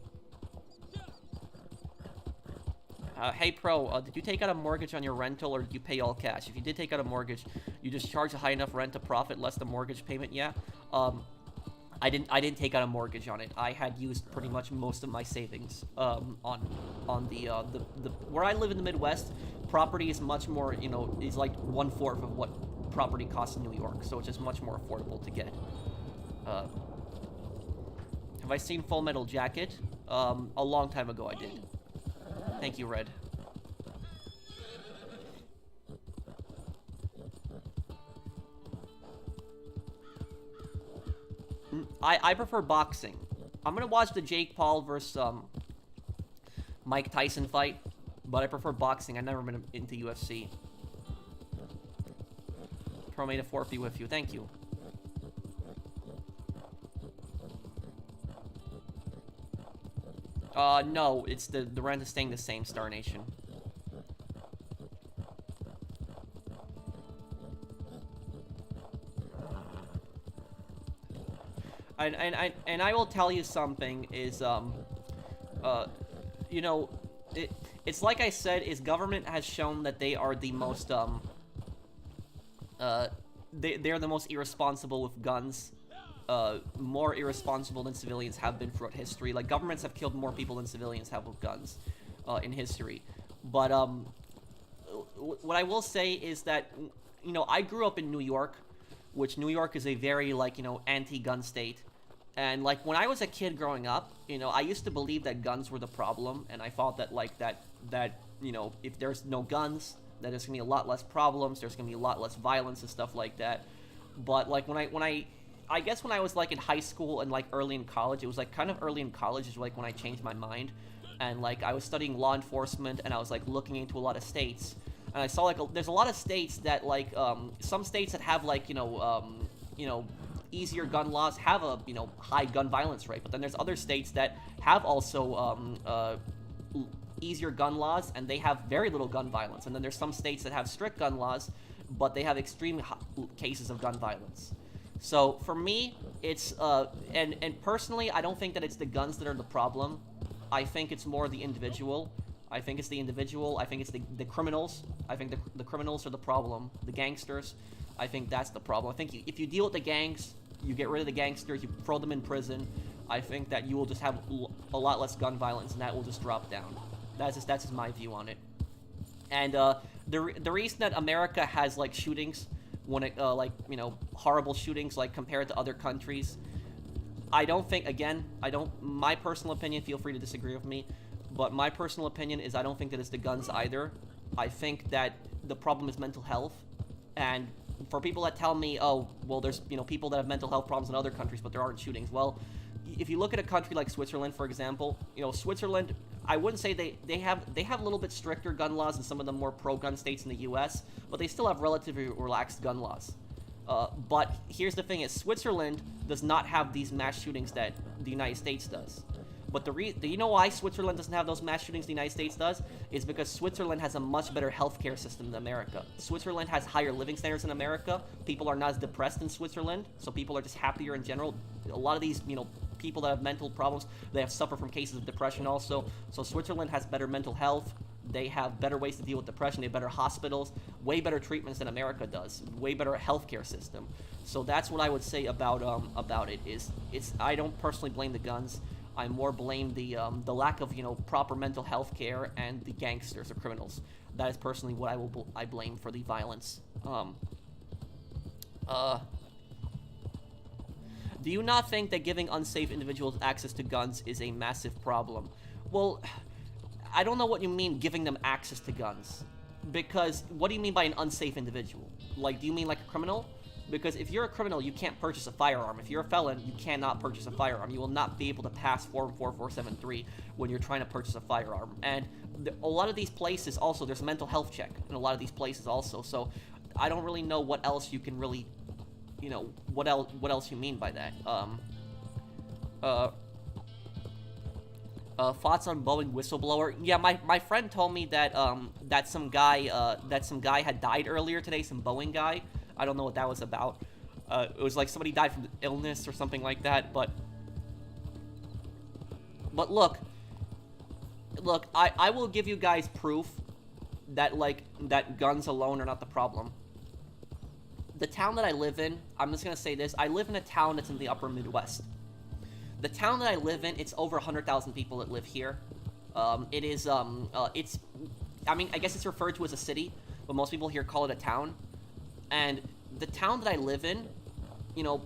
[SPEAKER 1] Hey Pro, did you take out a mortgage on your rental, or did you pay all cash? If you did take out a mortgage, you just charge a high enough rent to profit less the mortgage payment, yeah? I didn't take out a mortgage on it. I had used pretty much most of my savings on the where I live in the Midwest. Property is much more, is like 1/4 of what property costs in New York, so it's just much more affordable to get. Have I seen Full Metal Jacket? A long time ago I did. Thank you, Red. I prefer boxing. I'm gonna watch the Jake Paul versus Mike Tyson fight, but I prefer boxing. I've never been into UFC. Pro made a 4P with you. Thank you. No, it's the rent is staying the same, Star Nation. And I will tell you something is it's like I said, is government has shown that they are the most they're the most irresponsible with guns. More irresponsible than civilians have been throughout history. Like, governments have killed more people than civilians have with guns in history. But what I will say is that, I grew up in New York, which New York is a very, anti-gun state. And, when I was a kid growing up, I used to believe that guns were the problem, and I thought that, if there's no guns, that there's gonna be a lot less problems, there's gonna be a lot less violence and stuff like that. But, I guess when I was, in high school and, early in college, it was, kind of early in college is, when I changed my mind. And, I was studying law enforcement, and I was, looking into a lot of states. And I saw, there's a lot of states that, some states that have, easier gun laws have a, high gun violence rate. But then there's other states that have also, easier gun laws, and they have very little gun violence. And then there's some states that have strict gun laws, but they have extreme cases of gun violence. So for me, it's and personally, I don't think that it's the guns that are the problem. I think it's more the individual. I think it's the individual. I think it's the criminals. I think the criminals are the problem. The gangsters. I think that's the problem. I think if you deal with the gangs, you get rid of the gangsters, you throw them in prison, I think that you will just have a lot less gun violence, and that will just drop down. That's just my view on it. And the reason that America has like shootings, when it like, you know, horrible shootings like compared to other countries, I don't think, again, my personal opinion, feel free to disagree with me, but my personal opinion is I don't think that it's the guns either. I think that the problem is mental health. And for people that tell me, oh, well, there's, you know, people that have mental health problems in other countries, but there aren't shootings. Well, if you look at a country like Switzerland, for example, you know, Switzerland, I wouldn't say they have a little bit stricter gun laws than some of the more pro-gun states in the U.S., but they still have relatively relaxed gun laws. But here's the thing: is Switzerland does not have these mass shootings that the United States does. But do you know why Switzerland doesn't have those mass shootings the United States does? Is because Switzerland has a much better healthcare system than America. Switzerland has higher living standards than America. People are not as depressed in Switzerland, so people are just happier in general. A lot of these, you know, people that have mental problems, they have suffered from cases of depression also. So Switzerland has better mental health. They have better ways to deal with depression. They have better hospitals, way better treatments than America does, way better healthcare system. So that's what I would say about it. I don't personally blame the guns. I more blame the lack of, you know, proper mental health care and the gangsters or criminals. That is personally what I blame for the violence. Do you not think that giving unsafe individuals access to guns is a massive problem? Well, I don't know what you mean giving them access to guns. Because what do you mean by an unsafe individual? Like, do you mean like a criminal? Because if you're a criminal, you can't purchase a firearm. If you're a felon, you cannot purchase a firearm. You will not be able to pass Form 4473 when you're trying to purchase a firearm. And a lot of these places also, there's a mental health check in a lot of these places also. So I don't really know what else you can really, you know, what else you mean by that. Thoughts on Boeing whistleblower? Yeah, my friend told me that that some guy had died earlier today, some Boeing guy. I don't know what that was about. It was like somebody died from illness or something like that, but look, I will give you guys proof that, like, that guns alone are not the problem. The town that I live in, I'm just gonna say this, I live in a town that's in the upper Midwest. The town that I live in, it's over 100,000 people that live here. It is, it's, I mean, I guess it's referred to as a city, but most people here call it a town. And the town that I live in, you know,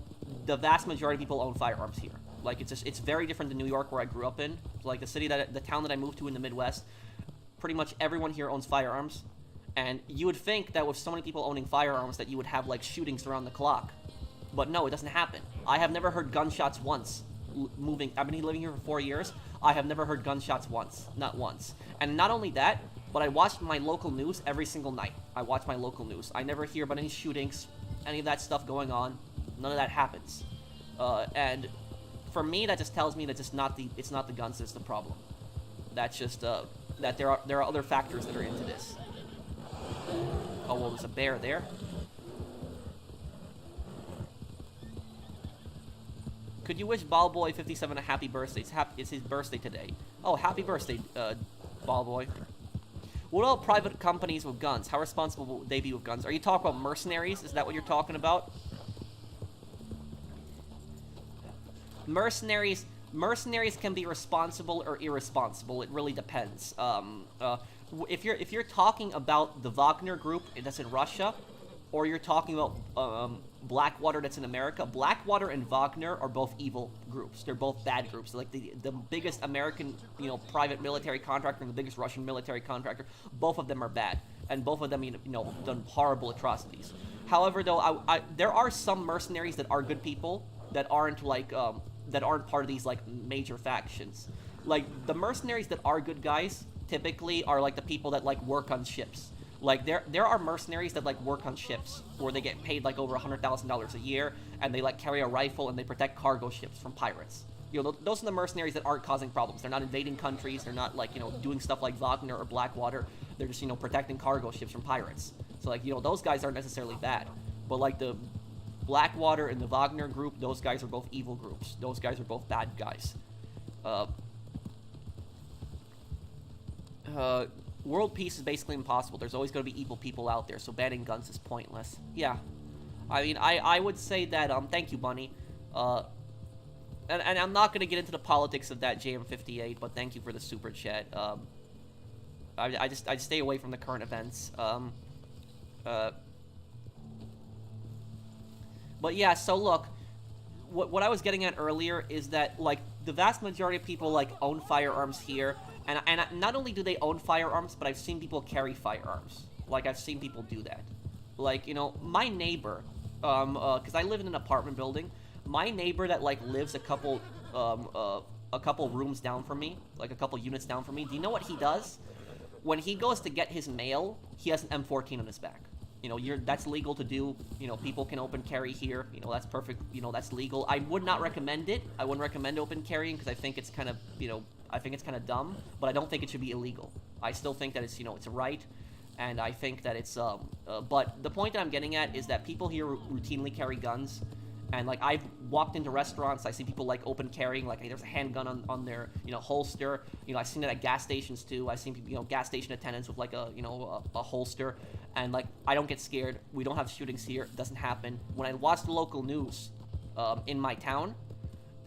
[SPEAKER 1] the vast majority of people own firearms here. Like, it's very different than New York, where I grew up in. Like, the town that I moved to in the Midwest, pretty much everyone here owns firearms. And you would think that with so many people owning firearms that you would have, like, shootings around the clock. But no, it doesn't happen. I have never heard gunshots once. I've been living here for 4 years. I have never heard gunshots once. Not once. And not only that, but I watch my local news every single night. I watch my local news. I never hear about any shootings, any of that stuff going on. None of that happens. And for me, that just tells me that it's not the guns that's the problem. That's just that there are other factors that are into this. Oh, well, there's a bear there. Could you wish Ballboy57 a happy birthday? It's his birthday today. Oh, happy birthday, Ballboy. What about private companies with guns? How responsible would they be with guns? Are you talking about mercenaries? Is that what you're talking about? Mercenaries can be responsible or irresponsible. It really depends. If you're talking about the Wagner group that's in Russia, or you're talking about Blackwater that's in America, Blackwater and Wagner are both evil groups. They're both bad groups. They're like the biggest American, you know, private military contractor and the biggest Russian military contractor. Both of them are bad, and both of them, you know, done horrible atrocities. However, though, there are some mercenaries that are good people that aren't like that aren't part of these like major factions. Like the mercenaries that are good guys typically are like the people that like work on ships. Like, there are mercenaries that, like, work on ships, where they get paid, like, over $100,000 a year, and they, like, carry a rifle, and they protect cargo ships from pirates. You know, those are the mercenaries that aren't causing problems. They're not invading countries. They're not, like, you know, doing stuff like Wagner or Blackwater. They're just, you know, protecting cargo ships from pirates. So, like, you know, those guys aren't necessarily bad. But, like, the Blackwater and the Wagner group, those guys are both evil groups. Those guys are both bad guys. World peace is basically impossible. There's always going to be evil people out there, so banning guns is pointless. Yeah. I mean, I would say that, thank you, Bunny. And I'm not gonna get into the politics of that JM58, but thank you for the super chat. I just stay away from the current events. But yeah, so look, what I was getting at earlier is that, like, the vast majority of people, like, own firearms here, and not only do they own firearms, but I've seen people carry firearms. Like, I've seen people do that. Like, you know, my neighbor, because I live in an apartment building, my neighbor that, like, lives a couple rooms down from me, like, a couple units down from me, do you know what he does? When he goes to get his mail, he has an M14 on his back. You know, that's legal to do. You know, people can open carry here. You know, that's perfect. You know, that's legal. I would not recommend it. I wouldn't recommend open carrying because I think it's kind of, you know, I think it's kind of dumb. But I don't think it should be illegal. I still think that it's, you know, it's a right. And I think that it's, but the point that I'm getting at is that people here routinely carry guns. And, like, I've walked into restaurants, I see people, like, open carrying, like, there's a handgun on their, you know, holster. You know, I've seen it at gas stations, too. I've seen, you know, gas station attendants with, like, a, you know, a holster. And, like, I don't get scared. We don't have shootings here. It doesn't happen. When I watch the local news in my town,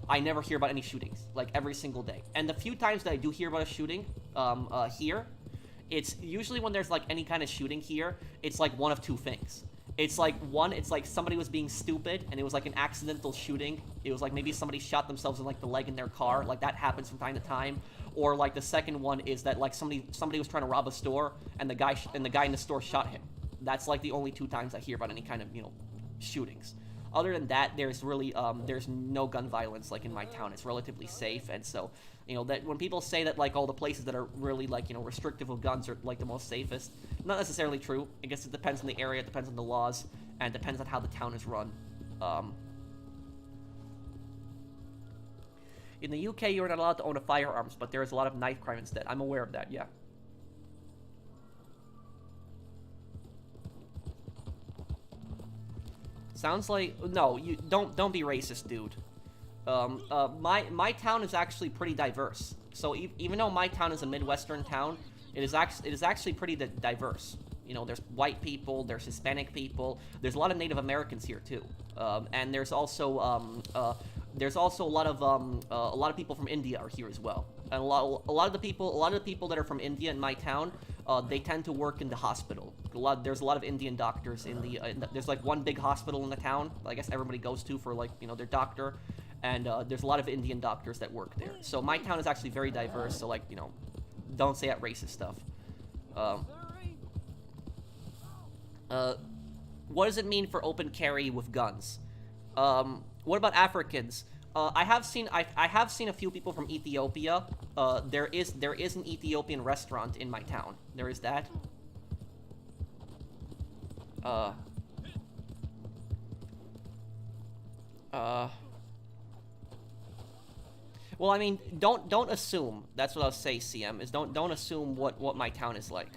[SPEAKER 1] I never hear about any shootings, like, every single day. And the few times that I do hear about a shooting here, it's usually when there's, like, any kind of shooting here, it's, like, one of two things. It's like, one, it's like somebody was being stupid and it was like an accidental shooting. It was like maybe somebody shot themselves in like the leg in their car. Like that happens from time to time. Or like the second one is that like somebody was trying to rob a store and the guy in the store shot him. That's like the only two times I hear about any kind of, you know, shootings. Other than that, there's really, there's no gun violence like in my town. It's relatively safe. And so, you know, that when people say that like all the places that are really like, you know, restrictive of guns are like the most safest, not necessarily true. I guess it depends on the area, it depends on the laws, and it depends on how the town is run. In the UK, you're not allowed to own a firearms, but there is a lot of knife crime instead. I'm aware of that, yeah. Sounds like, no, you don't be racist, dude. My town is actually pretty diverse. So even though my town is a Midwestern town, it is actually pretty diverse. You know, there's white people, there's Hispanic people, there's a lot of Native Americans here too, and there's also a lot of people from India are here as well. And a lot of the people that are from India in my town, they tend to work in the hospital. There's a lot of Indian doctors in the there's like one big hospital in the town I guess everybody goes to for like, you know, their doctor, and there's a lot of Indian doctors that work there. So my town is actually very diverse. So like, you know, don't say that racist stuff. What does it mean for open carry with guns? What about Africans? I have seen a few people from Ethiopia. There is an Ethiopian restaurant in my town. There is that. Well, I mean, don't assume. That's what I'll say, CM, is don't assume what my town is like.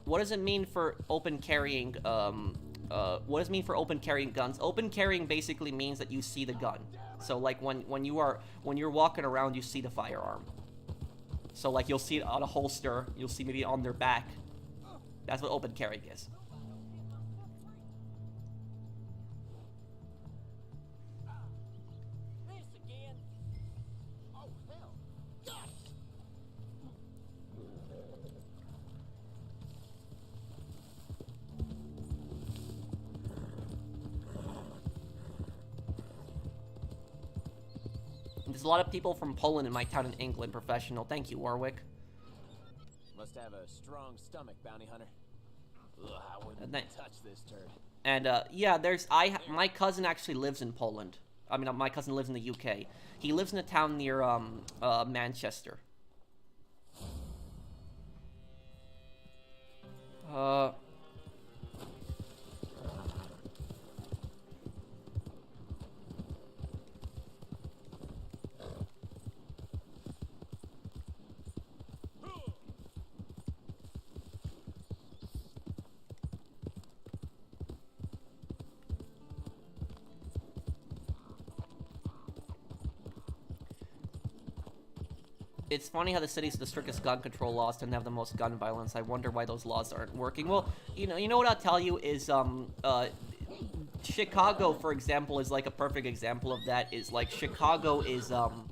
[SPEAKER 1] What does it mean for open carrying, what does it mean for open carrying guns? Open carrying basically means that you see the gun. So, like, when you're walking around, you see the firearm. So, like, you'll see it on a holster, you'll see maybe on their back. That's what open carrying is. There's a lot of people from Poland in my town in England, professional. Thank you, Warwick.
[SPEAKER 4] Must have a strong stomach, bounty hunter. Ugh, I wouldn't touch this turd.
[SPEAKER 1] And yeah, my cousin actually lives in Poland. I mean, my cousin lives in the UK. He lives in a town near Manchester. It's funny how the cities with the strictest gun control laws tend to have the most gun violence. I wonder why those laws aren't working. Well, you know what I'll tell you is, Chicago, for example, is like a perfect example of that. Is like Chicago is some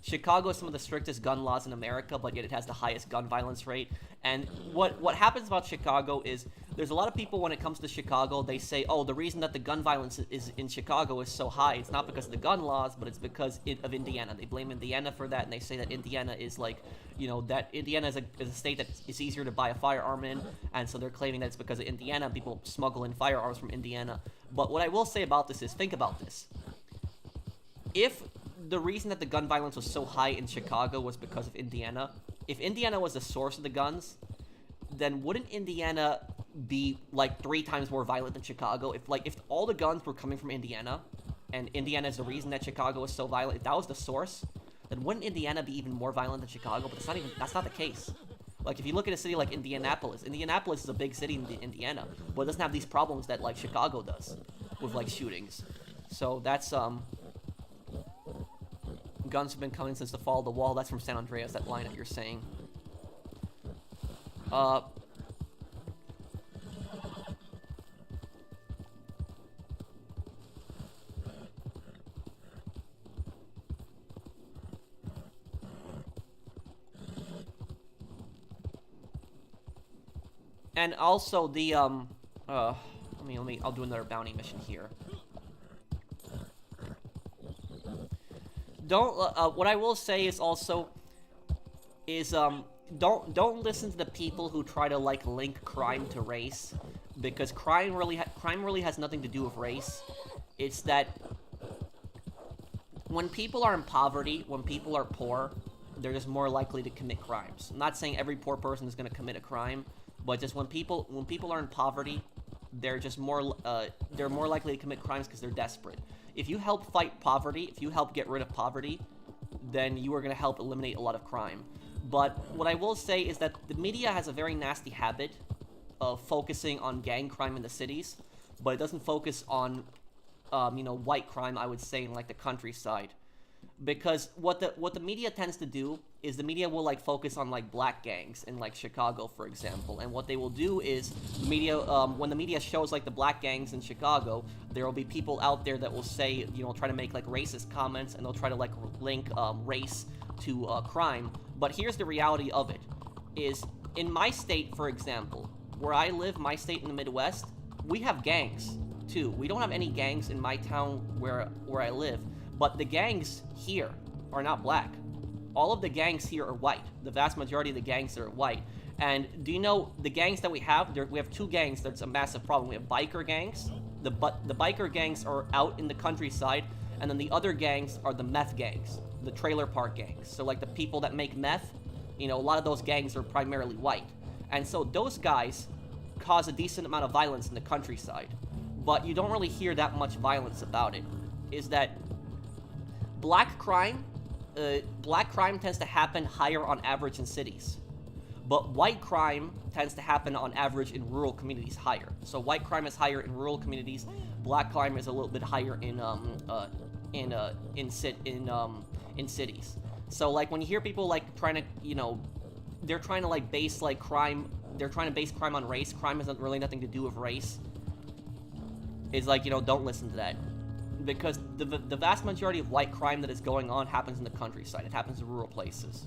[SPEAKER 1] of the strictest gun laws in America, but yet it has the highest gun violence rate. And what happens about Chicago is there's a lot of people when it comes to Chicago, they say, oh, the reason that the gun violence is in Chicago is so high, it's not because of the gun laws, but it's because of Indiana. They blame Indiana for that, and they say that Indiana is like, that Indiana is a state that is easier to buy a firearm in, and so they're claiming that it's because of Indiana. People smuggle in firearms from Indiana. But what I will say about this is, think about this. If the reason that the gun violence was so high in Chicago was because of Indiana, if Indiana was the source of the guns, then wouldn't Indiana be like 3 times more violent than Chicago? If all the guns were coming from Indiana, and Indiana is the reason that Chicago is so violent, if that was the source, then wouldn't Indiana be even more violent than Chicago? But that's not the case. Like, if you look at a city like Indianapolis is a big city in Indiana, but it doesn't have these problems that, like, Chicago does with, like, shootings. So that's, guns have been coming since the fall of the wall. That's from San Andreas, that line that you're saying. And also the, I'll do another bounty mission here. What I will say is also, don't listen to the people who try to, like, link crime to race, because crime really has nothing to do with race. It's that when people are in poverty, when people are poor, they're just more likely to commit crimes. I'm not saying every poor person is going to commit a crime, but just when people are in poverty, they're just more likely to commit crimes because they're desperate. If you help fight poverty, if you help get rid of poverty, then you are going to help eliminate a lot of crime. But what I will say is that the media has a very nasty habit of focusing on gang crime in the cities, but it doesn't focus on, white crime, I would say, in, like, the countryside. Because what the media tends to do is the media will, like, focus on, like, black gangs in, like, Chicago, for example. And what they will do is the media, when the media shows, like, the black gangs in Chicago, there will be people out there that will say, try to make, like, racist comments, and they'll try to, like, link race to crime. But here's the reality of it, is in my state, for example, where I live, my state in the Midwest, we have gangs, too. We don't have any gangs in my town where I live. But the gangs here are not black. All of the gangs here are white. The vast majority of the gangs are white. And do you know the gangs that we have? We have 2 gangs that's a massive problem. We have biker gangs. The biker gangs are out in the countryside. And then the other gangs are the meth gangs, the trailer park gangs. So, like, the people that make meth, a lot of those gangs are primarily white. And so those guys cause a decent amount of violence in the countryside. But you don't really hear that much violence about it. Is that black crime tends to happen higher on average in cities, but white crime tends to happen on average in rural communities higher. So white crime is higher in rural communities, black crime is a little bit higher in cities. So, like, when you hear people, like, trying to, they're trying to, like, base, like, crime, they're trying to base crime on race. Crime has really nothing to do with race. It's like, don't listen to that. Because the vast majority of white crime that is going on happens in the countryside. It happens in rural places.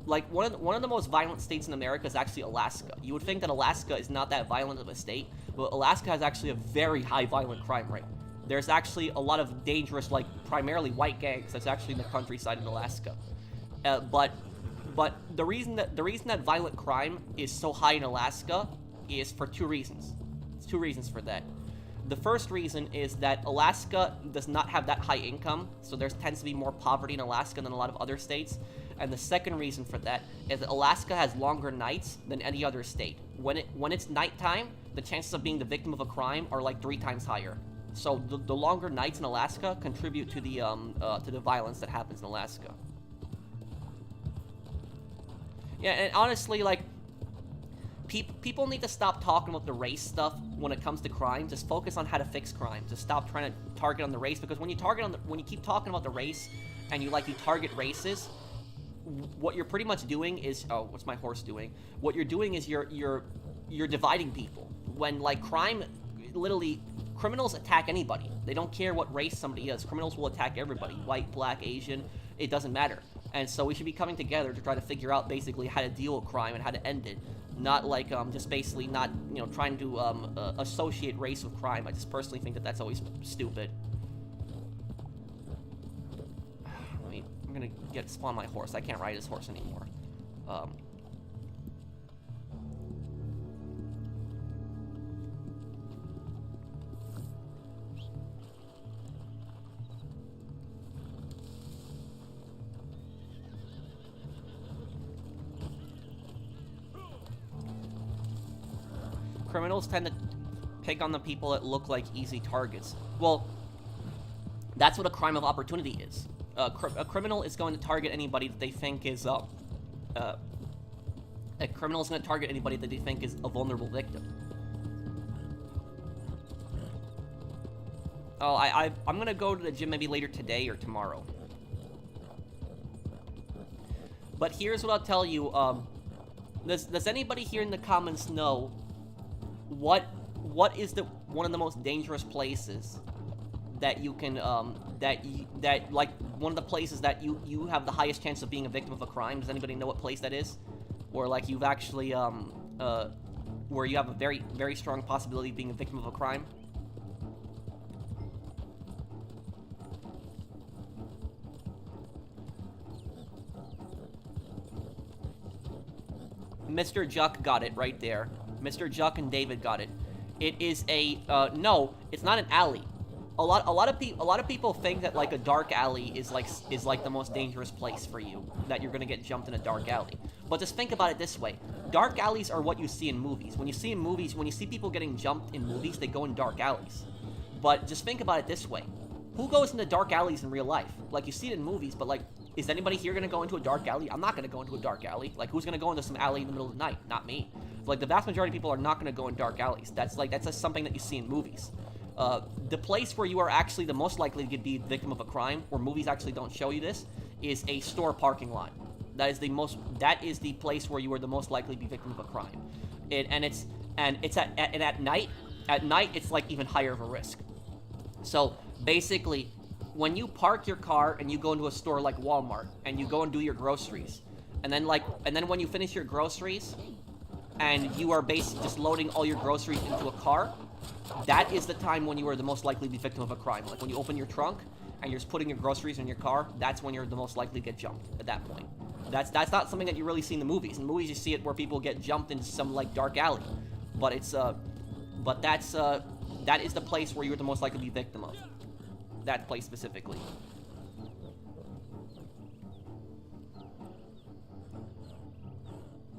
[SPEAKER 1] Like, one of the most violent states in America is actually Alaska. You would think that Alaska is not that violent of a state, but Alaska has actually a very high violent crime rate. There's actually a lot of dangerous, like, primarily white gangs that's actually in the countryside in Alaska. But the reason that violent crime is so high in Alaska is for 2 reasons. There's 2 reasons for that. The first reason is that Alaska does not have that high income, so there tends to be more poverty in Alaska than a lot of other states. And the second reason for that is that Alaska has longer nights than any other state. When it's nighttime, the chances of being the victim of a crime are like 3 times higher. So the longer nights in Alaska contribute to the violence that happens in Alaska. Yeah, and honestly, like, people need to stop talking about the race stuff when it comes to crime. Just focus on how to fix crime. Just stop trying to target on the race, because when you keep talking about the race and you target races, what you're pretty much doing is, oh, what's my horse doing? What you're doing is you're dividing people. When like crime, literally, criminals attack anybody. They don't care what race somebody is. Criminals will attack everybody, white, black, Asian. It doesn't matter. And so we should be coming together to try to figure out basically how to deal with crime and how to end it. Not like just basically not trying to associate race with crime. I just personally think that that's always stupid. I'm gonna spawn my horse. I can't ride his horse anymore. Criminals tend to pick on the people that look like easy targets. Well, that's what a crime of opportunity is. A criminal is going to target anybody that they think is a criminal is going to target anybody that they think is a vulnerable victim. Oh, I'm going to go to the gym maybe later today or tomorrow. But here's what I'll tell you. Does anybody here in the comments know what is one of the most dangerous places that you can that like one of the places that you have the highest chance of being a victim of a crime? Does anybody know what place that is? Or like you've actually where you have a very, very strong possibility of being a victim of a crime? Mr. Juck got it right there. Mr. Juck and David got it. It is a no, it's not an alley. A lot of people think that like a dark alley is like the most dangerous place for you, that you're gonna get jumped in a dark alley. But just think about it this way: dark alleys are what you see in movies. When you see people getting jumped in movies, they go in dark alleys. But just think about it this way: who goes into dark alleys in real life? Like, you see it in movies, but like, is anybody here gonna go into a dark alley? I'm not gonna go into a dark alley. Like, who's gonna go into some alley in the middle of the night? Not me. Like, the vast majority of people are not gonna go in dark alleys. That's just something that you see in movies. The place where you are actually the most likely to be the victim of a crime, where movies actually don't show you this, is a store parking lot. That is the place where you are the most likely to be victim of a crime. And at night, it's like even higher of a risk. So basically, when you park your car and you go into a store like Walmart and you go and do your groceries, and then when you finish your groceries and you are basically just loading all your groceries into a car, that is the time when you are the most likely to be victim of a crime. Like when you open your trunk and you're just putting your groceries in your car, that's when you're the most likely to get jumped at that point. That's not something that you really see in the movies. In movies, you see it where people get jumped into some like dark alley, but that is the place where you're the most likely to be victim of. That place specifically.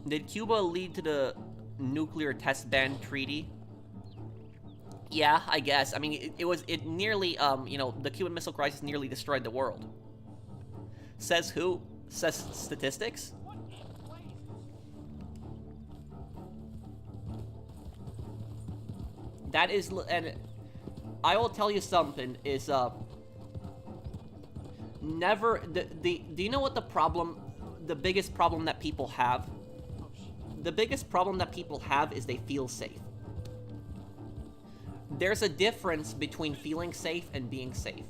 [SPEAKER 1] Did Cuba lead to the nuclear test ban treaty? Yeah, I guess. I mean, it nearly, the Cuban Missile Crisis nearly destroyed the world. Says who? Says statistics? That is, and I will tell you something, is, do you know what the biggest problem that people have? The biggest problem that people have is they feel safe. There's a difference between feeling safe and being safe.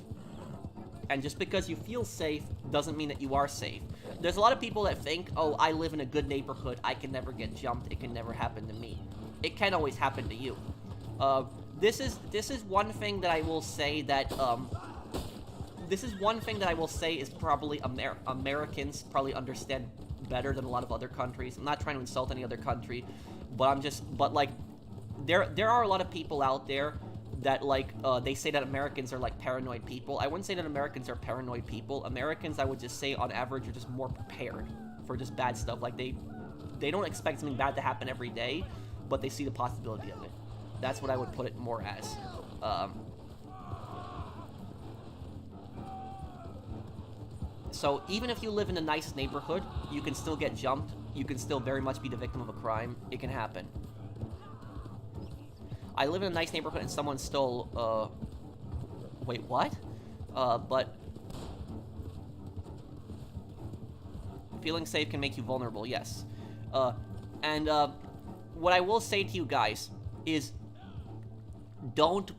[SPEAKER 1] And just because you feel safe doesn't mean that you are safe. There's a lot of people that think, oh, I live in a good neighborhood, I can never get jumped, it can never happen to me. It can always happen to you. This is one thing that I will say that, is probably Americans probably understand better than a lot of other countries. I'm not trying to insult any other country, but there are a lot of people out there that they say that Americans are like paranoid people. I wouldn't say that Americans are paranoid people. Americans, I would just say on average, are just more prepared for just bad stuff. Like they don't expect something bad to happen every day, but they see the possibility of it. That's what I would put it more as. So even if you live in a nice neighborhood, you can still get jumped. You can still very much be the victim of a crime. It can happen. I live in a nice neighborhood and someone stole, wait, what? But Feeling safe can make you vulnerable, yes. And what I will say to you guys is,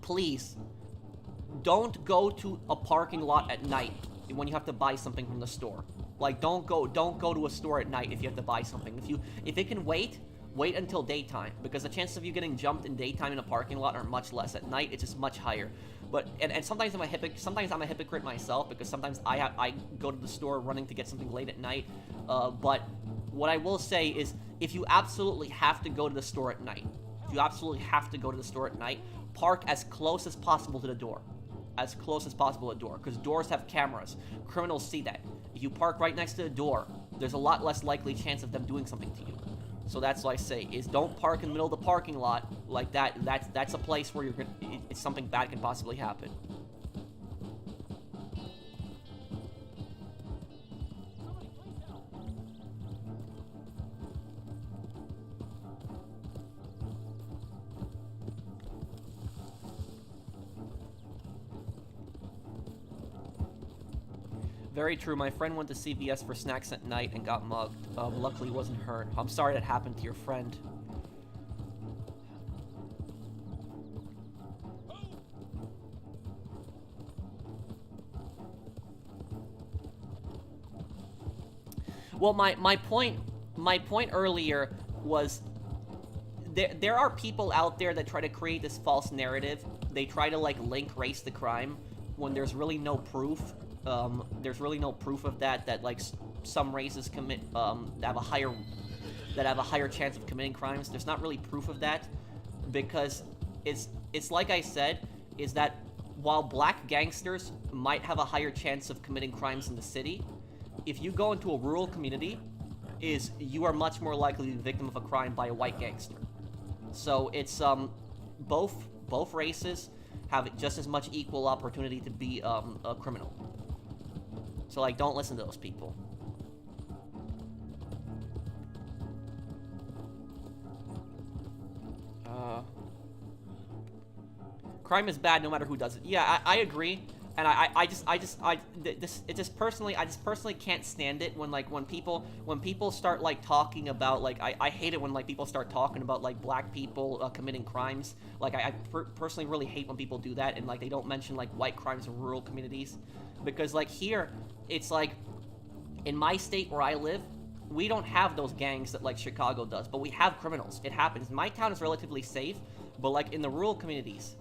[SPEAKER 1] please, don't go to a parking lot at night when you have to buy something from the store. Like, don't go to a store at night if you have to buy something. If it can wait until daytime, because the chances of you getting jumped in daytime in a parking lot are much less. At night, it's just much higher. But and sometimes I'm a hypocrite myself, because sometimes I go to the store running to get something late at night. But what I will say is, if you absolutely have to go to the store at night, park as close as possible to the door. As close as possible to the door, because doors have cameras. Criminals see that. If you park right next to the door, there's a lot less likely chance of them doing something to you. So that's what I say, is don't park in the middle of the parking lot like that. That's a place where it's something bad can possibly happen. Very true. My friend went to CVS for snacks at night and got mugged. Luckily, he wasn't hurt. I'm sorry that happened to your friend. Well, my point earlier was there are people out there that try to create this false narrative. They try to like link race to crime when there's really no proof. There's really no proof of that like some races commit that have a higher chance of committing crimes. There's not really proof of that, because it's like I said, is that while black gangsters might have a higher chance of committing crimes in the city, if you go into a rural community, you are much more likely to be the victim of a crime by a white gangster. So it's both races have just as much equal opportunity to be a criminal. So, like, don't listen to those people. Crime is bad no matter who does it. Yeah, I agree. And I just personally can't stand it when people start like talking about like I hate it when like people start talking about like black people committing crimes. Like I personally really hate when people do that, and like they don't mention like white crimes in rural communities, because like here it's like in my state where I live, we don't have those gangs that like Chicago does, but we have criminals. It happens. My town is relatively safe, but like in the rural communities,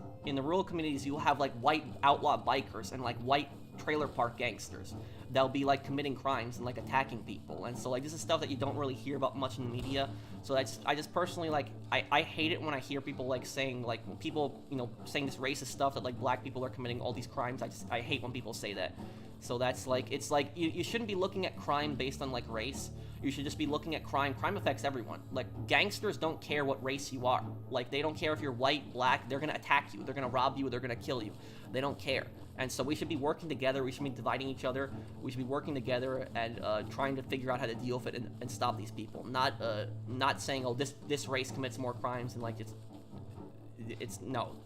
[SPEAKER 1] you'll have like white outlaw bikers and like white trailer park gangsters that'll be like committing crimes and like attacking people. And so like this is stuff that you don't really hear about much in the media. So I just personally like I hate it when I hear people like saying like people saying this racist stuff that like black people are committing all these crimes. I hate when people say that. So that's like, it's like you shouldn't be looking at crime based on like race. You should just be looking at crime. Crime affects everyone. Like, gangsters don't care what race you are. Like, they don't care if you're white, black. They're gonna attack you. They're gonna rob you. They're gonna kill you. They don't care. And so we should be working together. We should be dividing each other. We should be working together and trying to figure out how to deal with it and stop these people. Not saying, oh, this race commits more crimes, and like it's no.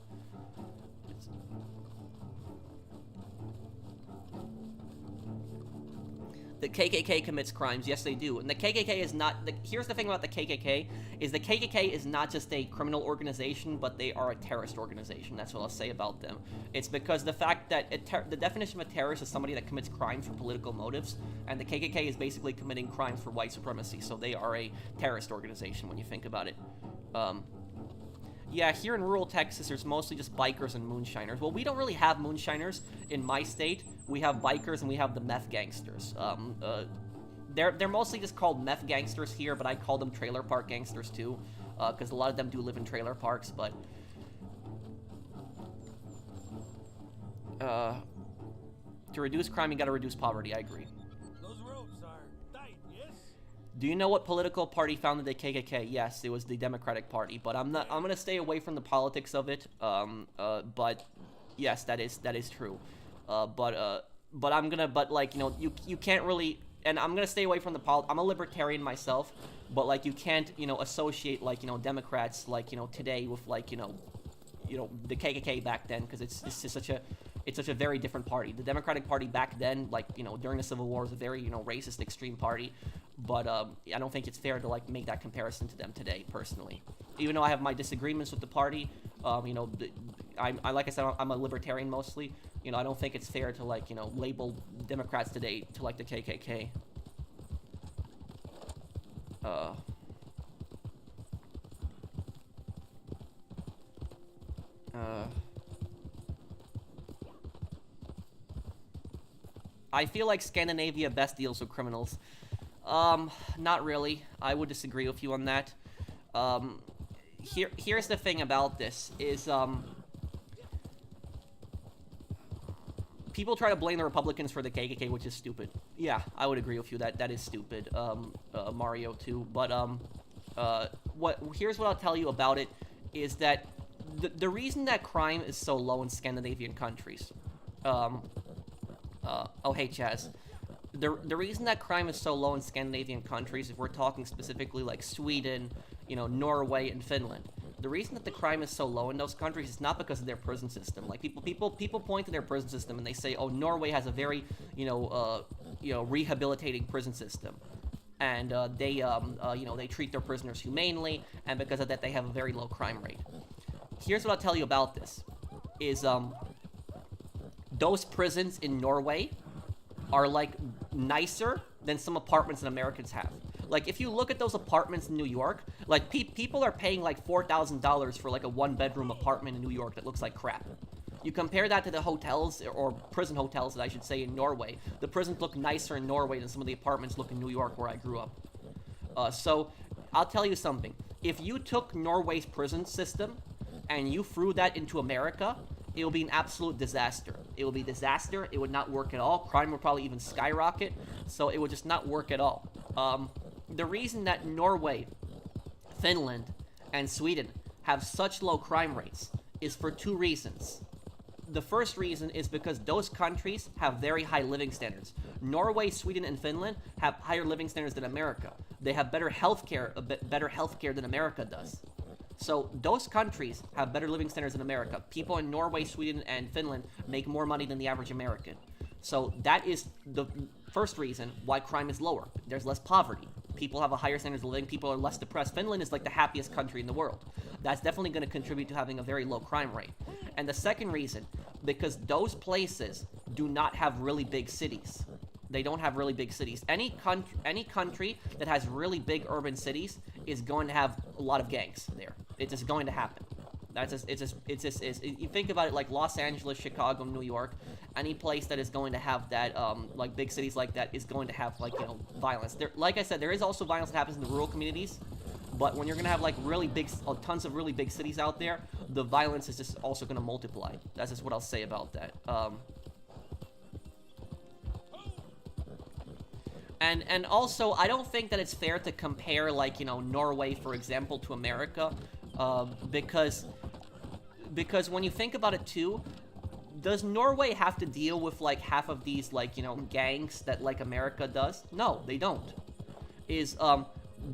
[SPEAKER 1] The KKK commits crimes. Yes, they do. And the KKK is not... Here's the thing about the KKK, is the KKK is not just a criminal organization, but they are a terrorist organization. That's what I'll say about them. It's because the fact that... the definition of a terrorist is somebody that commits crimes for political motives, and the KKK is basically committing crimes for white supremacy, so they are a terrorist organization when you think about it. Yeah, here in rural Texas, there's mostly just bikers and moonshiners. Well, we don't really have moonshiners in my state. We have bikers and we have the meth gangsters. They're mostly just called meth gangsters here, but I call them trailer park gangsters too, because a lot of them do live in trailer parks. But to reduce crime, you gotta reduce poverty. I agree.
[SPEAKER 3] Those ropes are tight, yes?
[SPEAKER 1] Do you know what political party founded the KKK? Yes, it was the Democratic Party, but I'm gonna stay away from the politics of it. But yes, that is true. But like, you can't really, and I'm gonna stay away from I'm a libertarian myself, but like you can't, associate like, Democrats like, today with like, the KKK back then, because it's just such a it's such a very different party. The Democratic Party back then, like, you know, during the Civil War, was a very, you know, racist, extreme party. But I don't think it's fair to, like, make that comparison to them today, personally. Even though I have my disagreements with the party, you know, I like I said, I'm a libertarian mostly. You know, I don't think it's fair to, like, you know, label Democrats today to, like, the KKK. I feel like Scandinavia best deals with criminals. Not really. I would disagree with you on that. Here's the thing about this, is, people try to blame the Republicans for the KKK, which is stupid. Yeah, I would agree with you, that is stupid, Mario, too. But, here's what I'll tell you about it, is that the reason that crime is so low in Scandinavian countries, oh, hey, Chaz. The reason that crime is so low in Scandinavian countries, if we're talking specifically like Sweden, you know, Norway and Finland, the reason that the crime is so low in those countries is not because of their prison system. Like, people point to their prison system and they say, oh, Norway has a very, you know, rehabilitating prison system. And they, you know, they treat their prisoners humanely, and because of that, they have a very low crime rate. Here's what I'll tell you about this, is, those prisons in Norway are, like, nicer than some apartments that Americans have. Like, if you look at those apartments in New York, like, people are paying, like, $4,000 for, like, a one-bedroom apartment in New York that looks like crap. You compare that to the hotels, or prison hotels, that I should say, in Norway. The prisons look nicer in Norway than some of the apartments look in New York, where I grew up. So, I'll tell you something. If you took Norway's prison system, and you threw that into America, it will be an absolute disaster. It will be a disaster. It would not work at all. Crime would probably even skyrocket. So it would just not work at all. The reason that Norway, Finland, and Sweden have such low crime rates is for two reasons. The first reason is because those countries have very high living standards. Norway, Sweden, and Finland have higher living standards than America. They have better healthcare, better healthcare than America does. So those countries have better living standards than America. People in Norway, Sweden, and Finland make more money than the average American. So that is the first reason why crime is lower. There's less poverty. People have a higher standard of living. People are less depressed. Finland is like the happiest country in the world. That's definitely going to contribute to having a very low crime rate. And the second reason, because those places do not have really big cities. They don't have really big cities. Any country that has really big urban cities is going to have a lot of gangs there. It's just going to happen. You think about it, like Los Angeles, Chicago, New York, any place that is going to have that, like big cities like that, is going to have, like, you know, violence. There, like I said, there is also violence that happens in the rural communities, but when you're going to have, like, really big, tons of really big cities out there, the violence is just also going to multiply. That's just what I'll say about that. And also, I don't think that it's fair to compare, like, you know, Norway, for example, to America, because when you think about it, too, does Norway have to deal with, like, half of these, like, you know, gangs that, like, America does? No, they don't.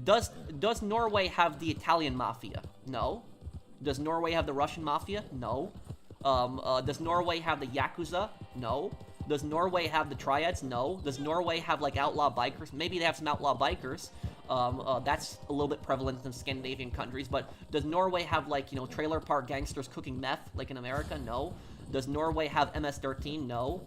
[SPEAKER 1] Does Norway have the Italian mafia? No. Does Norway have the Russian mafia? No. Does Norway have the Yakuza? No. Does Norway have the triads? No. Does Norway have, like, outlaw bikers? Maybe they have some outlaw bikers. That's a little bit prevalent in Scandinavian countries, but does Norway have, like, you know, trailer park gangsters cooking meth, like in America? No. Does Norway have MS-13? No.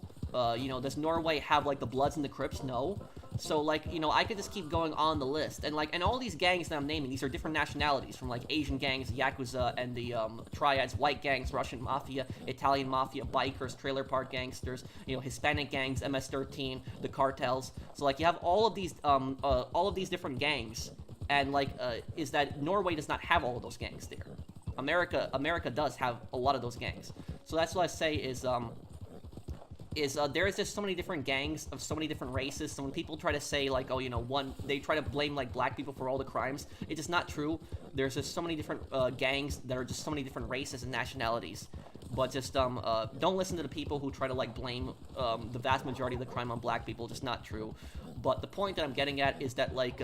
[SPEAKER 1] You know, does Norway have, like, the Bloods and the Crips? No. So, like, you know, I could just keep going on the list. And, like, and all these gangs that I'm naming, these are different nationalities, from, like, Asian gangs, Yakuza, and the, triads, white gangs, Russian mafia, Italian mafia, bikers, trailer park gangsters, you know, Hispanic gangs, MS-13, the cartels. So, like, you have all of these different gangs, and, like, is that Norway does not have all of those gangs there. America does have a lot of those gangs. So that's what I say is there is just so many different gangs of so many different races. So when people try to say, like, oh, you know, they try to blame, like, black people for all the crimes, it's just not true. There's just so many different gangs that are just so many different races and nationalities. But just don't listen to the people who try to, like, blame the vast majority of the crime on black people. Just not true. But the point that I'm getting at is that, like,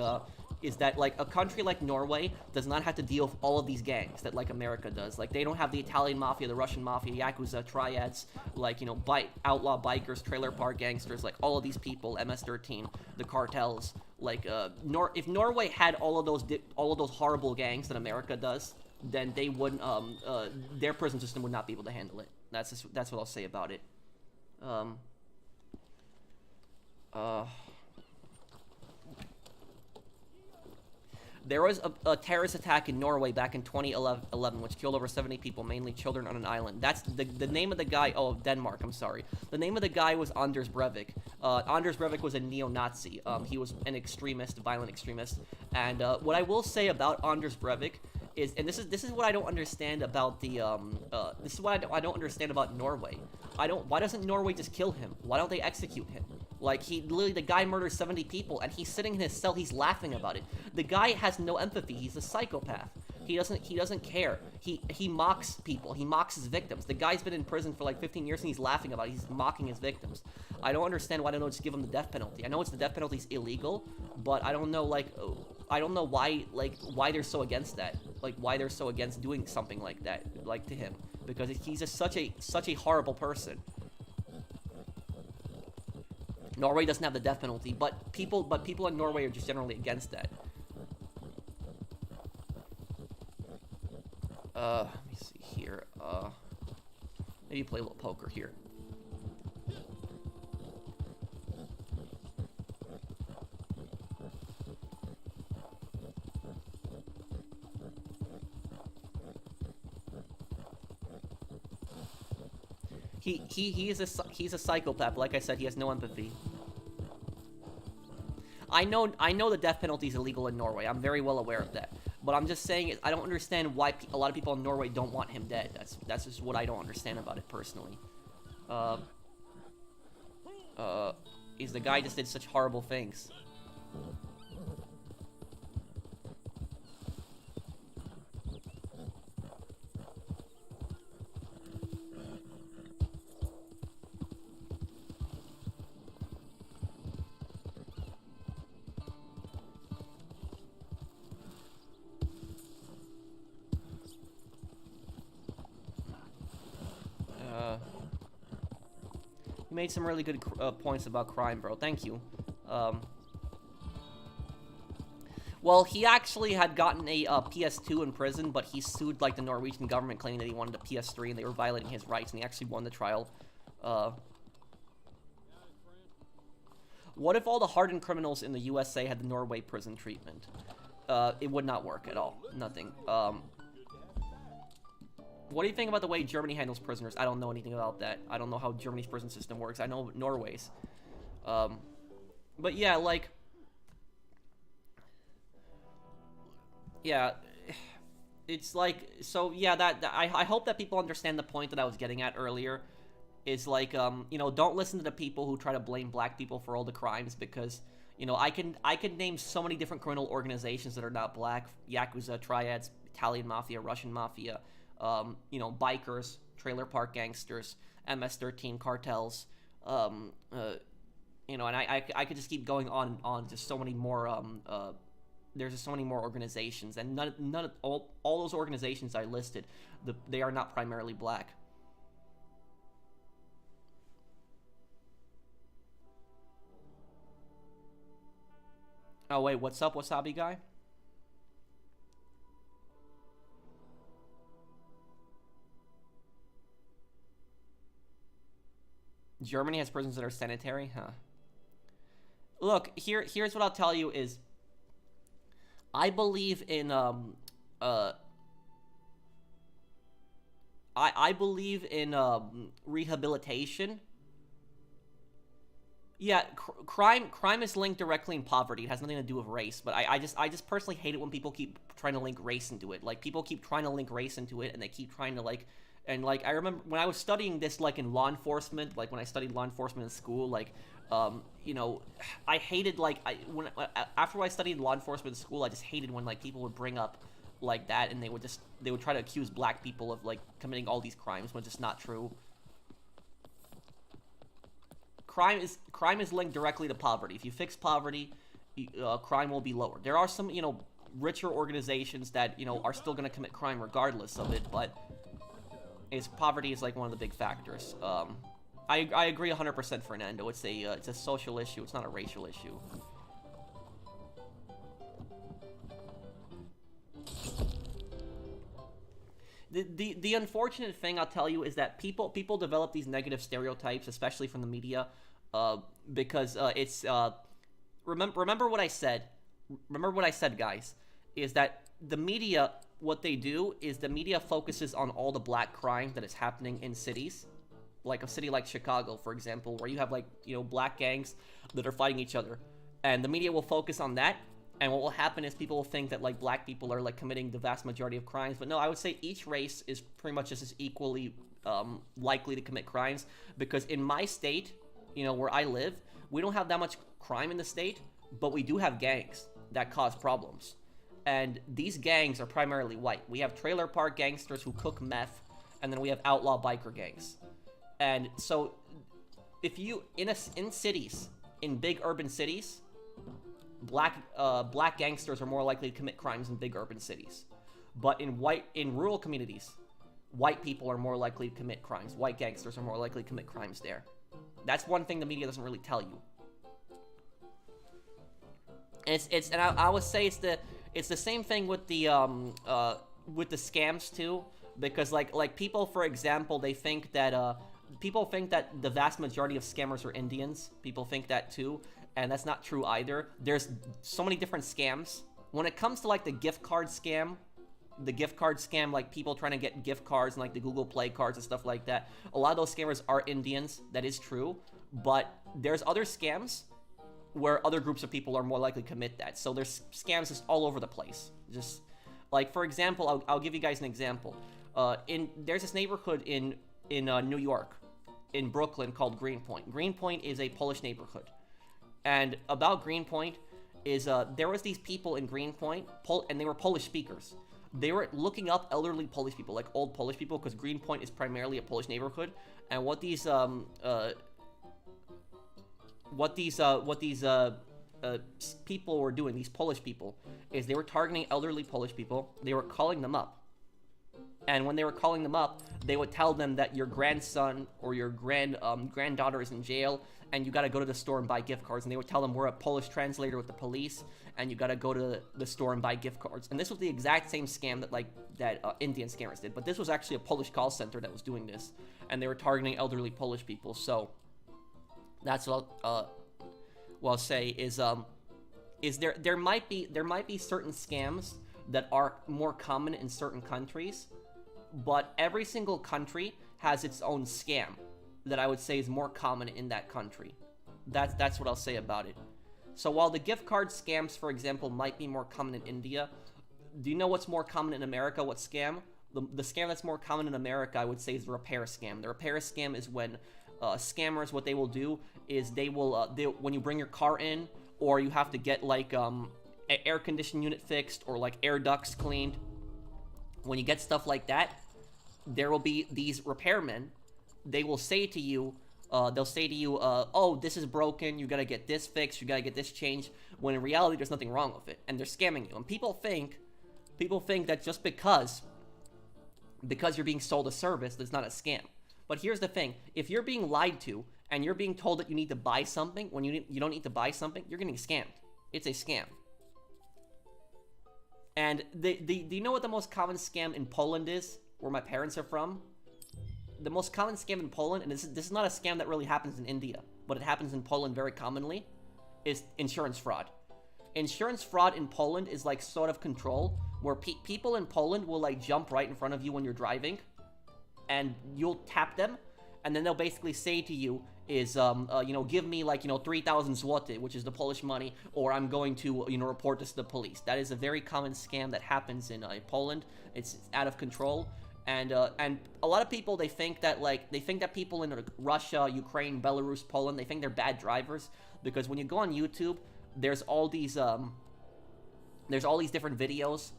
[SPEAKER 1] is that, like, a country like Norway does not have to deal with all of these gangs that, like, America does. Like, they don't have the Italian Mafia, the Russian Mafia, Yakuza, Triads, like, you know, outlaw bikers, trailer park gangsters, like, all of these people, MS-13, the cartels. Like, if Norway had all of those horrible gangs that America does, then they wouldn't, their prison system would not be able to handle it. That's what I'll say about it. There was a terrorist attack in Norway back in 2011, which killed over 70 people, mainly children, on an island. That's the name of the guy. Oh, Denmark. I'm sorry. The name of the guy was Anders Breivik. Anders Breivik was a neo-Nazi. He was an extremist, violent extremist. And what I will say about Anders Breivik is, and this is what I don't understand about the this is what I don't understand about Norway. Why doesn't Norway just kill him? Why don't they execute him? Like, the guy murdered 70 people, and he's sitting in his cell, he's laughing about it. The guy has no empathy, he's a psychopath. He doesn't care. He mocks people, he mocks his victims. The guy's been in prison for like 15 years and he's laughing about it, he's mocking his victims. I don't understand why they don't just give him the death penalty. I know the death penalty's illegal, but I don't know, like, I don't know why they're so against that. Like, why they're so against doing something like that, like, to him. Because he's just such a horrible person. Norway doesn't have the death penalty, but people in Norway are just generally against that. Let me see here. Maybe play a little poker here. He's a psychopath. Like I said, he has no empathy. I know the death penalty is illegal in Norway. I'm very well aware of that. But I'm just saying, I don't understand why a lot of people in Norway don't want him dead. That's just what I don't understand about it personally. The guy just did such horrible things. You made some really good points about crime, bro. Thank you. Well, he actually had gotten a PS2 in prison, but he sued, like, the Norwegian government, claiming that he wanted a PS3 and they were violating his rights, and he actually won the trial. What if all the hardened criminals in the USA had the Norway prison treatment? It would not work at all. Nothing. What do you think about the way Germany handles prisoners? I don't know anything about that. I don't know how Germany's prison system works. I know Norway's. But yeah, like... Yeah, it's like... So, yeah, I hope that people understand the point that I was getting at earlier. Is like, you know, don't listen to the people who try to blame black people for all the crimes, because, you know, I can name so many different criminal organizations that are not black. Yakuza, Triads, Italian Mafia, Russian Mafia... you know, bikers, trailer park gangsters, MS-13 cartels, you know, and I could just keep going on and on. Just so many more, there's just so many more organizations, and none of all those organizations I listed, they are not primarily black. Oh wait, what's up, Wasabi guy? Germany has prisons that are sanitary? Huh. Look, here's what I'll tell you is... I believe in, I believe in, rehabilitation. Yeah, crime is linked directly in poverty. It has nothing to do with race, but I just personally hate it when people keep trying to link race into it. Like, people keep trying to link race into it, and they keep trying to, like... And, like, I remember when I was studying this, like, in law enforcement, like, when I studied law enforcement in school, like, you know, I hated, like, after I studied law enforcement in school, I just hated when, like, people would bring up, like, that, and they would try to accuse black people of, like, committing all these crimes when it's just not true. Crime is linked directly to poverty. If you fix poverty, crime will be lower. There are some, richer organizations that, are still going to commit crime regardless of it, but poverty is like one of the big factors. I agree 100%, Fernando. It's a social issue. It's not a racial issue. The unfortunate thing I'll tell you is that people develop these negative stereotypes, especially from the media, because it's remember what I said. Remember what I said, guys, is that the media, what they do is the media focuses on all the black crime that is happening in cities, like a city like Chicago, for example, where you have like black gangs that are fighting each other, and the media will focus on that. And what will happen is people will think that like black people are like committing the vast majority of crimes, but no, I would say each race is pretty much just as equally likely to commit crimes, because in my state, where I live, we don't have that much crime in the state, but we do have gangs that cause problems, and these gangs are primarily white. We have trailer park gangsters who cook meth, and then we have outlaw biker gangs. And so, if you in cities, in big urban cities, black gangsters are more likely to commit crimes in big urban cities, but in rural communities, white people are more likely to commit crimes. White gangsters are more likely to commit crimes there. That's one thing the media doesn't really tell you. And I would say it's the same thing with the scams too, because like people, for example, they think that people think that the vast majority of scammers are Indians. People think that too. And that's not true either. There's so many different scams. When it comes to like the gift card scam, like people trying to get gift cards and like the Google Play cards and stuff like that, a lot of those scammers are Indians. That is true. But there's other scams where other groups of people are more likely to commit that. So there's scams just all over the place. Just like, for example, I'll give you guys an example. There's this neighborhood in New York, in Brooklyn, called Greenpoint. Greenpoint is a Polish neighborhood. And about Greenpoint is there was these people in Greenpoint, and they were Polish speakers. They were looking up elderly Polish people, like old Polish people, because Greenpoint is primarily a Polish neighborhood. And what these people were doing, these Polish people, is they were targeting elderly Polish people. They were calling them up. And when they were calling them up, they would tell them that your grandson or your granddaughter is in jail, and you gotta go to the store and buy gift cards. And they would tell them, we're a Polish translator with the police, and you gotta go to the store and buy gift cards. And this was the exact same scam that Indian scammers did. But this was actually a Polish call center that was doing this, and they were targeting elderly Polish people. So that's what I'll say is there might be certain scams that are more common in certain countries, but every single country has its own scam that I would say is more common in that country. That's what I'll say about it. So while the gift card scams, for example, might be more common in India, do you know what's more common in America? What scam? The scam that's more common in America, I would say, is the repair scam. The repair scam is when scammers, what they will do is they will when you bring your car in, or you have to get like an air conditioning unit fixed, or like air ducts cleaned. When you get stuff like that, there will be these repairmen. They will say to you, oh, this is broken, you gotta get this fixed, you gotta get this changed, when in reality there's nothing wrong with it, and they're scamming you. And people think that just because you're being sold a service, that's not a scam. But here's the thing: if you're being lied to and you're being told that you need to buy something when you don't need to buy something, you're getting scammed. It's a scam. And do you know what the most common scam in Poland is, where my parents are from? The most common scam in Poland, and this is not a scam that really happens in India, but it happens in Poland very commonly, is insurance fraud. Insurance fraud in Poland is like sort of control, where people in Poland will like jump right in front of you when you're driving, and you'll tap them, and then they'll basically say to you is, give me like, 3,000 zloty, which is the Polish money, or I'm going to, report this to the police. That is a very common scam that happens in Poland. It's out of control. And a lot of people, they think that people in Russia, Ukraine, Belarus, Poland, they think they're bad drivers, because when you go on YouTube, there's all these different videos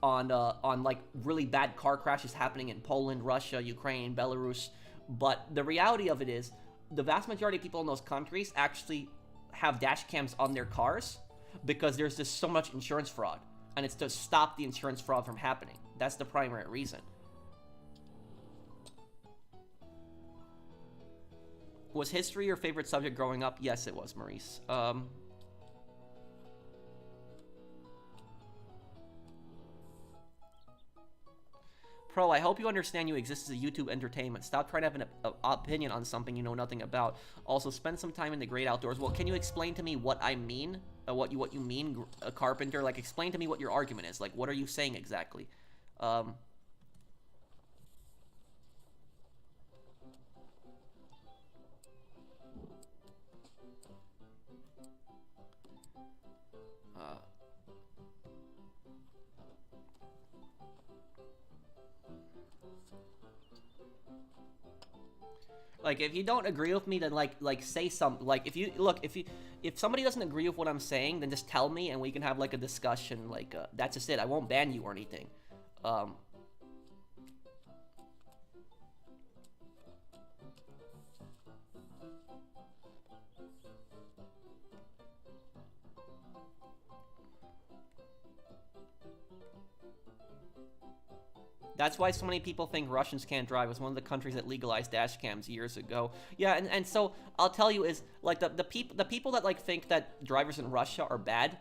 [SPEAKER 1] on like really bad car crashes happening in Poland, Russia, Ukraine, Belarus. But the reality of it is, the vast majority of people in those countries actually have dash cams on their cars, because there's just so much insurance fraud, and it's to stop the insurance fraud from happening. That's the primary reason. Was history your favorite subject growing up? Yes, it was, Maurice. Pro, I hope you understand you exist as a YouTube entertainment. Stop trying to have an opinion on something you know nothing about. Also, spend some time in the great outdoors. Well, can you explain to me what I mean? What you mean, Carpenter? Like, explain to me what your argument is. Like, what are you saying exactly? Like, if you don't agree with me, then like say something. Like, if somebody doesn't agree with what I'm saying, then just tell me and we can have like a discussion. Like, that's just it. I won't ban you or anything. That's why so many people think Russians can't drive. It was one of the countries that legalized dash cams years ago. Yeah, and so I'll tell you is like the people that like think that drivers in Russia are bad,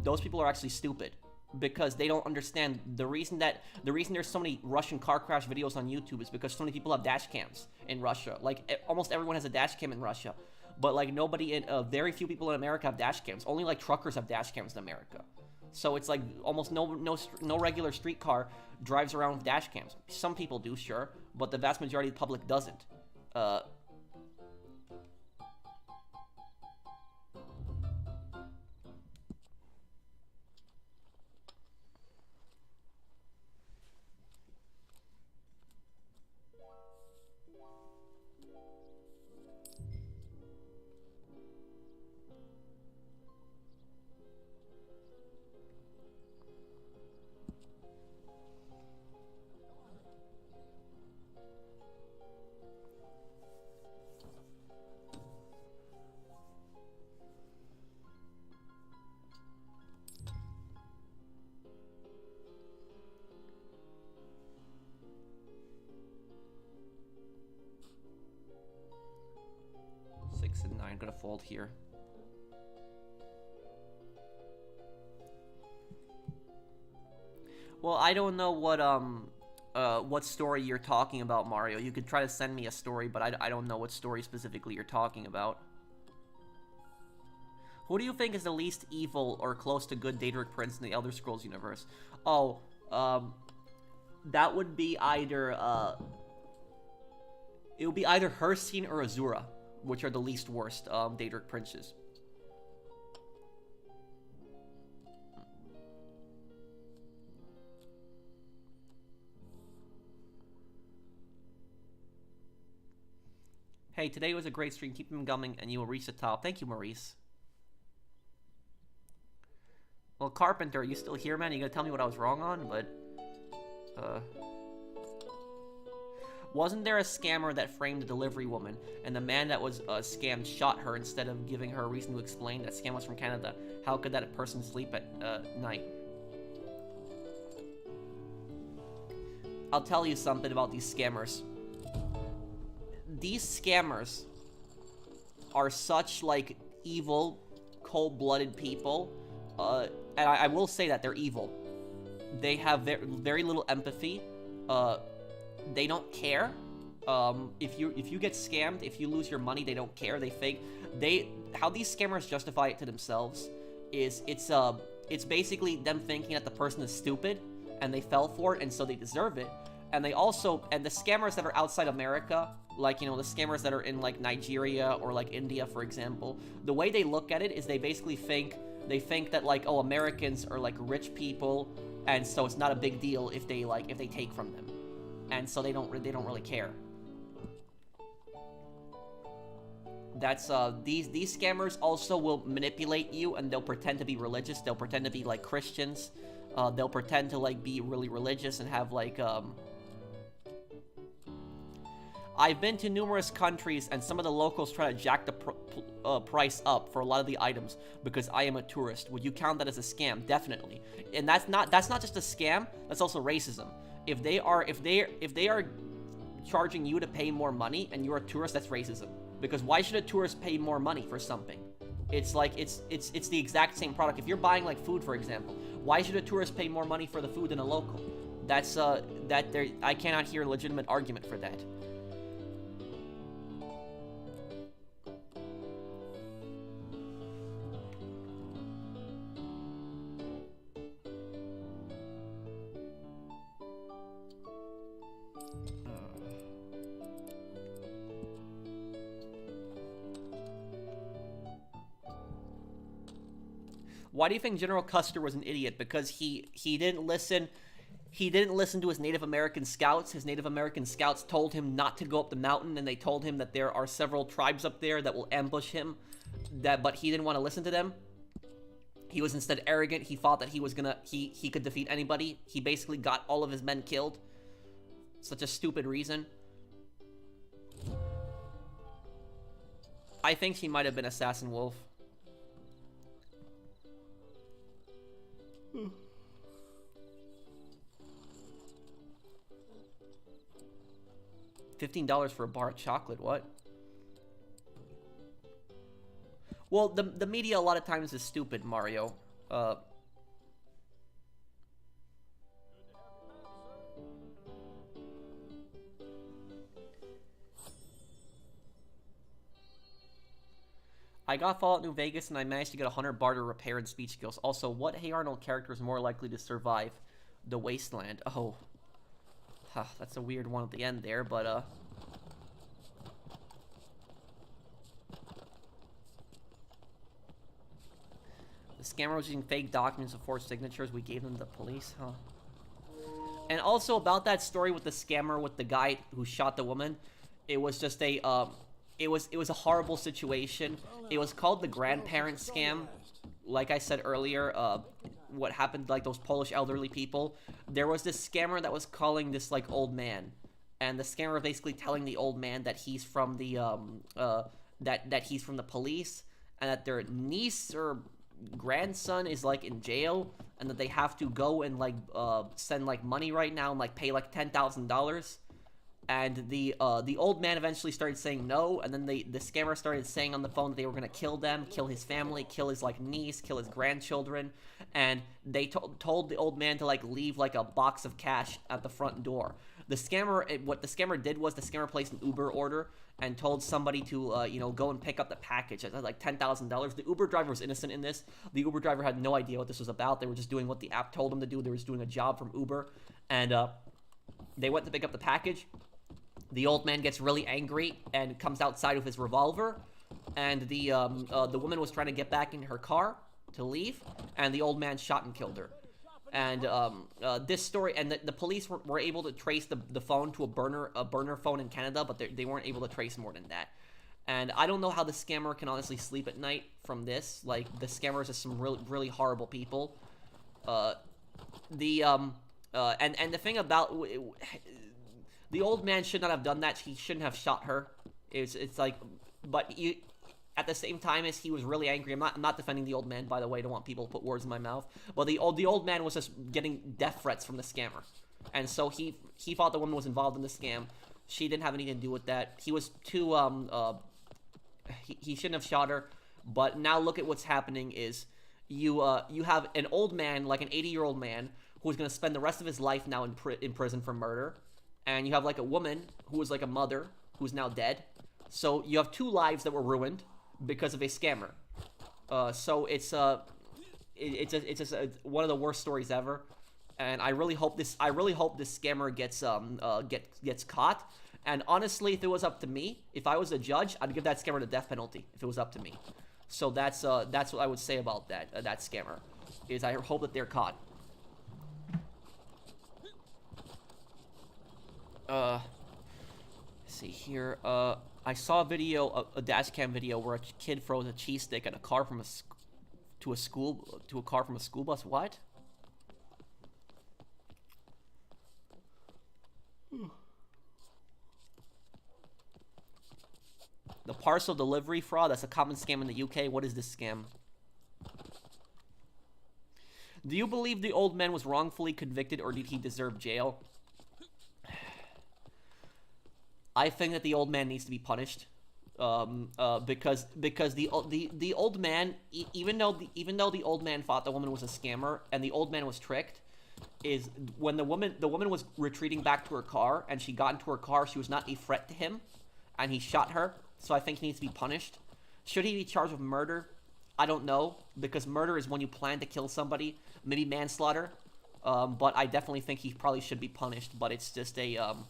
[SPEAKER 1] those people are actually stupid because they don't understand the reason there's so many Russian car crash videos on YouTube is because so many people have dash cams in Russia. Like almost everyone has a dash cam in Russia, but like nobody in very few people in America have dash cams. Only like truckers have dash cams in America. So it's like almost no regular street car drives around with dash cams. Some people do, sure, but the vast majority of the public doesn't. 6 and 9 gonna fold here. Well, I don't know what story you're talking about, Mario. You could try to send me a story, but I don't know what story specifically you're talking about. Who do you think is the least evil or close to good Daedric Prince in the Elder Scrolls universe? Oh, that would be either, it would be either Hircine or Azura, which are the least worst, Daedric Princes. Hey, today was a great stream. Keep them coming, and you will reach the top. Thank you, Maurice. Well, Carpenter, are you still here, man? You gonna tell me what I was wrong on? But, wasn't there a scammer that framed a delivery woman, and the man that was scammed shot her instead of giving her a reason to explain? That scam was from Canada. How could that person sleep at night? I'll tell you something about these scammers. These scammers are such, like, evil, cold-blooded people. And I will say that they're evil. They have very little empathy. They don't care. If you get scammed, if you lose your money, they don't care. How these scammers justify it to themselves is it's basically them thinking that the person is stupid and they fell for it and so they deserve it. And the scammers that are outside America, like, you know, the scammers that are in, like, Nigeria or, like, India, for example, the way they look at it is they basically think that, like, oh, Americans are, like, rich people, and so it's not a big deal if they take from them. And so they don't really care. That's, these scammers also will manipulate you, and they'll pretend to be religious. They'll pretend to be, like, Christians. They'll pretend to, like, be really religious and have, like, I've been to numerous countries, and some of the locals try to jack the price up for a lot of the items because I am a tourist. Would you count that as a scam? Definitely. And that's not just a scam. That's also racism. If they are charging you to pay more money and you're a tourist, that's racism. Because why should a tourist pay more money for something? It's like it's the exact same product. If you're buying like food, for example, why should a tourist pay more money for the food than a local? That's I cannot hear a legitimate argument for that. Why do you think General Custer was an idiot? Because he didn't listen. He didn't listen to his Native American scouts. His Native American scouts told him not to go up the mountain, and they told him that there are several tribes up there that will ambush him. But he didn't want to listen to them. He was instead arrogant. He thought that he could defeat anybody. He basically got all of his men killed. Such a stupid reason. I think he might have been Assassin Wolf. $15 for a bar of chocolate, what? Well, the media a lot of times is stupid, Mario. I got Fallout New Vegas and I managed to get 100 barter repair and speech skills. Also, what Hey Arnold character is more likely to survive the wasteland? Oh. Huh, that's a weird one at the end there, but the scammer was using fake documents of forged signatures. We gave them to the police, huh? And also about that story with the scammer with the guy who shot the woman, it was just a it was a horrible situation. It was called the grandparent scam. Like I said earlier, what happened, like those Polish elderly people, there was this scammer that was calling this like old man, and the scammer basically telling the old man that he's from the that he's from the police, and that their niece or grandson is like in jail, and that they have to go and like send like money right now and like pay like $10,000. And the old man eventually started saying no, and then the scammer started saying on the phone that they were gonna kill them, kill his family, kill his like niece, kill his grandchildren, and they told the old man to like leave like a box of cash at the front door. The scammer, what the scammer did was the scammer placed an Uber order and told somebody to you know, go and pick up the package at like $10,000. The Uber driver was innocent in this. The Uber driver had no idea what this was about. They were just doing what the app told them to do. They were just doing a job from Uber, and they went to pick up the package. The old man gets really angry and comes outside with his revolver, and the woman was trying to get back in her car to leave, and the old man shot and killed her. And this story, and the police were able to trace the phone to a burner phone in Canada, but they weren't able to trace more than that. And I don't know how the scammer can honestly sleep at night from this. Like, the scammers are some really horrible people. And the thing about the old man should not have done that. He shouldn't have shot her. It's like, but you, at the same time as he was really angry. I'm not defending the old man, by the way. I don't want people to put words in my mouth. But the old man was just getting death threats from the scammer, and so he thought the woman was involved in the scam. She didn't have anything to do with that. He was too he shouldn't have shot her. But now look at what's happening is you have an old man, like an 80-year-old man, who's gonna spend the rest of his life now in prison for murder. And you have like a woman who was like a mother who's now dead. So you have two lives that were ruined because of a scammer. So it's just one of the worst stories ever. And I really hope this scammer gets caught. And honestly, if it was up to me, if I was a judge, I'd give that scammer the death penalty if it was up to me. So that's what I would say about that scammer. Is I hope that they're caught. Let's see here. I saw a video, a dash cam video, where a kid throws a cheese stick at a car from a car from a school bus. What? parcel delivery fraud. That's a common scam in the UK. What is this scam? Do you believe the old man was wrongfully convicted, or did he deserve jail? I think that the old man needs to be punished, because the old man, even though the old man thought the woman was a scammer and the old man was tricked, is when the woman was retreating back to her car and she got into her car, she was not a threat to him, and he shot her. So I think he needs to be punished. Should he be charged with murder? I don't know, because murder is when you plan to kill somebody, maybe manslaughter. But I definitely think he probably should be punished. But it's just and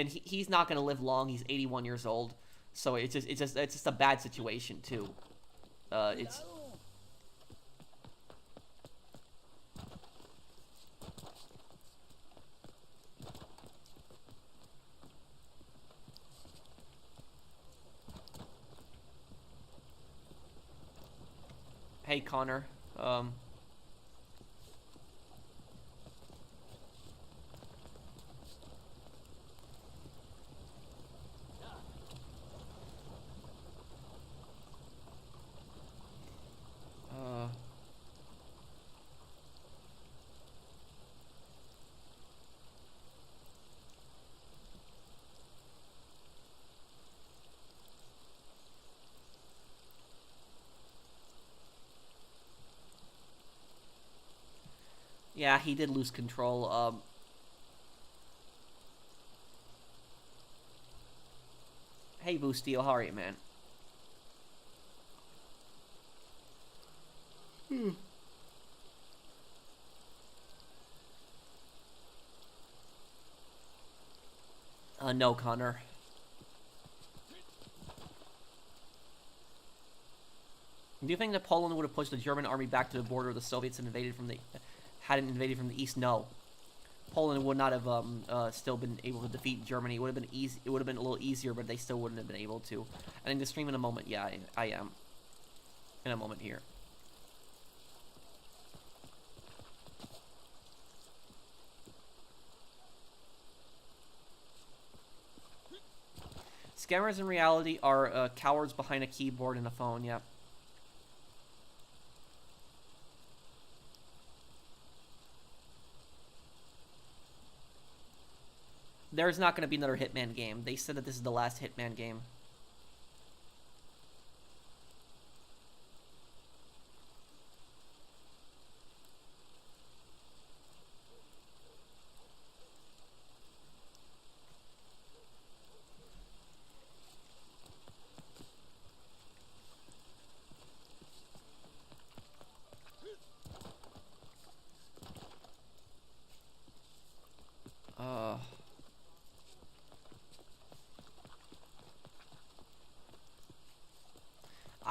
[SPEAKER 1] he's not gonna live long. He's 81 years old, so it's just a bad situation too. It's. Hey, Connor. Yeah, he did lose control. Hey, Boosteel, how are you, man? No, Connor. Do you think that Poland would have pushed the German army back to the border of the Soviets and hadn't invaded from the east? No. Poland would not have still been able to defeat Germany. It would have been easy. It would have been a little easier, but they still wouldn't have been able to. And in the stream in a moment, yeah, I am. In a moment here. Scammers in reality are cowards behind a keyboard and a phone, yeah. There's not going to be another Hitman game. They said that this is the last Hitman game.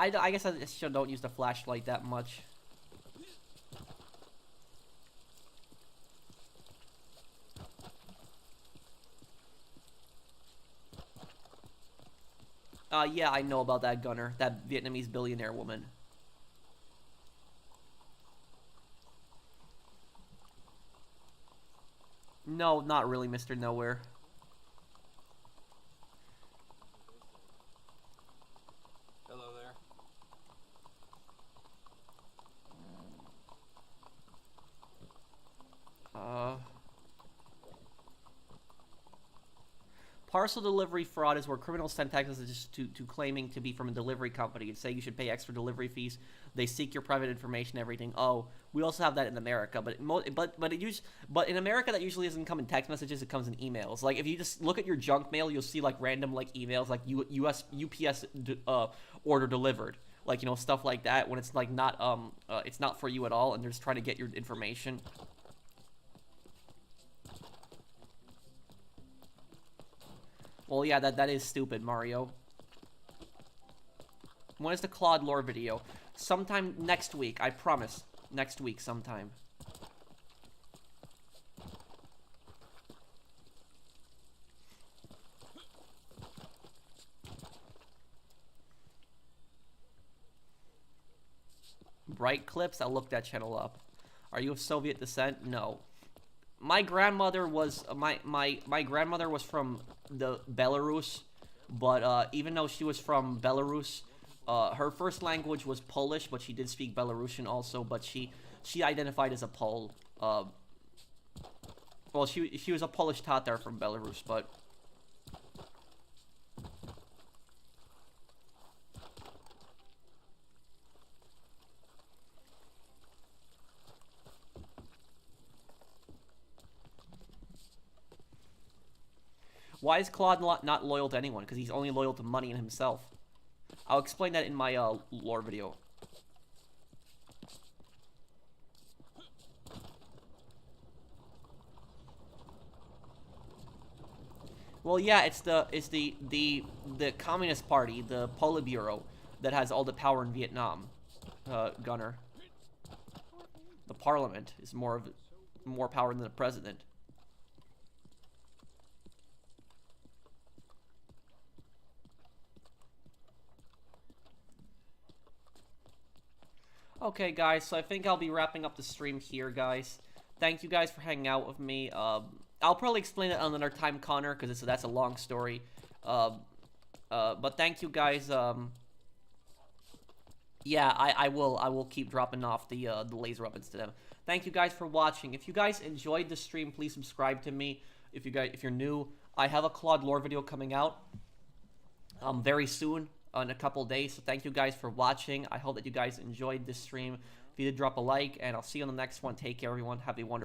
[SPEAKER 1] I guess I just don't use the flashlight that much. Yeah, I know about that gunner, that Vietnamese billionaire woman. No, not really, Mr. Nowhere.
[SPEAKER 3] Hello there.
[SPEAKER 1] Parcel delivery fraud is where criminals send text messages to claiming to be from a delivery company and say you should pay extra delivery fees. They seek your private information, everything. Oh, we also have that in America, but in America that usually doesn't come in text messages. It comes in emails. Like if you just look at your junk mail, you'll see like random like emails like UPS order delivered, like stuff like that when it's like not it's not for you at all, and they're just trying to get your information. Well, yeah, that is stupid, Mario. When is the Claude lore video? Sometime next week, I promise. Next week, sometime. Bright Clips? I'll look that channel up. Are you of Soviet descent? No. My grandmother was my grandmother was from the Belarus, but even though she was from Belarus, her first language was Polish, but she did speak Belarusian also. But she identified as a Pole. Well, she was a Polish Tatar from Belarus, but. Why is Claude not loyal to anyone? Because he's only loyal to money and himself. I'll explain that in my lore video. Well, yeah, it's the Communist Party, the Politburo, that has all the power in Vietnam, Gunner. The Parliament is more power than the president. Okay, guys, so I think I'll be wrapping up the stream here, guys. Thank you guys for hanging out with me. I'll probably explain it another time, Connor, because that's a long story. But thank you guys. Yeah, I will keep dropping off the laser weapons to them. Thank you guys for watching. If you guys enjoyed the stream, please subscribe to me. If you're new, I have a Claude lore video coming out very soon. In a couple days. So thank you guys for watching. I hope that you guys enjoyed this stream. If you did, drop a like, and I'll see you on the next one. Take care, everyone. Have a wonderful